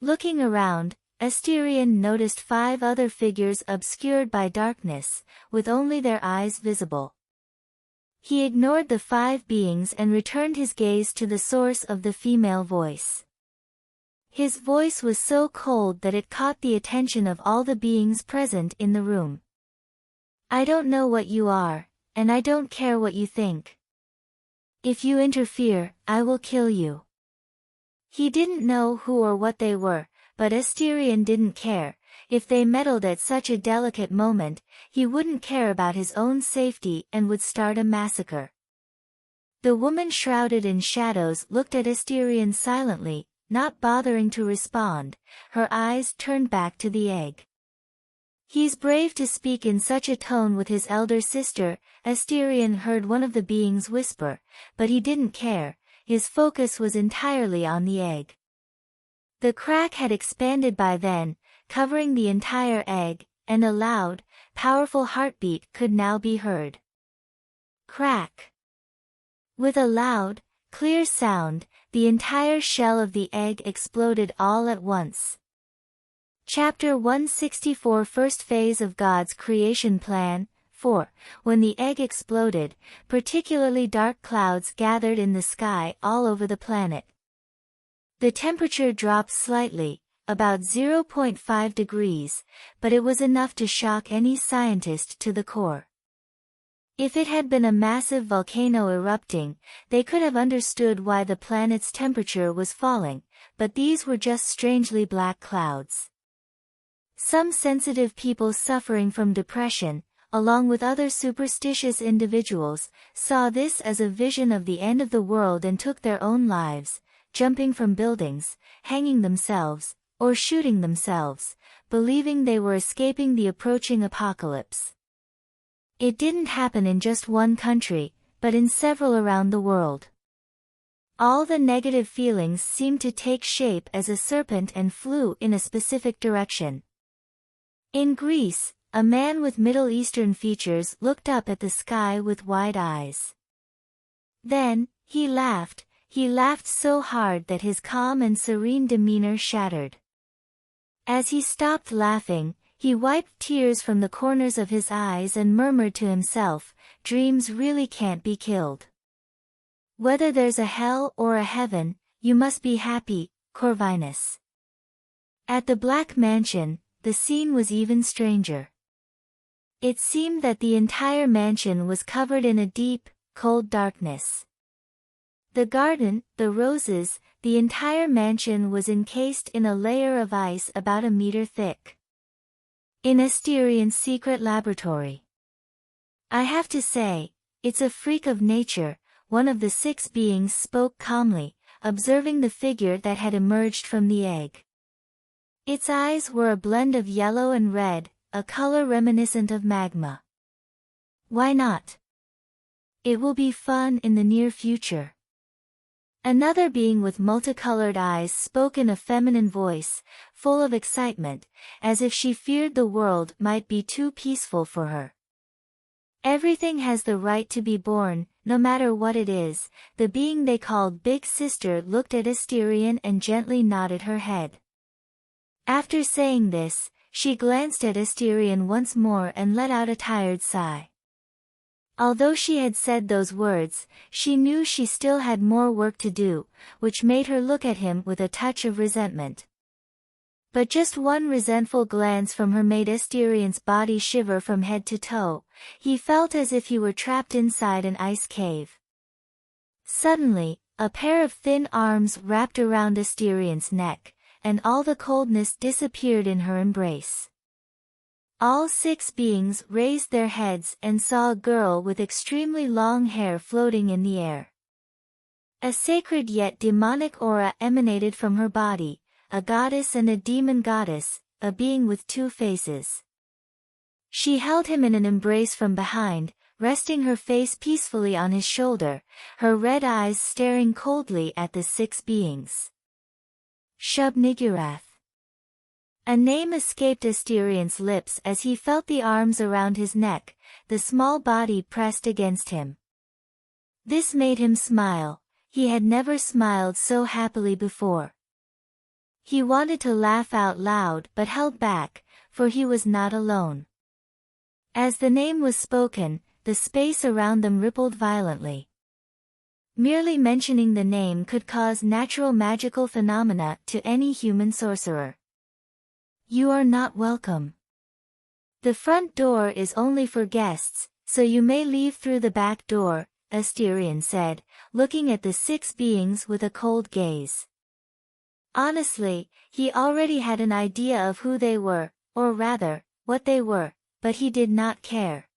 Speaker 1: Looking around, Asterion noticed 5 other figures obscured by darkness, with only their eyes visible. He ignored the 5 beings and returned his gaze to the source of the female voice. His voice was so cold that it caught the attention of all the beings present in the room. "I don't know what you are, and I don't care what you think. If you interfere, I will kill you." He didn't know who or what they were, but Asterion didn't care. If they meddled at such a delicate moment, he wouldn't care about his own safety and would start a massacre. The woman shrouded in shadows looked at Asterion silently, not bothering to respond, her eyes turned back to the egg. "He's brave to speak in such a tone with his elder sister," Asterion heard one of the beings whisper, but he didn't care, his focus was entirely on the egg. The crack had expanded by then, covering the entire egg, and a loud, powerful heartbeat could now be heard. Crack. With a loud, clear sound, the entire shell of the egg exploded all at once. Chapter 164 First Phase of God's Creation Plan 4. When the egg exploded, particularly dark clouds gathered in the sky all over the planet. The temperature dropped slightly, about 0.5 degrees, but it was enough to shock any scientist to the core. If it had been a massive volcano erupting, they could have understood why the planet's temperature was falling, but these were just strangely black clouds. Some sensitive people suffering from depression, along with other superstitious individuals, saw this as a vision of the end of the world and took their own lives, jumping from buildings, hanging themselves, or shooting themselves, believing they were escaping the approaching apocalypse. It didn't happen in just one country, but in several around the world. All the negative feelings seemed to take shape as a serpent and flew in a specific direction. In Greece, a man with Middle Eastern features looked up at the sky with wide eyes. Then, he laughed so hard that his calm and serene demeanor shattered. As he stopped laughing, he wiped tears from the corners of his eyes and murmured to himself, "Dreams really can't be killed. Whether there's a hell or a heaven, you must be happy, Corvinus." At the Black Mansion, the scene was even stranger. It seemed that the entire mansion was covered in a deep, cold darkness. The garden, the roses, the entire mansion was encased in a layer of ice about a meter thick. In Asterion's secret laboratory. "I have to say, it's a freak of nature," one of the 6 beings spoke calmly, observing the figure that had emerged from the egg. Its eyes were a blend of yellow and red, a color reminiscent of magma. "Why not? It will be fun in the near future." Another being with multicolored eyes spoke in a feminine voice, full of excitement, as if she feared the world might be too peaceful for her. "Everything has the right to be born, no matter what it is," the being they called Big Sister looked at Asterion and gently nodded her head. After saying this, she glanced at Asterion once more and let out a tired sigh. Although she had said those words, she knew she still had more work to do, which made her look at him with a touch of resentment. But just one resentful glance from her made Asterion's body shiver from head to toe. He felt as if he were trapped inside an ice cave. Suddenly, a pair of thin arms wrapped around Asterion's neck, and all the coldness disappeared in her embrace. All 6 beings raised their heads and saw a girl with extremely long hair floating in the air. A sacred yet demonic aura emanated from her body, a goddess and a demon goddess, a being with 2 faces. She held him in an embrace from behind, resting her face peacefully on his shoulder, her red eyes staring coldly at the 6 beings. Shub-Niggurath. A name escaped Asterion's lips as he felt the arms around his neck, the small body pressed against him. This made him smile, he had never smiled so happily before. He wanted to laugh out loud but held back, for he was not alone. As the name was spoken, the space around them rippled violently. Merely mentioning the name could cause natural magical phenomena to any human sorcerer. "You are not welcome. The front door is only for guests, so you may leave through the back door," Asterion said, looking at the 6 beings with a cold gaze. Honestly, he already had an idea of who they were, or rather, what they were, but he did not care.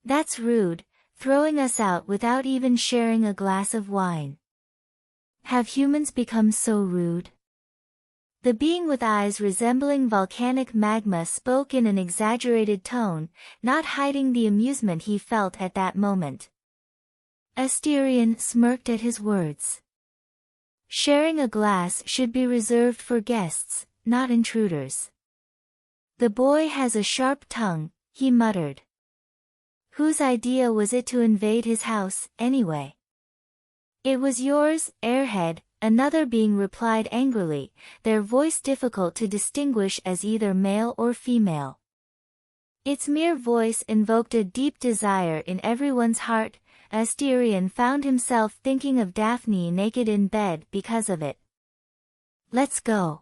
Speaker 1: That's rude, throwing us out without even sharing a glass of wine. Have humans become so rude? The being with eyes resembling volcanic magma spoke in an exaggerated tone, not hiding the amusement he felt at that moment. Asterion smirked at his words. Sharing a glass should be reserved for guests, not intruders. The boy has a sharp tongue, he muttered. Whose idea was it to invade his house, anyway? It was yours, airhead, another being replied angrily, their voice difficult to distinguish as either male or female. Its mere voice invoked a deep desire in everyone's heart. Asterion found himself thinking of Daphne naked in bed because of it. Let's go.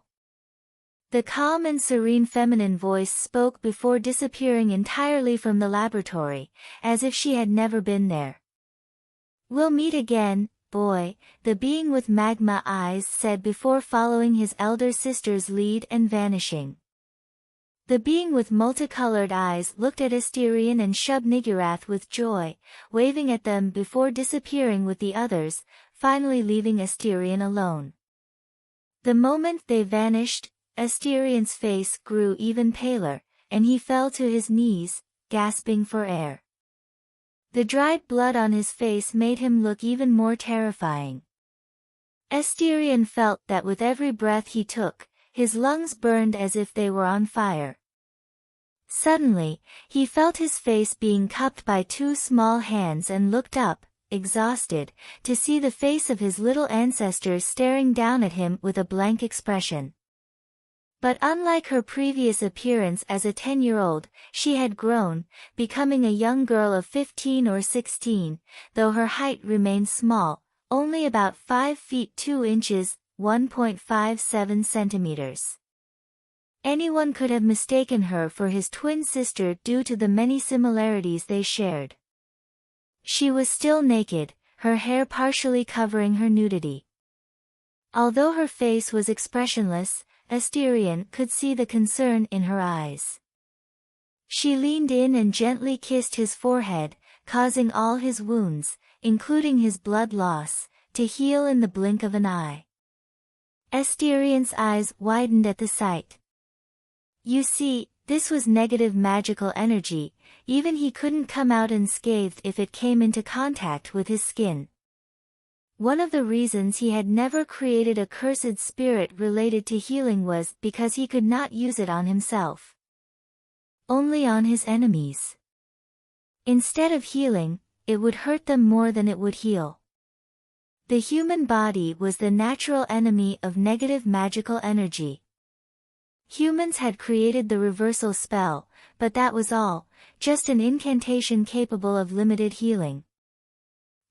Speaker 1: The calm and serene feminine voice spoke before disappearing entirely from the laboratory, as if she had never been there. We'll meet again, boy, the being with magma eyes said before following his elder sister's lead and vanishing. The being with multicolored eyes looked at Asterion and Shub-Niggurath with joy, waving at them before disappearing with the others, finally leaving Asterion alone. The moment they vanished, Asterion's face grew even paler, and he fell to his knees, gasping for air. The dried blood on his face made him look even more terrifying. Asterion felt that with every breath he took, his lungs burned as if they were on fire. Suddenly, he felt his face being cupped by two small hands and looked up, exhausted, to see the face of his little ancestor staring down at him with a blank expression. But unlike her previous appearance as a 10-year-old, she had grown, becoming a young girl of 15 or 16, though her height remained small, only about 5 feet 2 inches, 1.57 centimeters. Anyone could have mistaken her for his twin sister due to the many similarities they shared. She was still naked, her hair partially covering her nudity. Although her face was expressionless, Asterion could see the concern in her eyes. She leaned in and gently kissed his forehead, causing all his wounds, including his blood loss, to heal in the blink of an eye. Asterion's eyes widened at the sight. You see, this was negative magical energy, even he couldn't come out unscathed if it came into contact with his skin. One of the reasons he had never created a cursed spirit related to healing was because he could not use it on himself. Only on his enemies. Instead of healing, it would hurt them more than it would heal. The human body was the natural enemy of negative magical energy. Humans had created the reversal spell, but that was all, just an incantation capable of limited healing.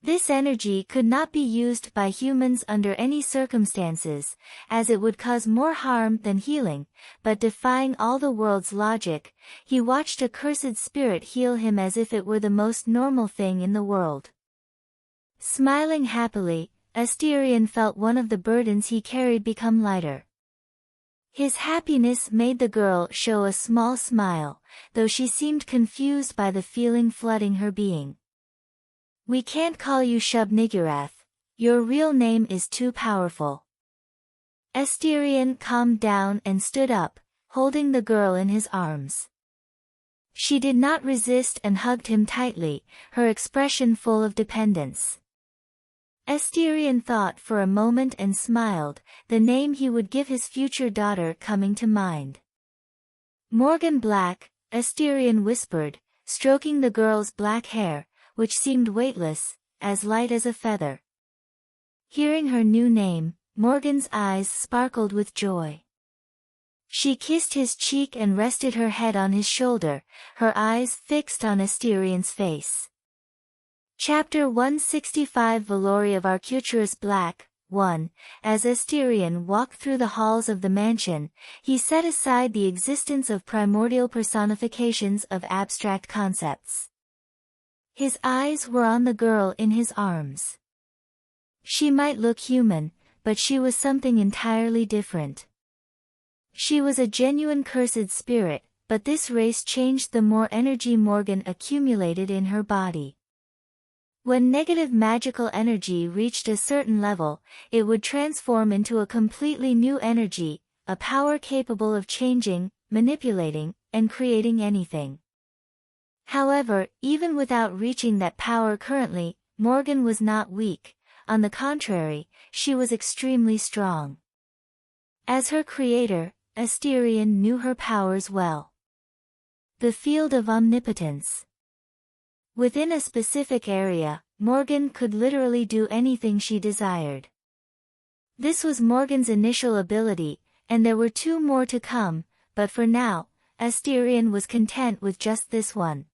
Speaker 1: This energy could not be used by humans under any circumstances, as it would cause more harm than healing, but defying all the world's logic, he watched a cursed spirit heal him as if it were the most normal thing in the world. Smiling happily, Asterion felt one of the burdens he carried become lighter. His happiness made the girl show a small smile, though she seemed confused by the feeling flooding her being. We can't call you Shub-Niggurath, your real name is too powerful. Asterion calmed down and stood up, holding the girl in his arms. She did not resist and hugged him tightly, her expression full of dependence. Asterion thought for a moment and smiled, the name he would give his future daughter coming to mind. Morgan Black, Asterion whispered, stroking the girl's black hair, which seemed weightless, as light as a feather. Hearing her new name, Morgan's eyes sparkled with joy. She kissed his cheek and rested her head on his shoulder, her eyes fixed on Asterion's face. Chapter 165 Valori of Arcturus Black, 1. As Asterion walked through the halls of the mansion, he set aside the existence of primordial personifications of abstract concepts. His eyes were on the girl in his arms. She might look human, but she was something entirely different. She was a genuine cursed spirit, but this race changed the more energy Morgan accumulated in her body. When negative magical energy reached a certain level, it would transform into a completely new energy, a power capable of changing, manipulating, and creating anything. However, even without reaching that power currently, Morgan was not weak. On the contrary, she was extremely strong. As her creator, Asterion knew her powers well. The field of omnipotence. Within a specific area, Morgan could literally do anything she desired. This was Morgan's initial ability, and there were 2 more to come, but for now, Asterion was content with just this one.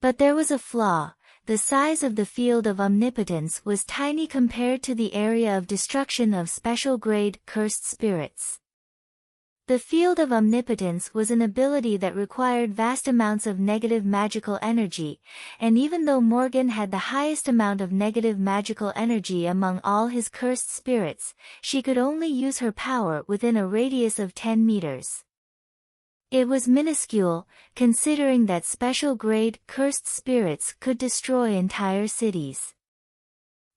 Speaker 1: But there was a flaw. The size of the field of omnipotence was tiny compared to the area of destruction of special-grade cursed spirits. The field of omnipotence was an ability that required vast amounts of negative magical energy, and even though Morgan had the highest amount of negative magical energy among all his cursed spirits, she could only use her power within a radius of 10 meters. It was minuscule, considering that special-grade cursed spirits could destroy entire cities.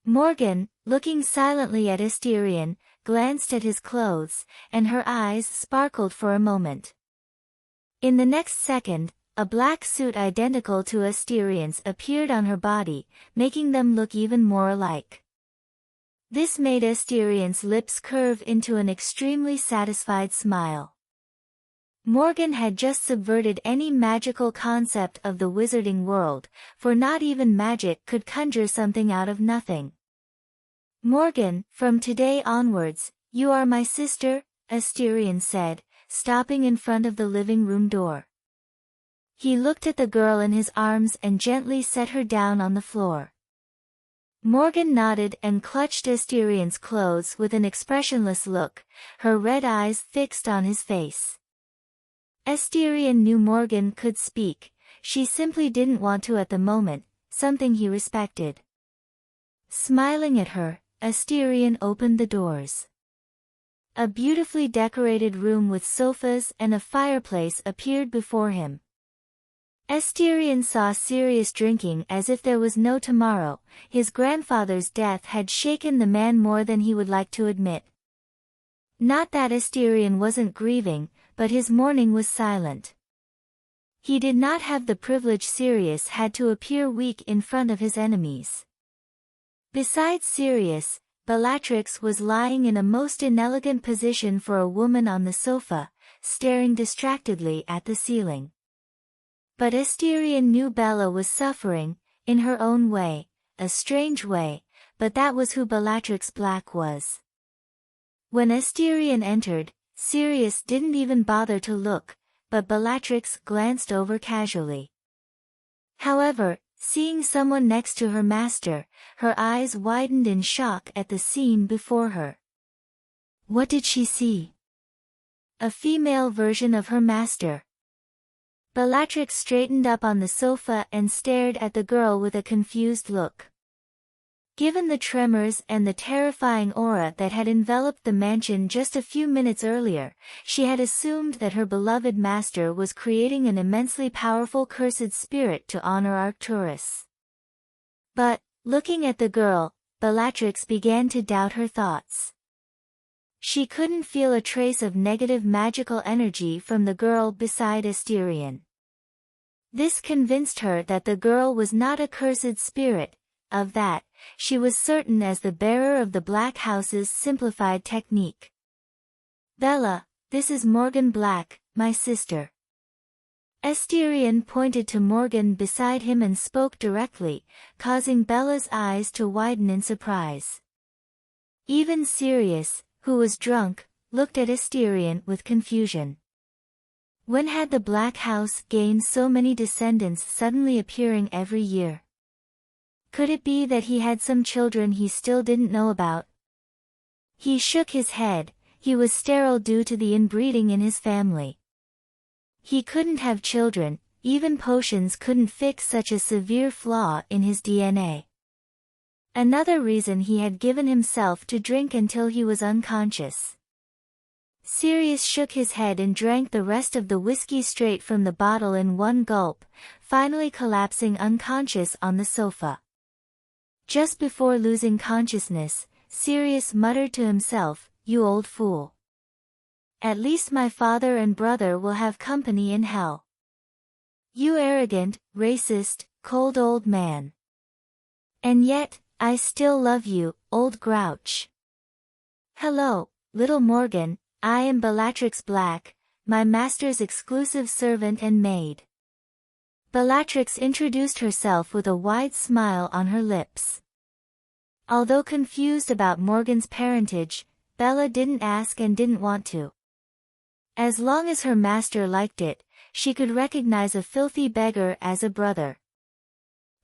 Speaker 1: Morgan, looking silently at Asterion, glanced at his clothes, and her eyes sparkled for a moment. In the next second, a black suit identical to Asterion's appeared on her body, making them look even more alike. This made Asterion's lips curve into an extremely satisfied smile. Morgan had just subverted any magical concept of the wizarding world, for not even magic could conjure something out of nothing. Morgan, from today onwards, you are my sister, Asterion said, stopping in front of the living room door. He looked at the girl in his arms and gently set her down on the floor. Morgan nodded and clutched Asterion's clothes with an expressionless look, her red eyes fixed on his face. Asterion knew Morgan could speak, she simply didn't want to at the moment, something he respected. Smiling at her, Asterion opened the doors. A beautifully decorated room with sofas and a fireplace appeared before him. Asterion saw Sirius drinking as if there was no tomorrow. His grandfather's death had shaken the man more than he would like to admit. Not that Asterion wasn't grieving, but his mourning was silent. He did not have the privilege Sirius had to appear weak in front of his enemies. Besides Sirius, Bellatrix was lying in a most inelegant position for a woman on the sofa, staring distractedly at the ceiling. But Asterion knew Bella was suffering, in her own way, a strange way, but that was who Bellatrix Black was. When Asterion entered, Sirius didn't even bother to look, but Bellatrix glanced over casually. However, seeing someone next to her master, her eyes widened in shock at the scene before her. What did she see? A female version of her master. Bellatrix straightened up on the sofa and stared at the girl with a confused look. Given the tremors and the terrifying aura that had enveloped the mansion just a few minutes earlier, she had assumed that her beloved master was creating an immensely powerful cursed spirit to honor Arcturus. But, looking at the girl, Bellatrix began to doubt her thoughts. She couldn't feel a trace of negative magical energy from the girl beside Asterion. This convinced her that the girl was not a cursed spirit. Of that, she was certain as the bearer of the Black House's simplified technique. Bella, this is Morgan Black, my sister. Asterion pointed to Morgan beside him and spoke directly, causing Bella's eyes to widen in surprise. Even Sirius, who was drunk, looked at Asterion with confusion. When had the Black House gained so many descendants suddenly appearing every year? Could it be that he had some children he still didn't know about? He shook his head. He was sterile due to the inbreeding in his family. He couldn't have children, even potions couldn't fix such a severe flaw in his DNA. Another reason he had given himself to drink until he was unconscious. Sirius shook his head and drank the rest of the whiskey straight from the bottle in one gulp, finally collapsing unconscious on the sofa. Just before losing consciousness, Sirius muttered to himself, "You old fool. At least my father and brother will have company in hell. You arrogant, racist, cold old man. And yet, I still love you, old grouch. Hello, little Morgan, I am Bellatrix Black, my master's exclusive servant and maid." Bellatrix introduced herself with a wide smile on her lips. Although confused about Morgan's parentage, Bella didn't ask and didn't want to. As long as her master liked it, she could recognize a filthy beggar as a brother.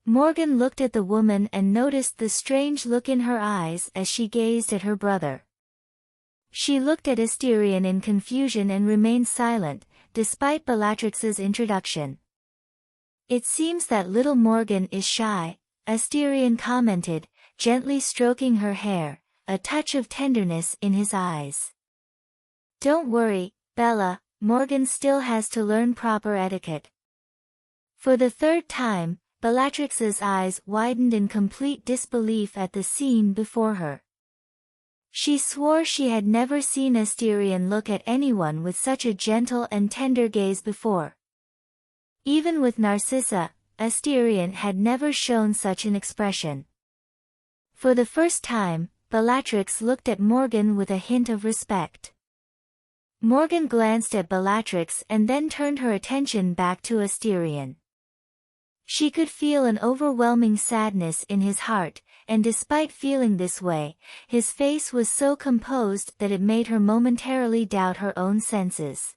Speaker 1: Morgan looked at the woman and noticed the strange look in her eyes as she gazed at her brother. She looked at Asterion in confusion and remained silent, despite Bellatrix's introduction. "It seems that little Morgan is shy," Asterion commented, gently stroking her hair, a touch of tenderness in his eyes. "Don't worry, Bella, Morgan still has to learn proper etiquette." For the third time, Bellatrix's eyes widened in complete disbelief at the scene before her. She swore she had never seen Asterion look at anyone with such a gentle and tender gaze before. Even with Narcissa, Asterion had never shown such an expression. For the first time, Bellatrix looked at Morgan with a hint of respect. Morgan glanced at Bellatrix and then turned her attention back to Asterion. She could feel an overwhelming sadness in his heart, and despite feeling this way, his face was so composed that it made her momentarily doubt her own senses.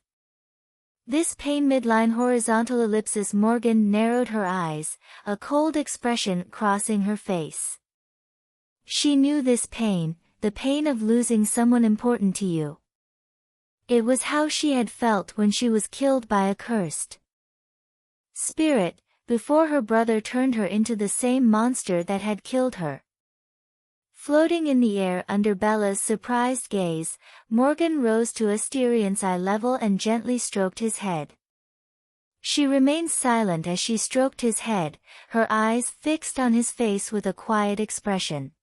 Speaker 1: This pain midline horizontal ellipsis. Morgan narrowed her eyes, a cold expression crossing her face. She knew this pain, the pain of losing someone important to you. It was how she had felt when she was killed by a cursed spirit, before her brother turned her into the same monster that had killed her. Floating in the air under Bella's surprised gaze, Morgan rose to Asterion's eye level and gently stroked his head. She remained silent as she stroked his head, her eyes fixed on his face with a quiet expression.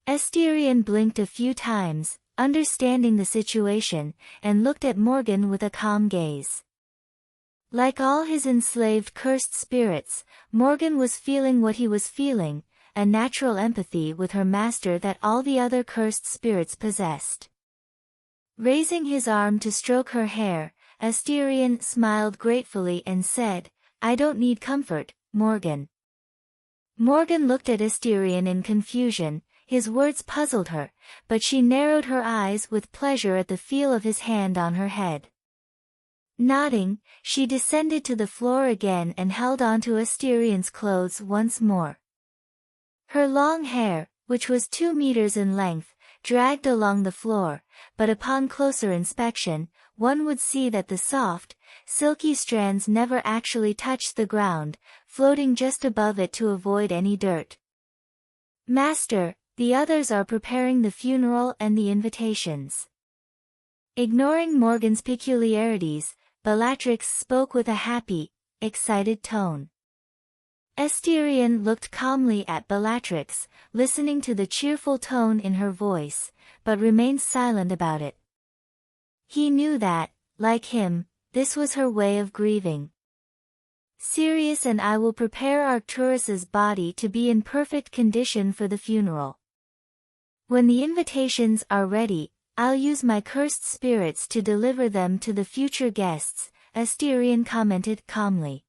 Speaker 1: Asterion blinked a few times, understanding the situation, and looked at Morgan with a calm gaze. Like all his enslaved cursed spirits, Morgan was feeling what he was feeling, a natural empathy with her master that all the other cursed spirits possessed. Raising his arm to stroke her hair, Asterion smiled gratefully and said, "I don't need comfort, Morgan." Morgan looked at Asterion in confusion, his words puzzled her, but she narrowed her eyes with pleasure at the feel of his hand on her head. Nodding, she descended to the floor again and held onto Asterion's clothes once more. Her long hair, which was 2 meters in length, dragged along the floor, but upon closer inspection, one would see that the soft, silky strands never actually touched the ground, floating just above it to avoid any dirt. "Master, the others are preparing the funeral and the invitations." Ignoring Morgan's peculiarities, Bellatrix spoke with a happy, excited tone. Asterion looked calmly at Bellatrix, listening to the cheerful tone in her voice, but remained silent about it. He knew that, like him, this was her way of grieving. "Sirius and I will prepare Arcturus's body to be in perfect condition for the funeral. When the invitations are ready, I'll use my cursed spirits to deliver them to the future guests," Asterion commented calmly.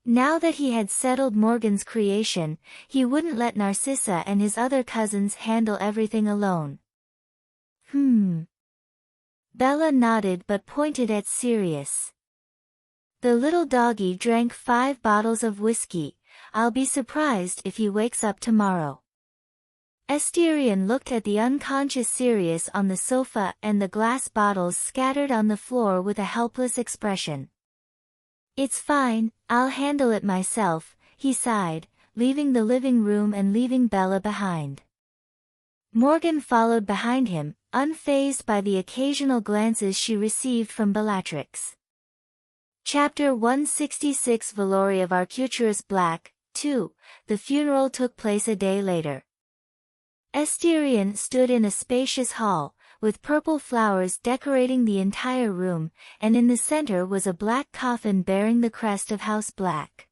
Speaker 1: Now that he had settled Morgan's creation, he wouldn't let Narcissa and his other cousins handle everything alone. Bella nodded but pointed at Sirius. "The little doggy drank 5 bottles of whiskey. I'll be surprised if he wakes up tomorrow." Asterion looked at the unconscious Sirius on the sofa and the glass bottles scattered on the floor with a helpless expression. "It's fine, I'll handle it myself," he sighed, leaving the living room and leaving Bella behind. Morgan followed behind him, unfazed by the occasional glances she received from Bellatrix. Chapter 166 Valori of Arcturus Black, 2. The funeral took place a day later. Asterion stood in a spacious hall, with purple flowers decorating the entire room, and in the center was a black coffin bearing the crest of House Black.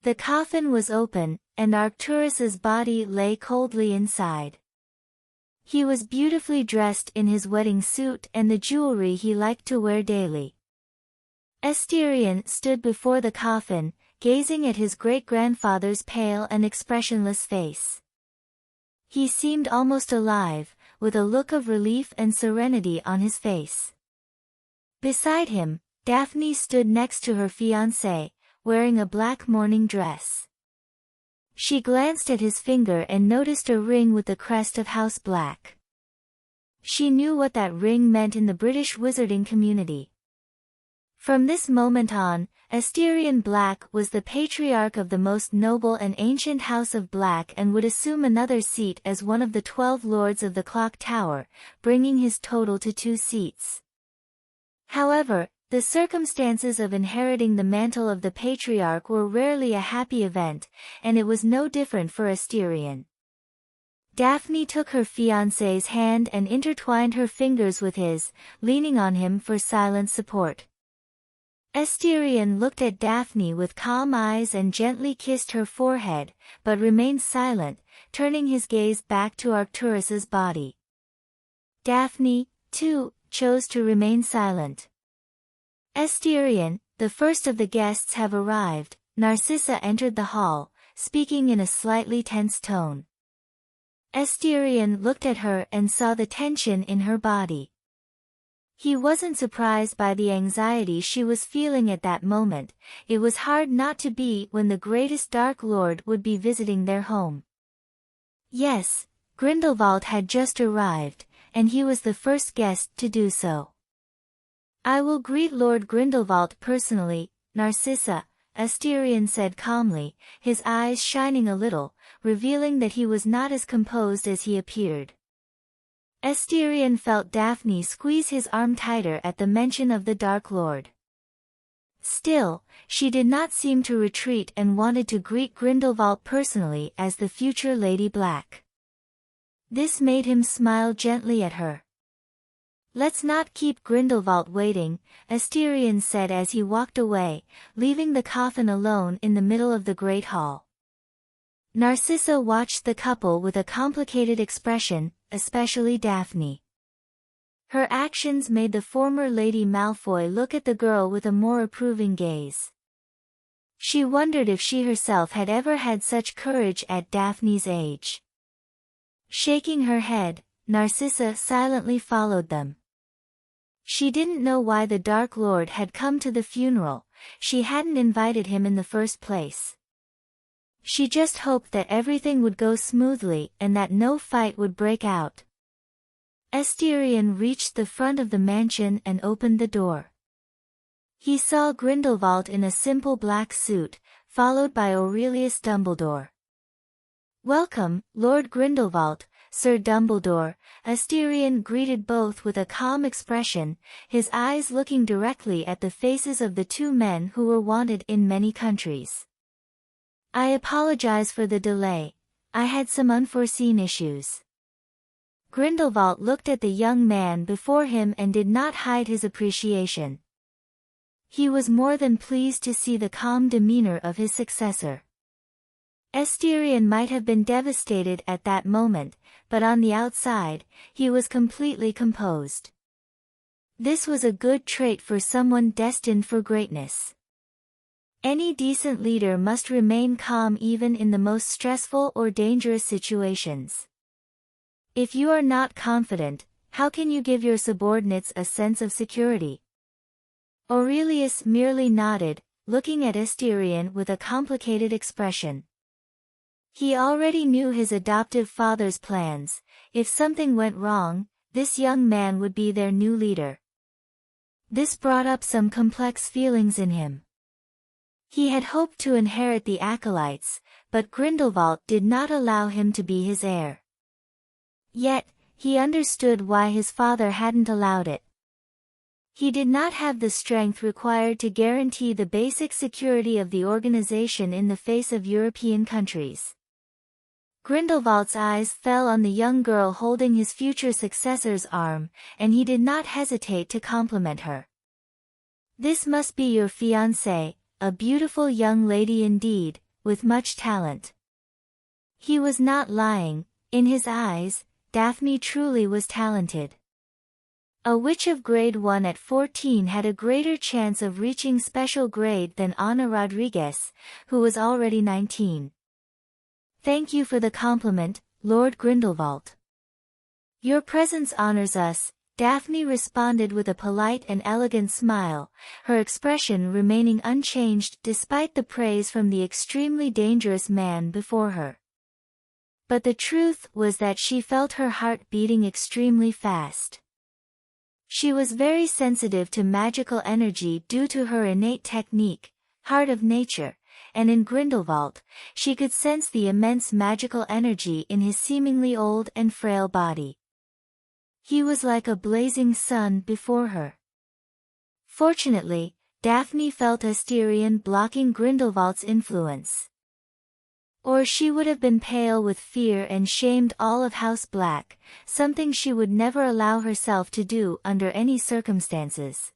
Speaker 1: The coffin was open, and Arcturus's body lay coldly inside. He was beautifully dressed in his wedding suit and the jewelry he liked to wear daily. Asterion stood before the coffin, gazing at his great-grandfather's pale and expressionless face. He seemed almost alive, with a look of relief and serenity on his face. Beside him, Daphne stood next to her fiancé, wearing a black mourning dress. She glanced at his finger and noticed a ring with the crest of House Black. She knew what that ring meant in the British wizarding community. From this moment on, Asterion Black was the patriarch of the most noble and ancient House of Black and would assume another seat as one of the 12 Lords of the Clock Tower, bringing his total to 2 seats. However, the circumstances of inheriting the mantle of the patriarch were rarely a happy event, and it was no different for Asterion. Daphne took her fiancé's hand and intertwined her fingers with his, leaning on him for silent support. Asterion looked at Daphne with calm eyes and gently kissed her forehead, but remained silent, turning his gaze back to Arcturus's body. Daphne, too, chose to remain silent. Asterion, the first of the guests have arrived. Narcissa entered the hall, speaking in a slightly tense tone. Asterion looked at her and saw the tension in her body. He wasn't surprised by the anxiety she was feeling at that moment. It was hard not to be when the greatest Dark Lord would be visiting their home. Yes, Grindelwald had just arrived, and he was the first guest to do so. I will greet Lord Grindelwald personally, Narcissa, Asterion said calmly, his eyes shining a little, revealing that he was not as composed as he appeared. Asterion felt Daphne squeeze his arm tighter at the mention of the Dark Lord. Still, she did not seem to retreat and wanted to greet Grindelwald personally as the future Lady Black. This made him smile gently at her. Let's not keep Grindelwald waiting, Asterion said as he walked away, leaving the coffin alone in the middle of the great hall. Narcissa watched the couple with a complicated expression, especially Daphne. Her actions made the former Lady Malfoy look at the girl with a more approving gaze. She wondered if she herself had ever had such courage at Daphne's age. Shaking her head, Narcissa silently followed them. She didn't know why the Dark Lord had come to the funeral. She hadn't invited him in the first place. She just hoped that everything would go smoothly and that no fight would break out. Asterion reached the front of the mansion and opened the door. He saw Grindelwald in a simple black suit, followed by Aurelius Dumbledore. Welcome, Lord Grindelwald, Sir Dumbledore, Asterion greeted both with a calm expression, his eyes looking directly at the faces of the 2 men who were wanted in many countries. I apologize for the delay. I had some unforeseen issues. Grindelwald looked at the young man before him and did not hide his appreciation. He was more than pleased to see the calm demeanor of his successor. Asterion might have been devastated at that moment, but on the outside, he was completely composed. This was a good trait for someone destined for greatness. Any decent leader must remain calm even in the most stressful or dangerous situations. If you are not confident, how can you give your subordinates a sense of security? Aurelius merely nodded, looking at Asterion with a complicated expression. He already knew his adoptive father's plans. If something went wrong, this young man would be their new leader. This brought up some complex feelings in him. He had hoped to inherit the acolytes, but Grindelwald did not allow him to be his heir. Yet, he understood why his father hadn't allowed it. He did not have the strength required to guarantee the basic security of the organization in the face of European countries. Grindelwald's eyes fell on the young girl holding his future successor's arm, and he did not hesitate to compliment her. "This must be your fiancée, a beautiful young lady indeed, with much talent." He was not lying. In his eyes, Daphne truly was talented. A witch of grade 1 at 14 had a greater chance of reaching special grade than Ana Rodriguez, who was already 19. "Thank you for the compliment, Lord Grindelwald." "Your presence honors us," Daphne responded with a polite and elegant smile, her expression remaining unchanged despite the praise from the extremely dangerous man before her. But the truth was that she felt her heart beating extremely fast. She was very sensitive to magical energy due to her innate technique, Heart of Nature, and in Grindelwald, she could sense the immense magical energy in his seemingly old and frail body. He was like a blazing sun before her. Fortunately, Daphne felt Asterion blocking Grindelwald's influence. Or she would have been pale with fear and shamed all of House Black, something she would never allow herself to do under any circumstances.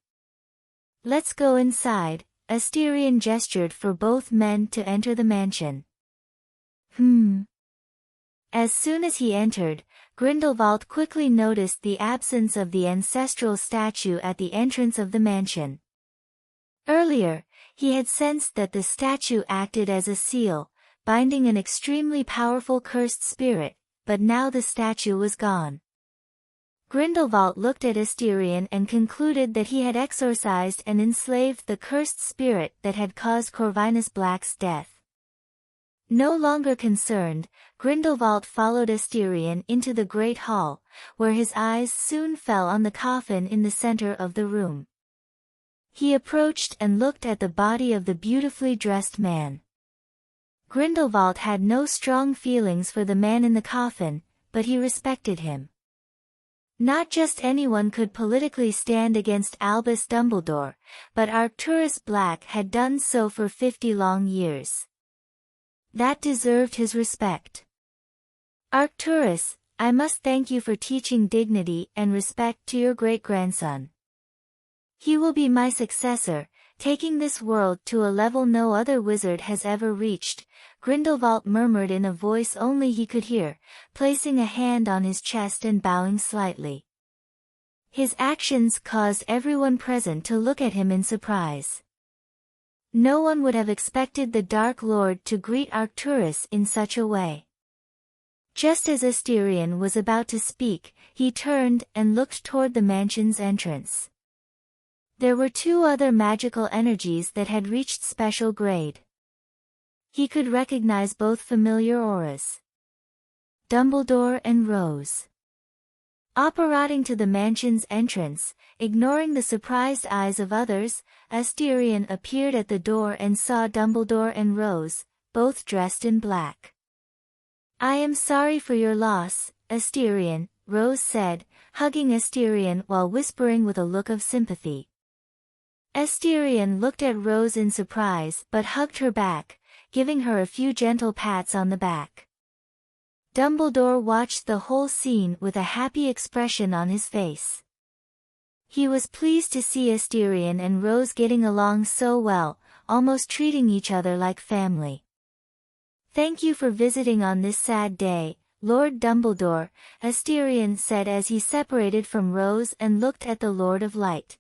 Speaker 1: "Let's go inside," Asterion gestured for both men to enter the mansion. As soon as he entered, Grindelwald quickly noticed the absence of the ancestral statue at the entrance of the mansion. Earlier, he had sensed that the statue acted as a seal, binding an extremely powerful cursed spirit, but now the statue was gone. Grindelwald looked at Asterion and concluded that he had exorcised and enslaved the cursed spirit that had caused Corvinus Black's death. No longer concerned, Grindelwald followed Asterion into the great hall, where his eyes soon fell on the coffin in the center of the room. He approached and looked at the body of the beautifully dressed man. Grindelwald had no strong feelings for the man in the coffin, but he respected him. Not just anyone could politically stand against Albus Dumbledore, but Arcturus Black had done so for 50 long years. That deserved his respect. "Arcturus, I must thank you for teaching dignity and respect to your great-grandson. He will be my successor, taking this world to a level no other wizard has ever reached," Grindelwald murmured in a voice only he could hear, placing a hand on his chest and bowing slightly. His actions caused everyone present to look at him in surprise. No one would have expected the Dark Lord to greet Arcturus in such a way. Just as Asterion was about to speak, he turned and looked toward the mansion's entrance. There were 2 other magical energies that had reached special grade. He could recognize both familiar auras. Dumbledore and Rose. Apparating to the mansion's entrance, ignoring the surprised eyes of others, Asterion appeared at the door and saw Dumbledore and Rose, both dressed in black. "I am sorry for your loss, Asterion," Rose said, hugging Asterion while whispering with a look of sympathy. Asterion looked at Rose in surprise but hugged her back, giving her a few gentle pats on the back. Dumbledore watched the whole scene with a happy expression on his face. He was pleased to see Asterion and Rose getting along so well, almost treating each other like family. "Thank you for visiting on this sad day, Lord Dumbledore," Asterion said as he separated from Rose and looked at the Lord of Light.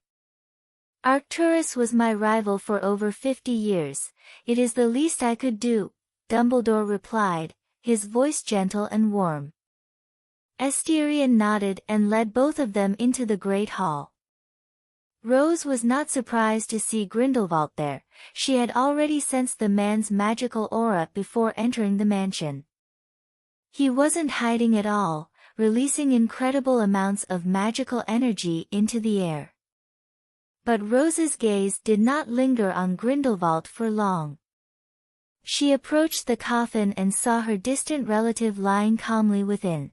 Speaker 1: "Arcturus was my rival for over 50 years, it is the least I could do," Dumbledore replied, his voice gentle and warm. Asterion nodded and led both of them into the great hall. Rose was not surprised to see Grindelwald there, she had already sensed the man's magical aura before entering the mansion. He wasn't hiding at all, releasing incredible amounts of magical energy into the air. But Rose's gaze did not linger on Grindelwald for long. She approached the coffin and saw her distant relative lying calmly within.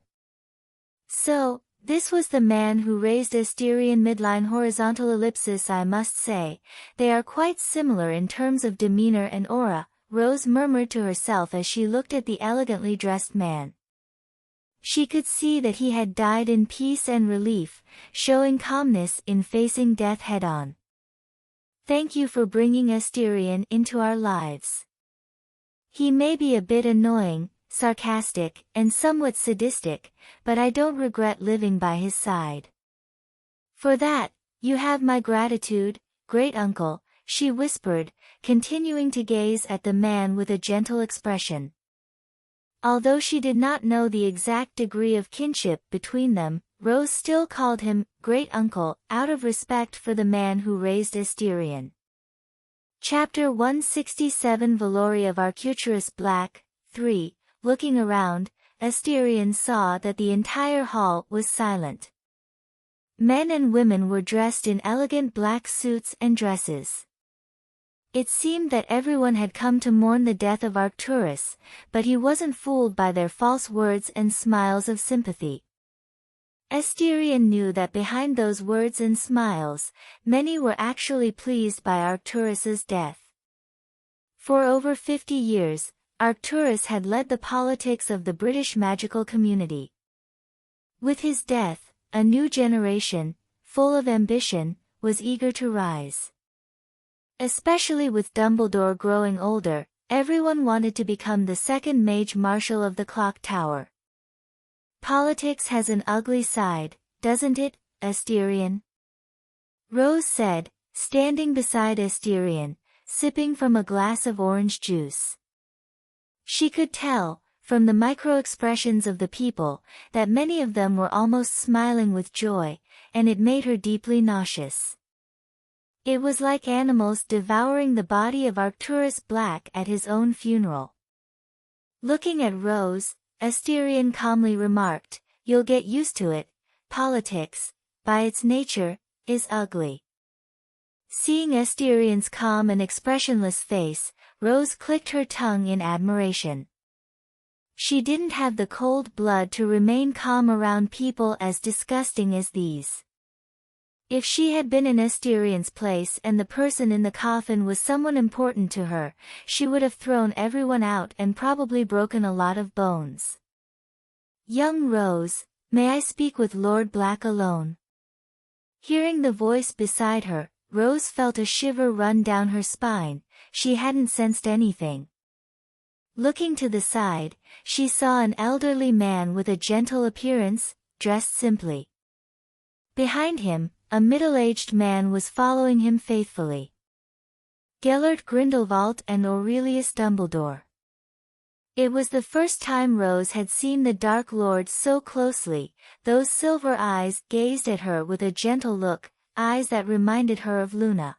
Speaker 1: "So, This was the man who raised Asterion midline horizontal ellipsis. I must say, they are quite similar in terms of demeanor and aura, Rose murmured to herself as she looked at the elegantly dressed man. She could see that he had died in peace and relief, showing calmness in facing death head-on. Thank you for bringing Asterion into our lives. He may be a bit annoying, sarcastic, and somewhat sadistic, but I don't regret living by his side. For that, you have my gratitude, great uncle, she whispered, continuing to gaze at the man with a gentle expression. Although she did not know the exact degree of kinship between them, Rose still called him great uncle out of respect for the man who raised Asterion. Chapter 167 Valori of Arcturus Black, 3. Looking around, Asterion saw that the entire hall was silent. Men and women were dressed in elegant black suits and dresses. It seemed that everyone had come to mourn the death of Arcturus, but he wasn't fooled by their false words and smiles of sympathy. Asterion knew that behind those words and smiles, many were actually pleased by Arcturus's death. For over 50 years, Arcturus had led the politics of the British magical community. With his death, a new generation, full of ambition, was eager to rise. Especially with Dumbledore growing older, everyone wanted to become the second Mage Marshal of the Clock Tower. Politics has an ugly side, doesn't it, Asterion? Rose said, standing beside Asterion, sipping from a glass of orange juice. She could tell, from the micro-expressions of the people, that many of them were almost smiling with joy, and it made her deeply nauseous. It was like animals devouring the body of Arcturus Black at his own funeral. Looking at Rose, Asterion calmly remarked, "You'll get used to it. Politics, by its nature, is ugly." Seeing Asterion's calm and expressionless face, Rose clicked her tongue in admiration. She didn't have the cold blood to remain calm around people as disgusting as these. If she had been in Asterion's place and the person in the coffin was someone important to her, she would have thrown everyone out and probably broken a lot of bones. "Young Rose, may I speak with Lord Black alone?" Hearing the voice beside her, Rose felt a shiver run down her spine. She hadn't sensed anything. Looking to the side, she saw an elderly man with a gentle appearance, dressed simply. Behind him, a middle-aged man was following him faithfully. Gellert Grindelwald and Aurelius Dumbledore. It was the first time Rose had seen the Dark Lord so closely. Those silver eyes gazed at her with a gentle look, eyes that reminded her of Luna.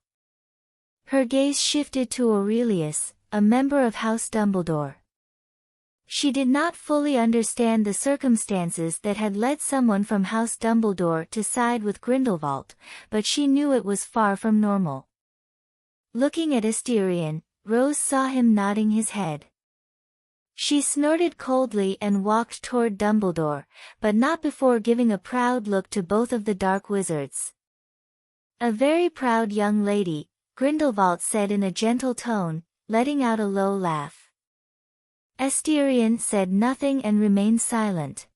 Speaker 1: Her gaze shifted to Aurelius, a member of House Dumbledore. She did not fully understand the circumstances that had led someone from House Dumbledore to side with Grindelwald, but she knew it was far from normal. Looking at Asterion, Rose saw him nodding his head. She snorted coldly and walked toward Dumbledore, but not before giving a proud look to both of the dark wizards. "A very proud young lady," Grindelwald said in a gentle tone, letting out a low laugh. Asterion said nothing and remained silent.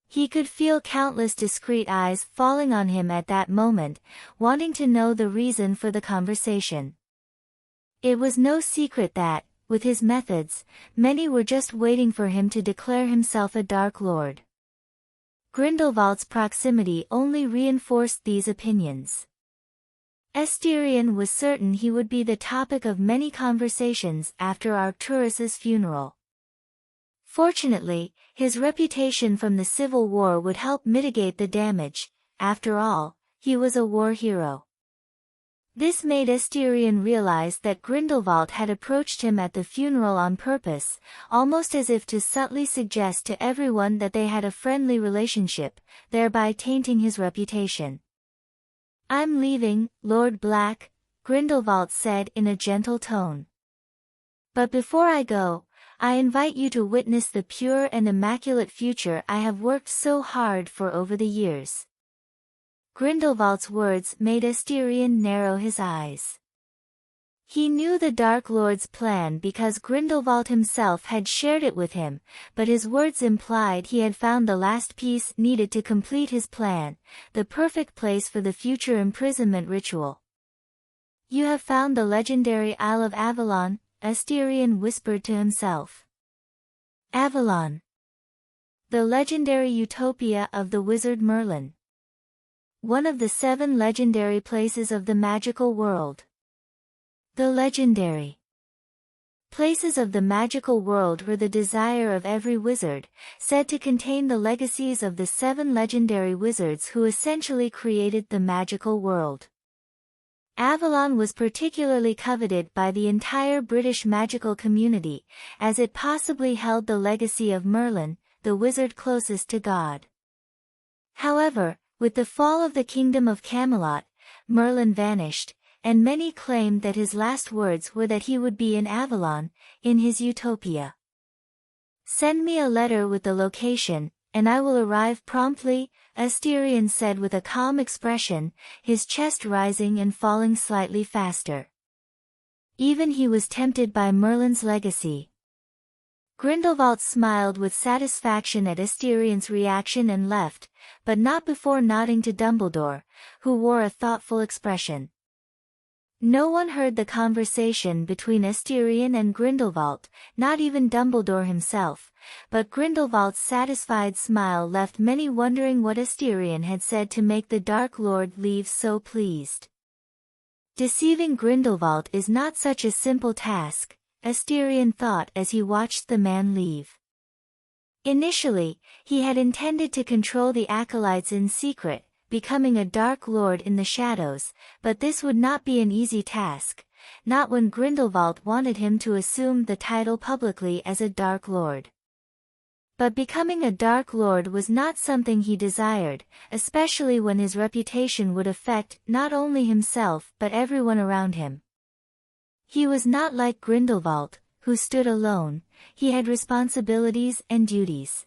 Speaker 1: He could feel countless discreet eyes falling on him at that moment, wanting to know the reason for the conversation. It was no secret that, with his methods, many were just waiting for him to declare himself a Dark Lord. Grindelwald's proximity only reinforced these opinions. Asterion was certain he would be the topic of many conversations after Arcturus's funeral. Fortunately, his reputation from the Civil War would help mitigate the damage. After all, he was a war hero. This made Asterion realize that Grindelwald had approached him at the funeral on purpose, almost as if to subtly suggest to everyone that they had a friendly relationship, thereby tainting his reputation. "I'm leaving, Lord Black," Grindelwald said in a gentle tone. "But before I go, I invite you to witness the pure and immaculate future I have worked so hard for over the years." Grindelwald's words made Asterion narrow his eyes. He knew the Dark Lord's plan because Grindelwald himself had shared it with him, but his words implied he had found the last piece needed to complete his plan, the perfect place for the future imprisonment ritual. "You have found the legendary Isle of Avalon," Asterion whispered to himself. Avalon. The legendary utopia of the wizard Merlin. One of the 7 legendary places of the magical world. The legendary places of the magical world were the desire of every wizard, said to contain the legacies of the 7 legendary wizards who essentially created the magical world. Avalon was particularly coveted by the entire British magical community, as it possibly held the legacy of Merlin, the wizard closest to God. However, with the fall of the Kingdom of Camelot, Merlin vanished, and many claimed that his last words were that he would be in Avalon, in his utopia. "Send me a letter with the location, and I will arrive promptly," Asterion said with a calm expression, his chest rising and falling slightly faster. Even he was tempted by Merlin's legacy. Grindelwald smiled with satisfaction at Asterion's reaction and left, but not before nodding to Dumbledore, who wore a thoughtful expression. No one heard the conversation between Asterion and Grindelwald, not even Dumbledore himself, but Grindelwald's satisfied smile left many wondering what Asterion had said to make the Dark Lord leave so pleased. Deceiving Grindelwald is not such a simple task, Asterion thought as he watched the man leave. Initially, he had intended to control the acolytes in secret, becoming a Dark Lord in the shadows, but this would not be an easy task, not when Grindelwald wanted him to assume the title publicly as a Dark Lord. But becoming a Dark Lord was not something he desired, especially when his reputation would affect not only himself but everyone around him. He was not like Grindelwald, who stood alone, he had responsibilities and duties.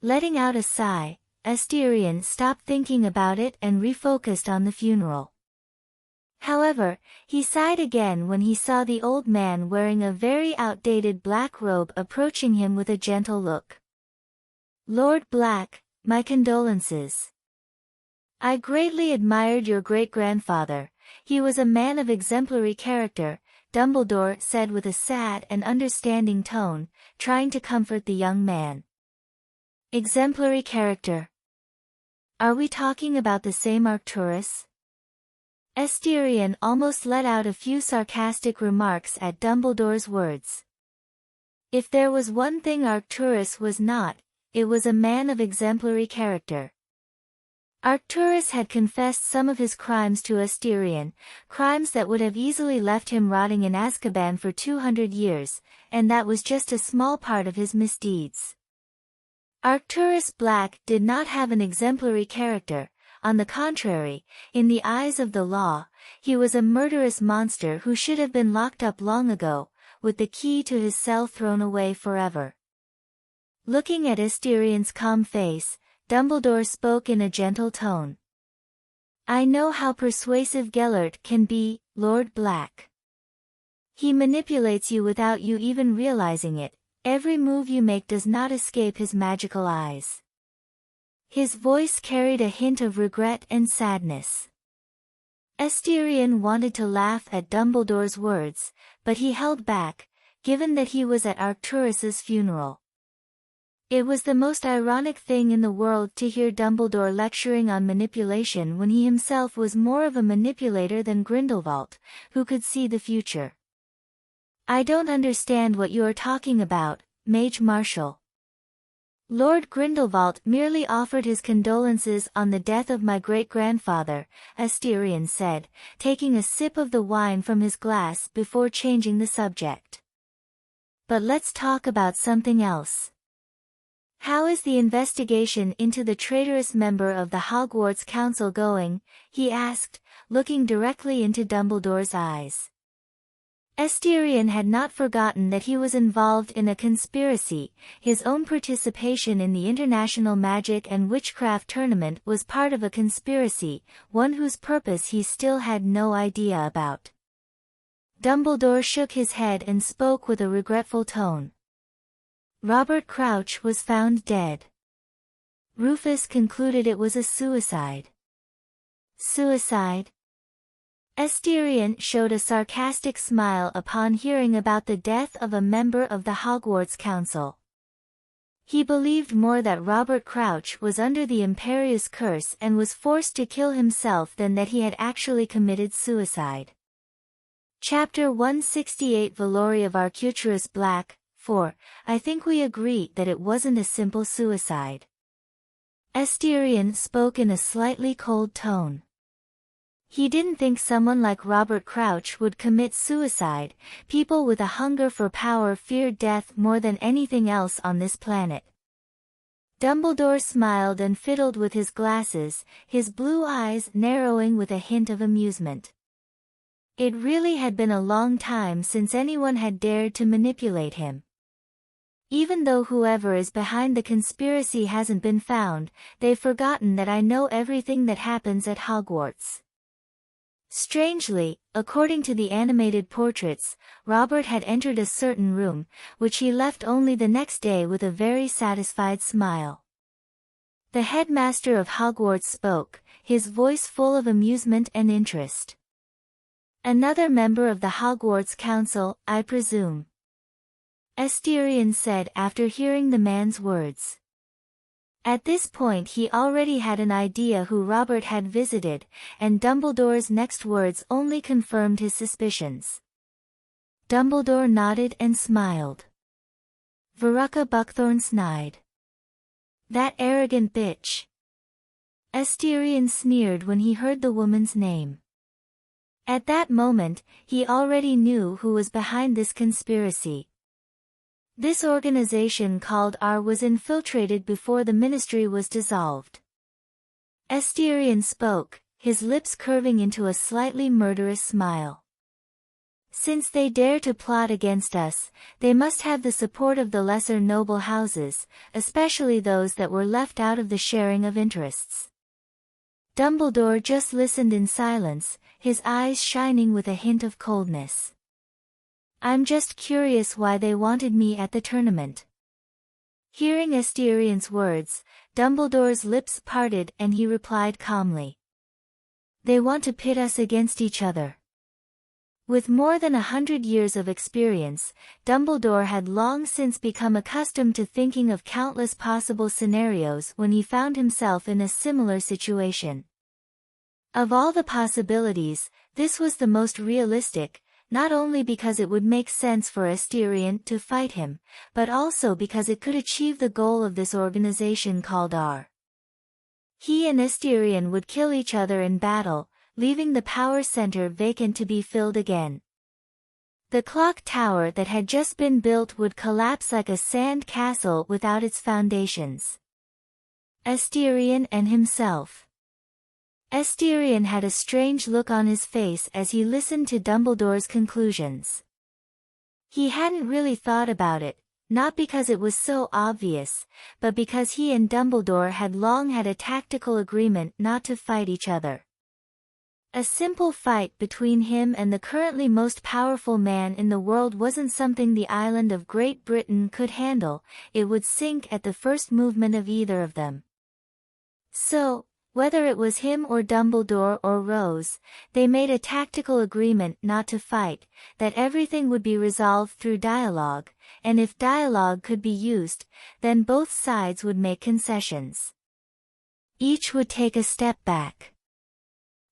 Speaker 1: Letting out a sigh, Asterion stopped thinking about it and refocused on the funeral. However, he sighed again when he saw the old man wearing a very outdated black robe approaching him with a gentle look. "Lord Black, my condolences. I greatly admired your great-grandfather. He was a man of exemplary character," Dumbledore said with a sad and understanding tone, trying to comfort the young man. "Exemplary character. Are we talking about the same Arcturus?" Asterion almost let out a few sarcastic remarks at Dumbledore's words. If there was one thing Arcturus was not, it was a man of exemplary character. Arcturus had confessed some of his crimes to Asterion, crimes that would have easily left him rotting in Azkaban for 200 years, and that was just a small part of his misdeeds. Arcturus Black did not have an exemplary character. On the contrary, in the eyes of the law, he was a murderous monster who should have been locked up long ago, with the key to his cell thrown away forever. Looking at Asterion's calm face, Dumbledore spoke in a gentle tone. "I know how persuasive Gellert can be, Lord Black. He manipulates you without you even realizing it. Every move you make does not escape his magical eyes." His voice carried a hint of regret and sadness. Asterion wanted to laugh at Dumbledore's words, but he held back, given that he was at Arcturus's funeral. It was the most ironic thing in the world to hear Dumbledore lecturing on manipulation when he himself was more of a manipulator than Grindelwald, who could see the future. "I don't understand what you are talking about, Mage Marshal." "Lord Grindelwald merely offered his condolences on the death of my great-grandfather," Asterion said, taking a sip of the wine from his glass before changing the subject. "But let's talk about something else. How is the investigation into the traitorous member of the Hogwarts Council going?" he asked, looking directly into Dumbledore's eyes. Asterion had not forgotten that he was involved in a conspiracy. His own participation in the International Magic and Witchcraft Tournament was part of a conspiracy, one whose purpose he still had no idea about. Dumbledore shook his head and spoke with a regretful tone. Robert Crouch was found dead. Rufus concluded it was a suicide. Suicide? Asterion showed a sarcastic smile upon hearing about the death of a member of the Hogwarts Council. He believed more that Robert Crouch was under the Imperius curse and was forced to kill himself than that he had actually committed suicide. Chapter 168 Valori of Arcturus Black, 4. I think we agree that it wasn't a simple suicide. Asterion spoke in a slightly cold tone. He didn't think someone like Robert Crouch would commit suicide. People with a hunger for power feared death more than anything else on this planet. Dumbledore smiled and fiddled with his glasses, his blue eyes narrowing with a hint of amusement. It really had been a long time since anyone had dared to manipulate him. Even though whoever is behind the conspiracy hasn't been found, they've forgotten that I know everything that happens at Hogwarts. Strangely, according to the animated portraits, Robert had entered a certain room, which he left only the next day with a very satisfied smile. The headmaster of Hogwarts spoke, his voice full of amusement and interest. Another member of the Hogwarts Council, I presume. Asterion said after hearing the man's words. At this point he already had an idea who Robert had visited, and Dumbledore's next words only confirmed his suspicions. Dumbledore nodded and smiled. Veruca Buckthorn snide. That arrogant bitch. Asterion sneered when he heard the woman's name. At that moment, he already knew who was behind this conspiracy. This organization called R was infiltrated before the ministry was dissolved. Asterion spoke, his lips curving into a slightly murderous smile. Since they dare to plot against us, they must have the support of the lesser noble houses, especially those that were left out of the sharing of interests. Dumbledore just listened in silence, his eyes shining with a hint of coldness. I'm just curious why they wanted me at the tournament. Hearing Asterion's words, Dumbledore's lips parted and he replied calmly. They want to pit us against each other. With more than 100 years of experience, Dumbledore had long since become accustomed to thinking of countless possible scenarios when he found himself in a similar situation. Of all the possibilities, this was the most realistic, not only because it would make sense for Asterion to fight him, but also because it could achieve the goal of this organization called R. He and Asterion would kill each other in battle, leaving the power center vacant to be filled again. The clock tower that had just been built would collapse like a sand castle without its foundations. Asterion and himself. Asterion had a strange look on his face as he listened to Dumbledore's conclusions. He hadn't really thought about it, not because it was so obvious, but because he and Dumbledore had long had a tactical agreement not to fight each other. A simple fight between him and the currently most powerful man in the world wasn't something the island of Great Britain could handle, it would sink at the first movement of either of them. So, whether it was him or Dumbledore or Rose, they made a tactical agreement not to fight, that everything would be resolved through dialogue, and if dialogue could be used, then both sides would make concessions. Each would take a step back.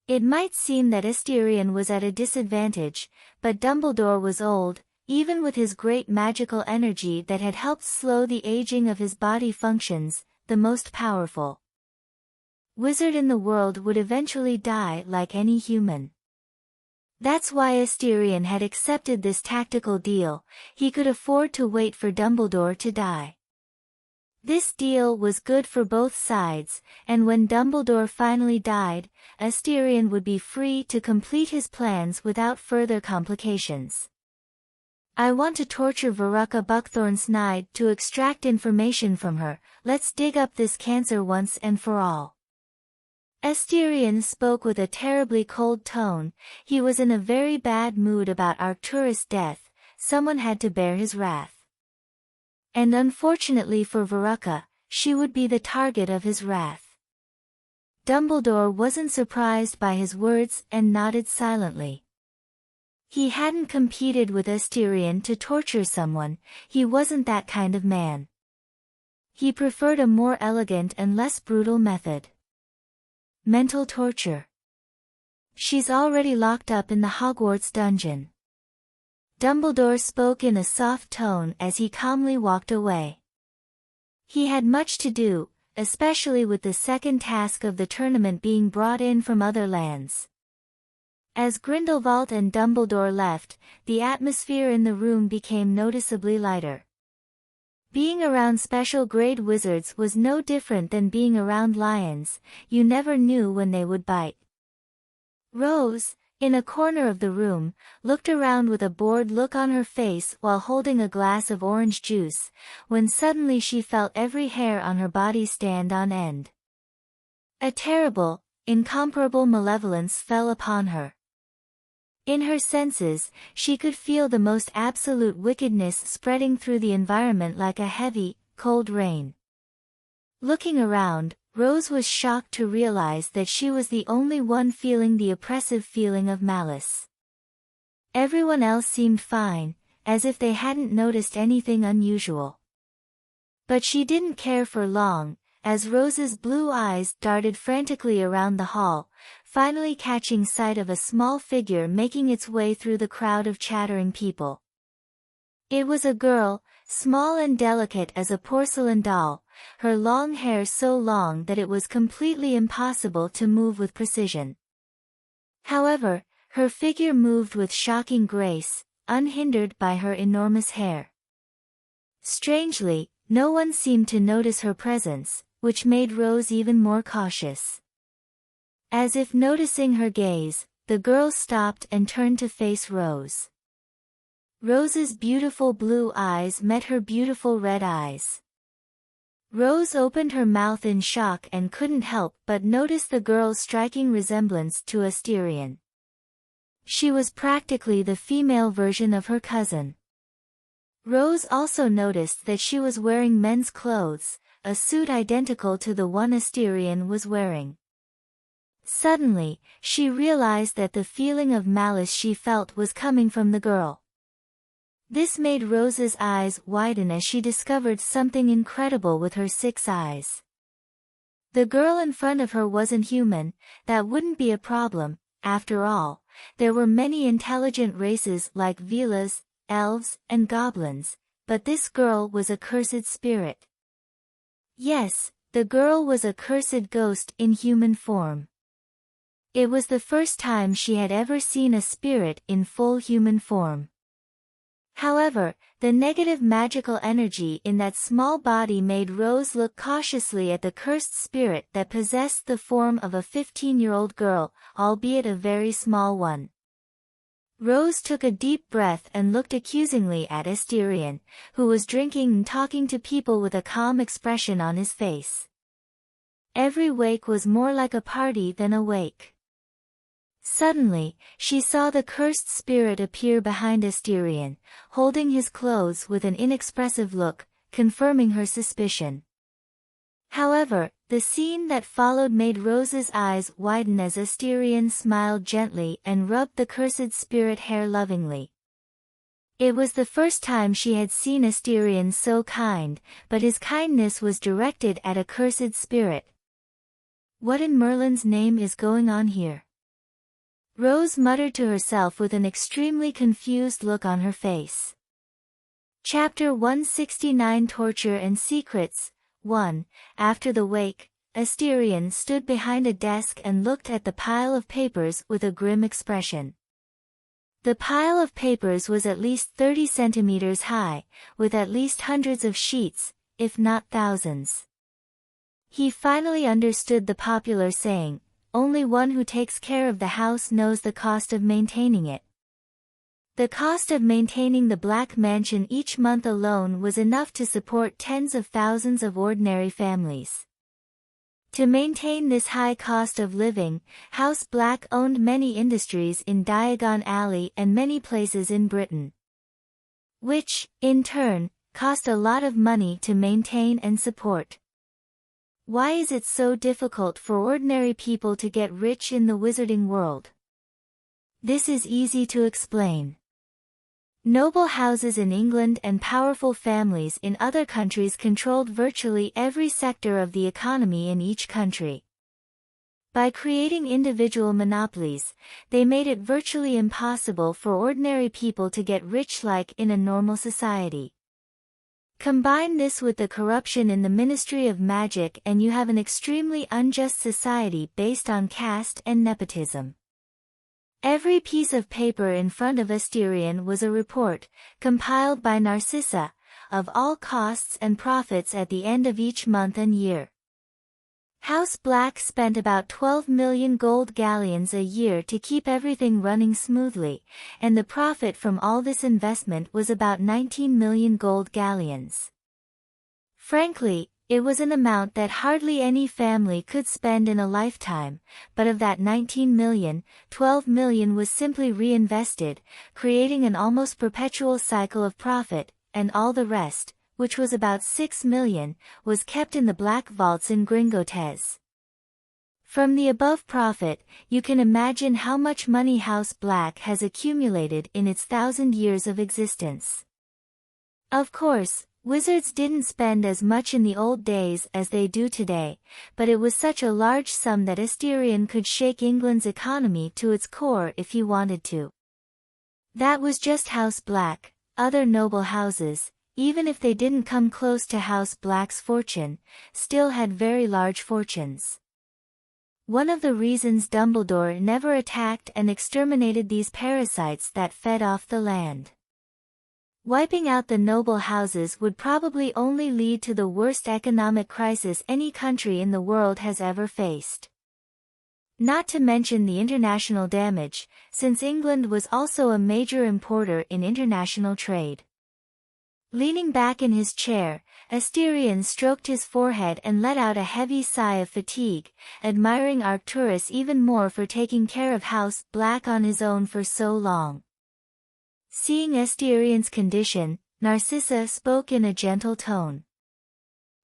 Speaker 1: It might seem that Asterion was at a disadvantage, but Dumbledore was old, even with his great magical energy that had helped slow the aging of his body functions, the most powerful wizard in the world would eventually die like any human. That's why Asterion had accepted this tactical deal, he could afford to wait for Dumbledore to die. This deal was good for both sides, and when Dumbledore finally died, Asterion would be free to complete his plans without further complications. I want to torture Veruca Buckthorn-Snide to extract information from her. Let's dig up this cancer once and for all. Asterion spoke with a terribly cold tone. He was in a very bad mood about Arcturus' death. Someone had to bear his wrath. And unfortunately for Veruca, she would be the target of his wrath. Dumbledore wasn't surprised by his words and nodded silently. He hadn't competed with Asterion to torture someone. He wasn't that kind of man. He preferred a more elegant and less brutal method. Mental torture. She's already locked up in the Hogwarts dungeon. Dumbledore spoke in a soft tone as he calmly walked away. He had much to do, especially with the second task of the tournament being brought in from other lands. As Grindelwald and Dumbledore left, the atmosphere in the room became noticeably lighter. Being around special grade wizards was no different than being around lions. You never knew when they would bite. Rose, in a corner of the room, looked around with a bored look on her face while holding a glass of orange juice, when suddenly she felt every hair on her body stand on end. A terrible, incomparable malevolence fell upon her. In her senses, she could feel the most absolute wickedness spreading through the environment like a heavy, cold rain. Looking around, Rose was shocked to realize that she was the only one feeling the oppressive feeling of malice. Everyone else seemed fine, as if they hadn't noticed anything unusual. But she didn't care for long, as Rose's blue eyes darted frantically around the hall, finally catching sight of a small figure making its way through the crowd of chattering people. It was a girl, small and delicate as a porcelain doll, her long hair so long that it was completely impossible to move with precision. However, her figure moved with shocking grace, unhindered by her enormous hair. Strangely, no one seemed to notice her presence, which made Rose even more cautious. As if noticing her gaze, the girl stopped and turned to face Rose. Rose's beautiful blue eyes met her beautiful red eyes. Rose opened her mouth in shock and couldn't help but notice the girl's striking resemblance to Asterion. She was practically the female version of her cousin. Rose also noticed that she was wearing men's clothes, a suit identical to the one Asterion was wearing. Suddenly, she realized that the feeling of malice she felt was coming from the girl. This made Rose's eyes widen as she discovered something incredible with her 6 eyes. The girl in front of her wasn't human. That wouldn't be a problem. After all, there were many intelligent races like Velas, elves, and goblins, but this girl was a cursed spirit. Yes, the girl was a cursed ghost in human form. It was the first time she had ever seen a spirit in full human form. However, the negative magical energy in that small body made Rose look cautiously at the cursed spirit that possessed the form of a 15-year-old girl, albeit a very small one. Rose took a deep breath and looked accusingly at Asterion, who was drinking and talking to people with a calm expression on his face. Every wake was more like a party than a wake. Suddenly, she saw the cursed spirit appear behind Asterion, holding his clothes with an inexpressive look, confirming her suspicion. However, the scene that followed made Rose's eyes widen as Asterion smiled gently and rubbed the cursed spirit hair lovingly. It was the first time she had seen Asterion so kind, but his kindness was directed at a cursed spirit. What in Merlin's name is going on here? Rose muttered to herself with an extremely confused look on her face. Chapter 169 Torture and Secrets 1. After the wake, Asterion stood behind a desk and looked at the pile of papers with a grim expression. The pile of papers was at least 30 centimeters high, with at least hundreds of sheets, if not thousands. He finally understood the popular saying, "Only one who takes care of the house knows the cost of maintaining it." The cost of maintaining the Black Mansion each month alone was enough to support tens of thousands of ordinary families. To maintain this high cost of living, House Black owned many industries in Diagon Alley and many places in Britain, which, in turn, cost a lot of money to maintain and support. Why is it so difficult for ordinary people to get rich in the wizarding world? This is easy to explain. Noble houses in England and powerful families in other countries controlled virtually every sector of the economy in each country. By creating individual monopolies, they made it virtually impossible for ordinary people to get rich like in a normal society. Combine this with the corruption in the Ministry of Magic and you have an extremely unjust society based on caste and nepotism. Every piece of paper in front of Asterion was a report, compiled by Narcissa, of all costs and profits at the end of each month and year. House Black spent about 12 million gold galleons a year to keep everything running smoothly, and the profit from all this investment was about 19 million gold galleons. Frankly, it was an amount that hardly any family could spend in a lifetime, but of that 19 million, 12 million was simply reinvested, creating an almost perpetual cycle of profit, and all the rest, which was about 6 million, was kept in the black vaults in Gringotez. From the above profit, you can imagine how much money House Black has accumulated in its 1,000 years of existence. Of course, wizards didn't spend as much in the old days as they do today, but it was such a large sum that Asterion could shake England's economy to its core if he wanted to. That was just House Black. Other noble houses, even if they didn't come close to House Black's fortune, still had very large fortunes. One of the reasons Dumbledore never attacked and exterminated these parasites that fed off the land. Wiping out the noble houses would probably only lead to the worst economic crisis any country in the world has ever faced. Not to mention the international damage, since England was also a major importer in international trade. Leaning back in his chair, Asterion stroked his forehead and let out a heavy sigh of fatigue, admiring Arcturus even more for taking care of House Black on his own for so long. Seeing Asterion's condition, Narcissa spoke in a gentle tone.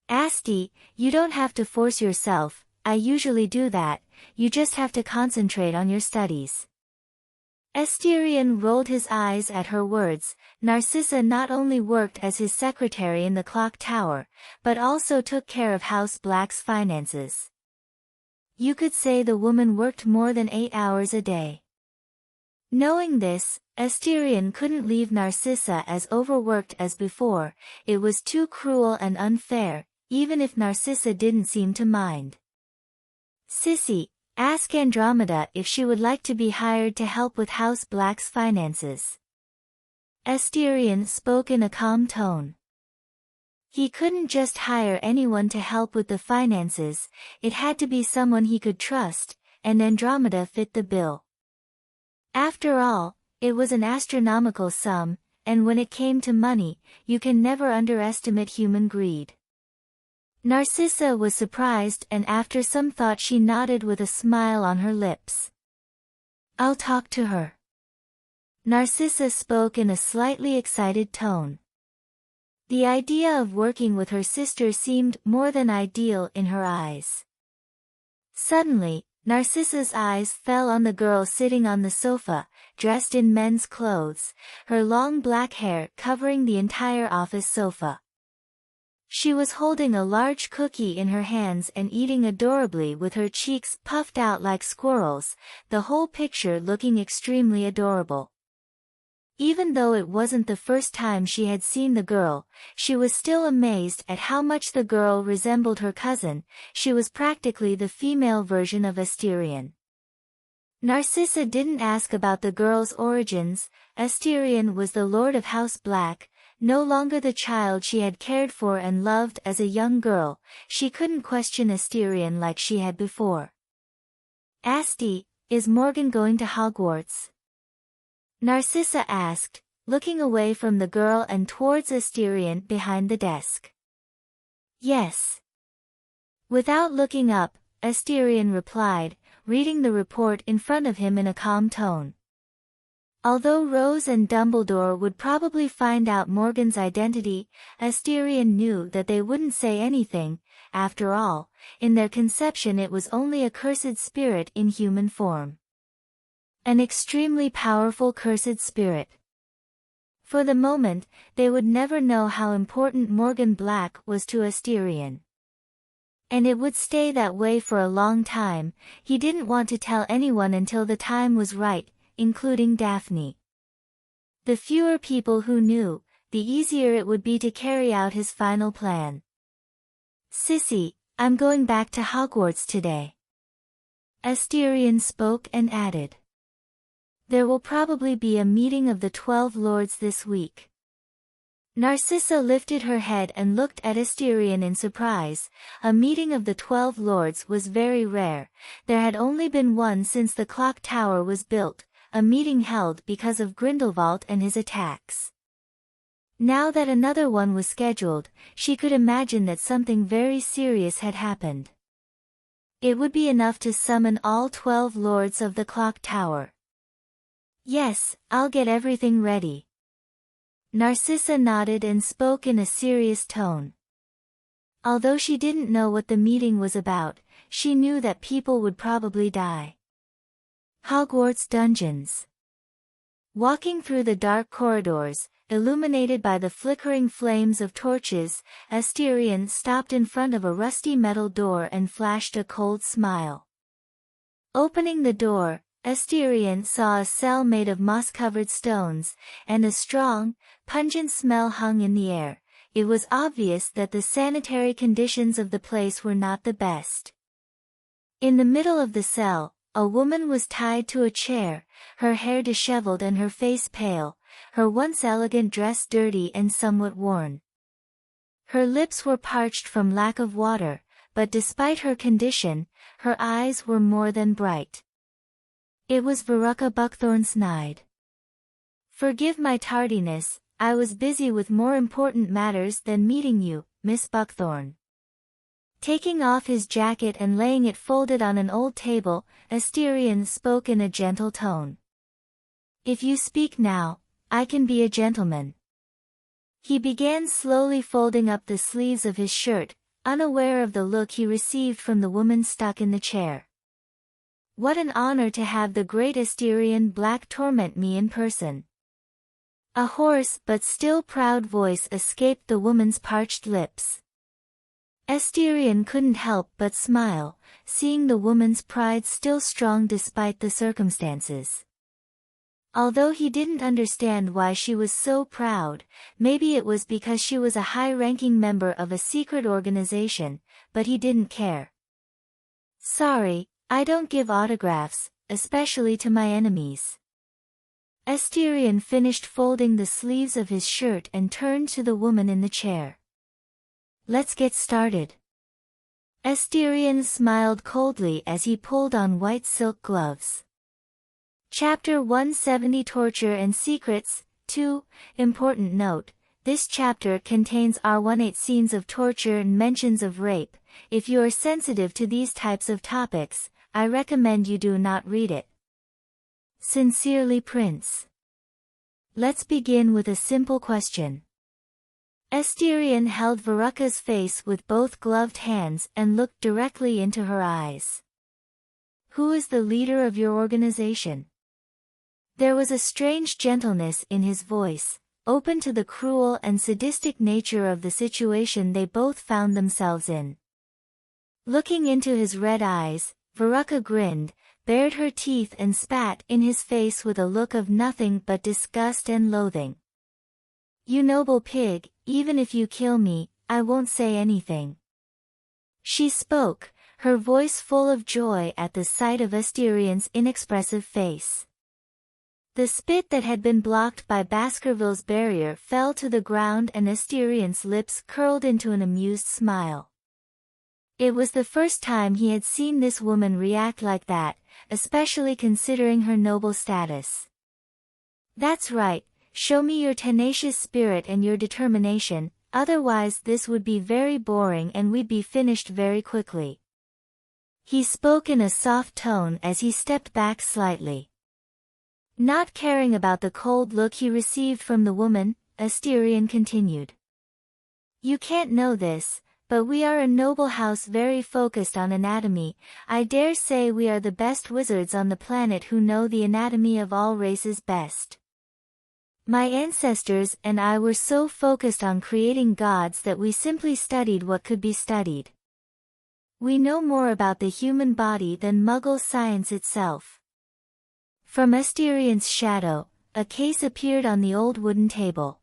Speaker 1: "Asti, you don't have to force yourself, I usually do that, you just have to concentrate on your studies." Asterion rolled his eyes at her words. Narcissa not only worked as his secretary in the clock tower, but also took care of House Black's finances. You could say the woman worked more than 8 hours a day. Knowing this, Asterion couldn't leave Narcissa as overworked as before. It was too cruel and unfair, even if Narcissa didn't seem to mind. "Sissy, ask Andromeda if she would like to be hired to help with House Black's finances." Asterion spoke in a calm tone. He couldn't just hire anyone to help with the finances, it had to be someone he could trust, and Andromeda fit the bill. After all, it was an astronomical sum, and when it came to money, you can never underestimate human greed. Narcissa was surprised, and after some thought she nodded with a smile on her lips. "I'll talk to her." Narcissa spoke in a slightly excited tone. The idea of working with her sister seemed more than ideal in her eyes. Suddenly, Narcissa's eyes fell on the girl sitting on the sofa, dressed in men's clothes, her long black hair covering the entire office sofa. She was holding a large cookie in her hands and eating adorably with her cheeks puffed out like squirrels, the whole picture looking extremely adorable. Even though it wasn't the first time she had seen the girl, she was still amazed at how much the girl resembled her cousin. She was practically the female version of Asterion. Narcissa didn't ask about the girl's origins. Asterion was the lord of House Black, no longer the child she had cared for and loved as a young girl. She couldn't question Asterion like she had before. "Asti, is Morgan going to Hogwarts?" Narcissa asked, looking away from the girl and towards Asterion behind the desk. Yes. Without looking up, Asterion replied, reading the report in front of him in a calm tone. Although Rose and Dumbledore would probably find out Morgan's identity, Asterion knew that they wouldn't say anything. After all, in their conception it was only a cursed spirit in human form. An extremely powerful cursed spirit. For the moment, they would never know how important Morgan Black was to Asterion. And it would stay that way for a long time. He didn't want to tell anyone until the time was right, including Daphne. The fewer people who knew, the easier it would be to carry out his final plan. "Sissy, I'm going back to Hogwarts today." Asterion spoke and added. "There will probably be a meeting of the 12 Lords this week." Narcissa lifted her head and looked at Asterion in surprise. A meeting of the 12 Lords was very rare. There had only been one since the clock tower was built, a meeting held because of Grindelwald and his attacks. Now that another one was scheduled, she could imagine that something very serious had happened. It would be enough to summon all 12 Lords of the clock tower. "Yes, I'll get everything ready." Narcissa nodded and spoke in a serious tone. Although she didn't know what the meeting was about, she knew that people would probably die. Hogwarts dungeons. Walking through the dark corridors, illuminated by the flickering flames of torches, Asterion stopped in front of a rusty metal door and flashed a cold smile. Opening the door, Asterion saw a cell made of moss-covered stones, and a strong, pungent smell hung in the air. It was obvious that the sanitary conditions of the place were not the best. In the middle of the cell, a woman was tied to a chair, her hair disheveled and her face pale, her once elegant dress dirty and somewhat worn. Her lips were parched from lack of water, but despite her condition, her eyes were more than bright. It was Veruca Buckthorn-Snide. "Forgive my tardiness, I was busy with more important matters than meeting you, Miss Buckthorn." Taking off his jacket and laying it folded on an old table, Asterion spoke in a gentle tone. "If you speak now, I can be a gentleman." He began slowly folding up the sleeves of his shirt, unaware of the look he received from the woman stuck in the chair. "What an honor to have the great Asterion Black torment me in person." A hoarse but still proud voice escaped the woman's parched lips. Asterion couldn't help but smile, seeing the woman's pride still strong despite the circumstances. Although he didn't understand why she was so proud, maybe it was because she was a high-ranking member of a secret organization, but he didn't care. "Sorry, I don't give autographs, especially to my enemies." Asterion finished folding the sleeves of his shirt and turned to the woman in the chair. "Let's get started." Asterion smiled coldly as he pulled on white silk gloves. Chapter 170 Torture and Secrets. 2. Important note: this chapter contains R18 scenes of torture and mentions of rape. If you are sensitive to these types of topics, I recommend you do not read it. Sincerely, Prince. Let's begin with a simple question. Asterion held Veruca's face with both gloved hands and looked directly into her eyes. "Who is the leader of your organization?" There was a strange gentleness in his voice, open to the cruel and sadistic nature of the situation they both found themselves in. Looking into his red eyes, Veruca grinned, bared her teeth and spat in his face with a look of nothing but disgust and loathing. "You noble pig, even if you kill me, I won't say anything." She spoke, her voice full of joy at the sight of Asterion's inexpressive face. The spit that had been blocked by Baskerville's barrier fell to the ground and Asterion's lips curled into an amused smile. It was the first time he had seen this woman react like that, especially considering her noble status. That's right, show me your tenacious spirit and your determination, otherwise this would be very boring and we'd be finished very quickly. He spoke in a soft tone as he stepped back slightly. Not caring about the cold look he received from the woman, Asterion continued. You can't know this, but we are a noble house very focused on anatomy. I dare say we are the best wizards on the planet who know the anatomy of all races best. My ancestors and I were so focused on creating gods that we simply studied what could be studied. We know more about the human body than Muggle science itself. From Asterion's shadow, a case appeared on the old wooden table.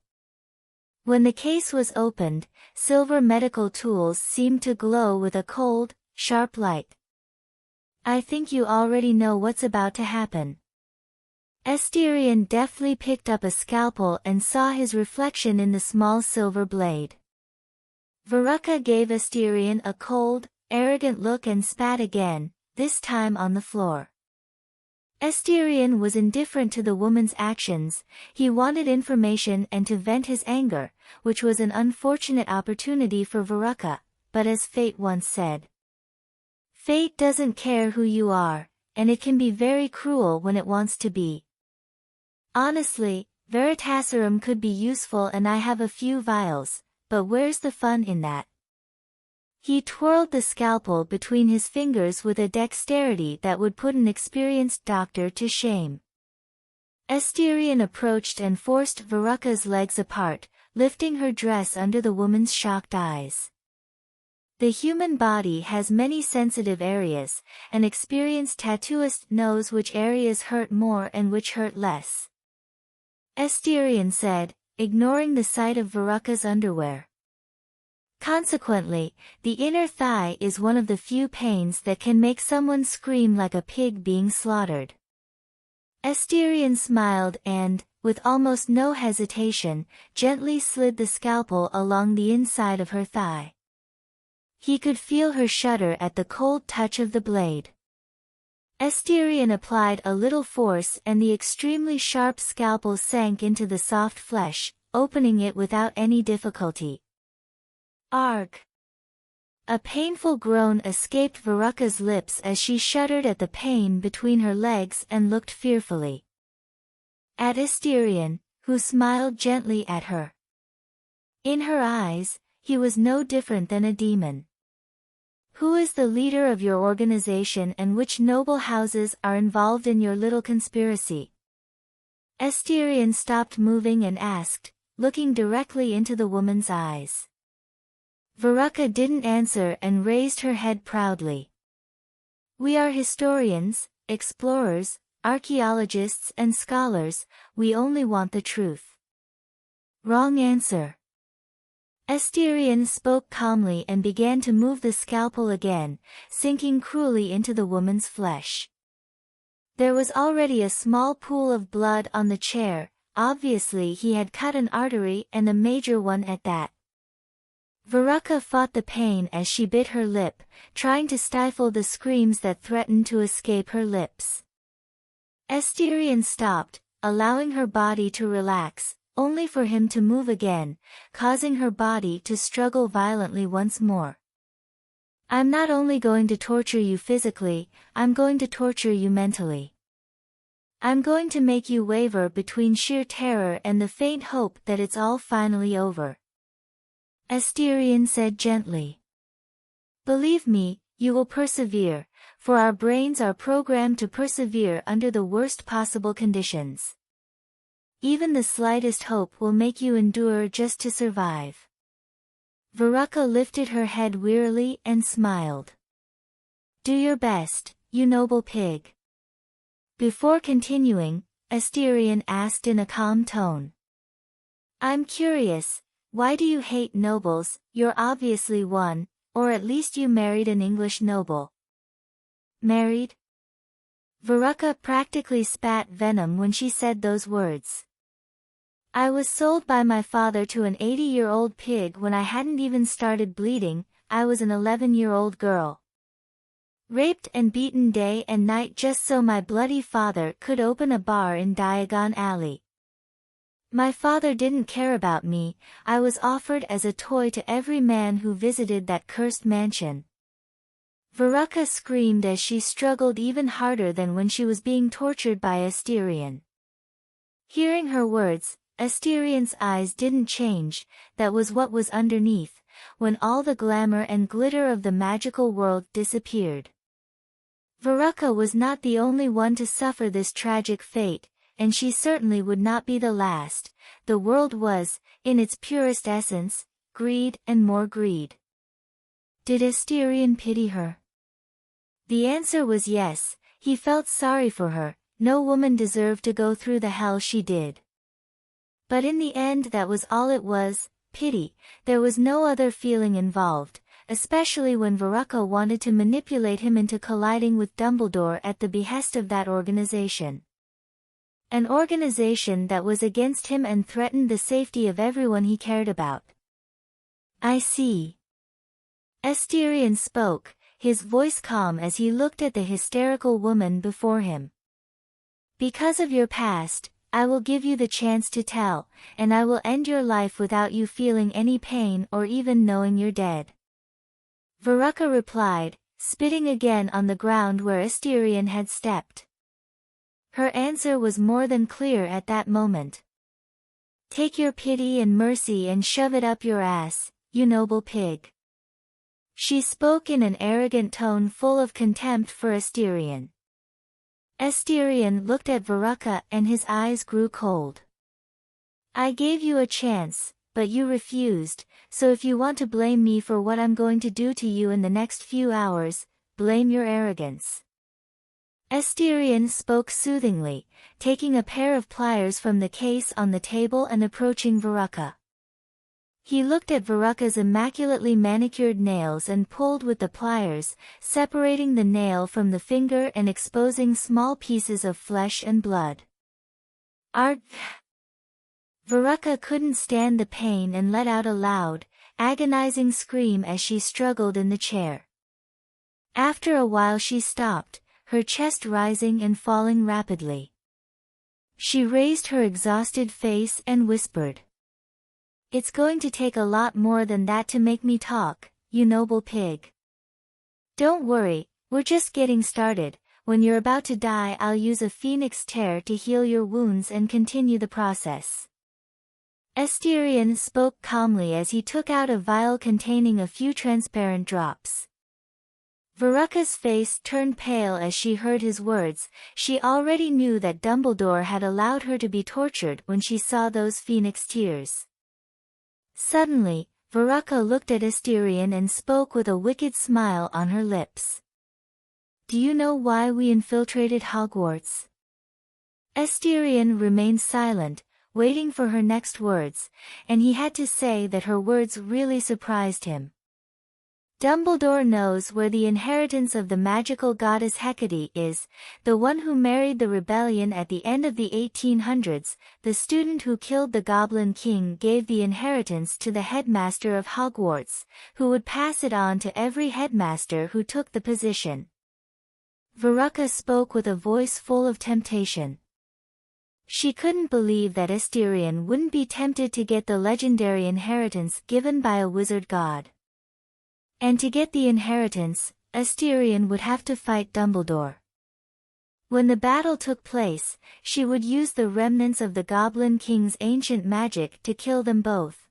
Speaker 1: When the case was opened, silver medical tools seemed to glow with a cold, sharp light. I think you already know what's about to happen. Asterion deftly picked up a scalpel and saw his reflection in the small silver blade. Veruca gave Asterion a cold, arrogant look and spat again, this time on the floor. Asterion was indifferent to the woman's actions. He wanted information and to vent his anger, which was an unfortunate opportunity for Veruca, but as fate once said, fate doesn't care who you are, and it can be very cruel when it wants to be. Honestly, Veritaserum could be useful and I have a few vials, but where's the fun in that? He twirled the scalpel between his fingers with a dexterity that would put an experienced doctor to shame. Asterion approached and forced Veruca's legs apart, lifting her dress under the woman's shocked eyes. The human body has many sensitive areas. An experienced tattooist knows which areas hurt more and which hurt less. Asterion said, ignoring the sight of Veruca's underwear. Consequently, the inner thigh is one of the few pains that can make someone scream like a pig being slaughtered. Asterion smiled and, with almost no hesitation, gently slid the scalpel along the inside of her thigh. He could feel her shudder at the cold touch of the blade. Asterion applied a little force and the extremely sharp scalpel sank into the soft flesh, opening it without any difficulty. Arg! A painful groan escaped Veruca's lips as she shuddered at the pain between her legs and looked fearfully at Asterion, who smiled gently at her. In her eyes, he was no different than a demon. Who is the leader of your organization and which noble houses are involved in your little conspiracy? Asterion stopped moving and asked, looking directly into the woman's eyes. Veruca didn't answer and raised her head proudly. We are historians, explorers, archaeologists and scholars, we only want the truth. Wrong answer. Asterion spoke calmly and began to move the scalpel again, sinking cruelly into the woman's flesh. There was already a small pool of blood on the chair, obviously he had cut an artery and a major one at that. Veruca fought the pain as she bit her lip, trying to stifle the screams that threatened to escape her lips. Asterion stopped, allowing her body to relax, only for him to move again, causing her body to struggle violently once more. I'm not only going to torture you physically, I'm going to torture you mentally. I'm going to make you waver between sheer terror and the faint hope that it's all finally over. Asterion said gently. Believe me, you will persevere, for our brains are programmed to persevere under the worst possible conditions. Even the slightest hope will make you endure just to survive. Veruca lifted her head wearily and smiled. Do your best, you noble pig. Before continuing, Asterion asked in a calm tone. I'm curious, why do you hate nobles? You're obviously one, or at least you married an English noble. Married? Veruca practically spat venom when she said those words. I was sold by my father to an 80-year-old pig when I hadn't even started bleeding. I was an 11-year-old girl. Raped and beaten day and night just so my bloody father could open a bar in Diagon Alley. My father didn't care about me, I was offered as a toy to every man who visited that cursed mansion. Veruca screamed as she struggled even harder than when she was being tortured by Asterion. Hearing her words, Asterion's eyes didn't change, that was what was underneath, when all the glamour and glitter of the magical world disappeared. Veruca was not the only one to suffer this tragic fate, and she certainly would not be the last. The world was, in its purest essence, greed and more greed. Did Asterion pity her? The answer was yes, he felt sorry for her, no woman deserved to go through the hell she did. But in the end that was all it was, pity, there was no other feeling involved, especially when Veruca wanted to manipulate him into colliding with Dumbledore at the behest of that organization. An organization that was against him and threatened the safety of everyone he cared about. I see. Asterion spoke, his voice calm as he looked at the hysterical woman before him. Because of your past, I will give you the chance to tell, and I will end your life without you feeling any pain or even knowing you're dead. Veruca replied, spitting again on the ground where Asterion had stepped. Her answer was more than clear at that moment. Take your pity and mercy and shove it up your ass, you noble pig. She spoke in an arrogant tone full of contempt for Asterion. Asterion looked at Veruca and his eyes grew cold. I gave you a chance, but you refused, so if you want to blame me for what I'm going to do to you in the next few hours, blame your arrogance. Asterion spoke soothingly, taking a pair of pliers from the case on the table and approaching Veruca. He looked at Veruca's immaculately manicured nails and pulled with the pliers, separating the nail from the finger and exposing small pieces of flesh and blood. Veruca couldn't stand the pain and let out a loud, agonizing scream as she struggled in the chair. After a while she stopped, her chest rising and falling rapidly. She raised her exhausted face and whispered. It's going to take a lot more than that to make me talk, you noble pig. Don't worry, we're just getting started. When you're about to die I'll use a phoenix tear to heal your wounds and continue the process. Asterion spoke calmly as he took out a vial containing a few transparent drops. Veruca's face turned pale as she heard his words. She already knew that Dumbledore had allowed her to be tortured when she saw those phoenix tears. Suddenly, Veruca looked at Asterion and spoke with a wicked smile on her lips. Do you know why we infiltrated Hogwarts? Asterion remained silent, waiting for her next words, and he had to say that her words really surprised him. Dumbledore knows where the inheritance of the magical goddess Hecate is, the one who married the rebellion at the end of the 1800s, the student who killed the Goblin King gave the inheritance to the headmaster of Hogwarts, who would pass it on to every headmaster who took the position. Veruca spoke with a voice full of temptation. She couldn't believe that Asterion wouldn't be tempted to get the legendary inheritance given by a wizard god. And to get the inheritance, Asterion would have to fight Dumbledore. When the battle took place, she would use the remnants of the Goblin King's ancient magic to kill them both.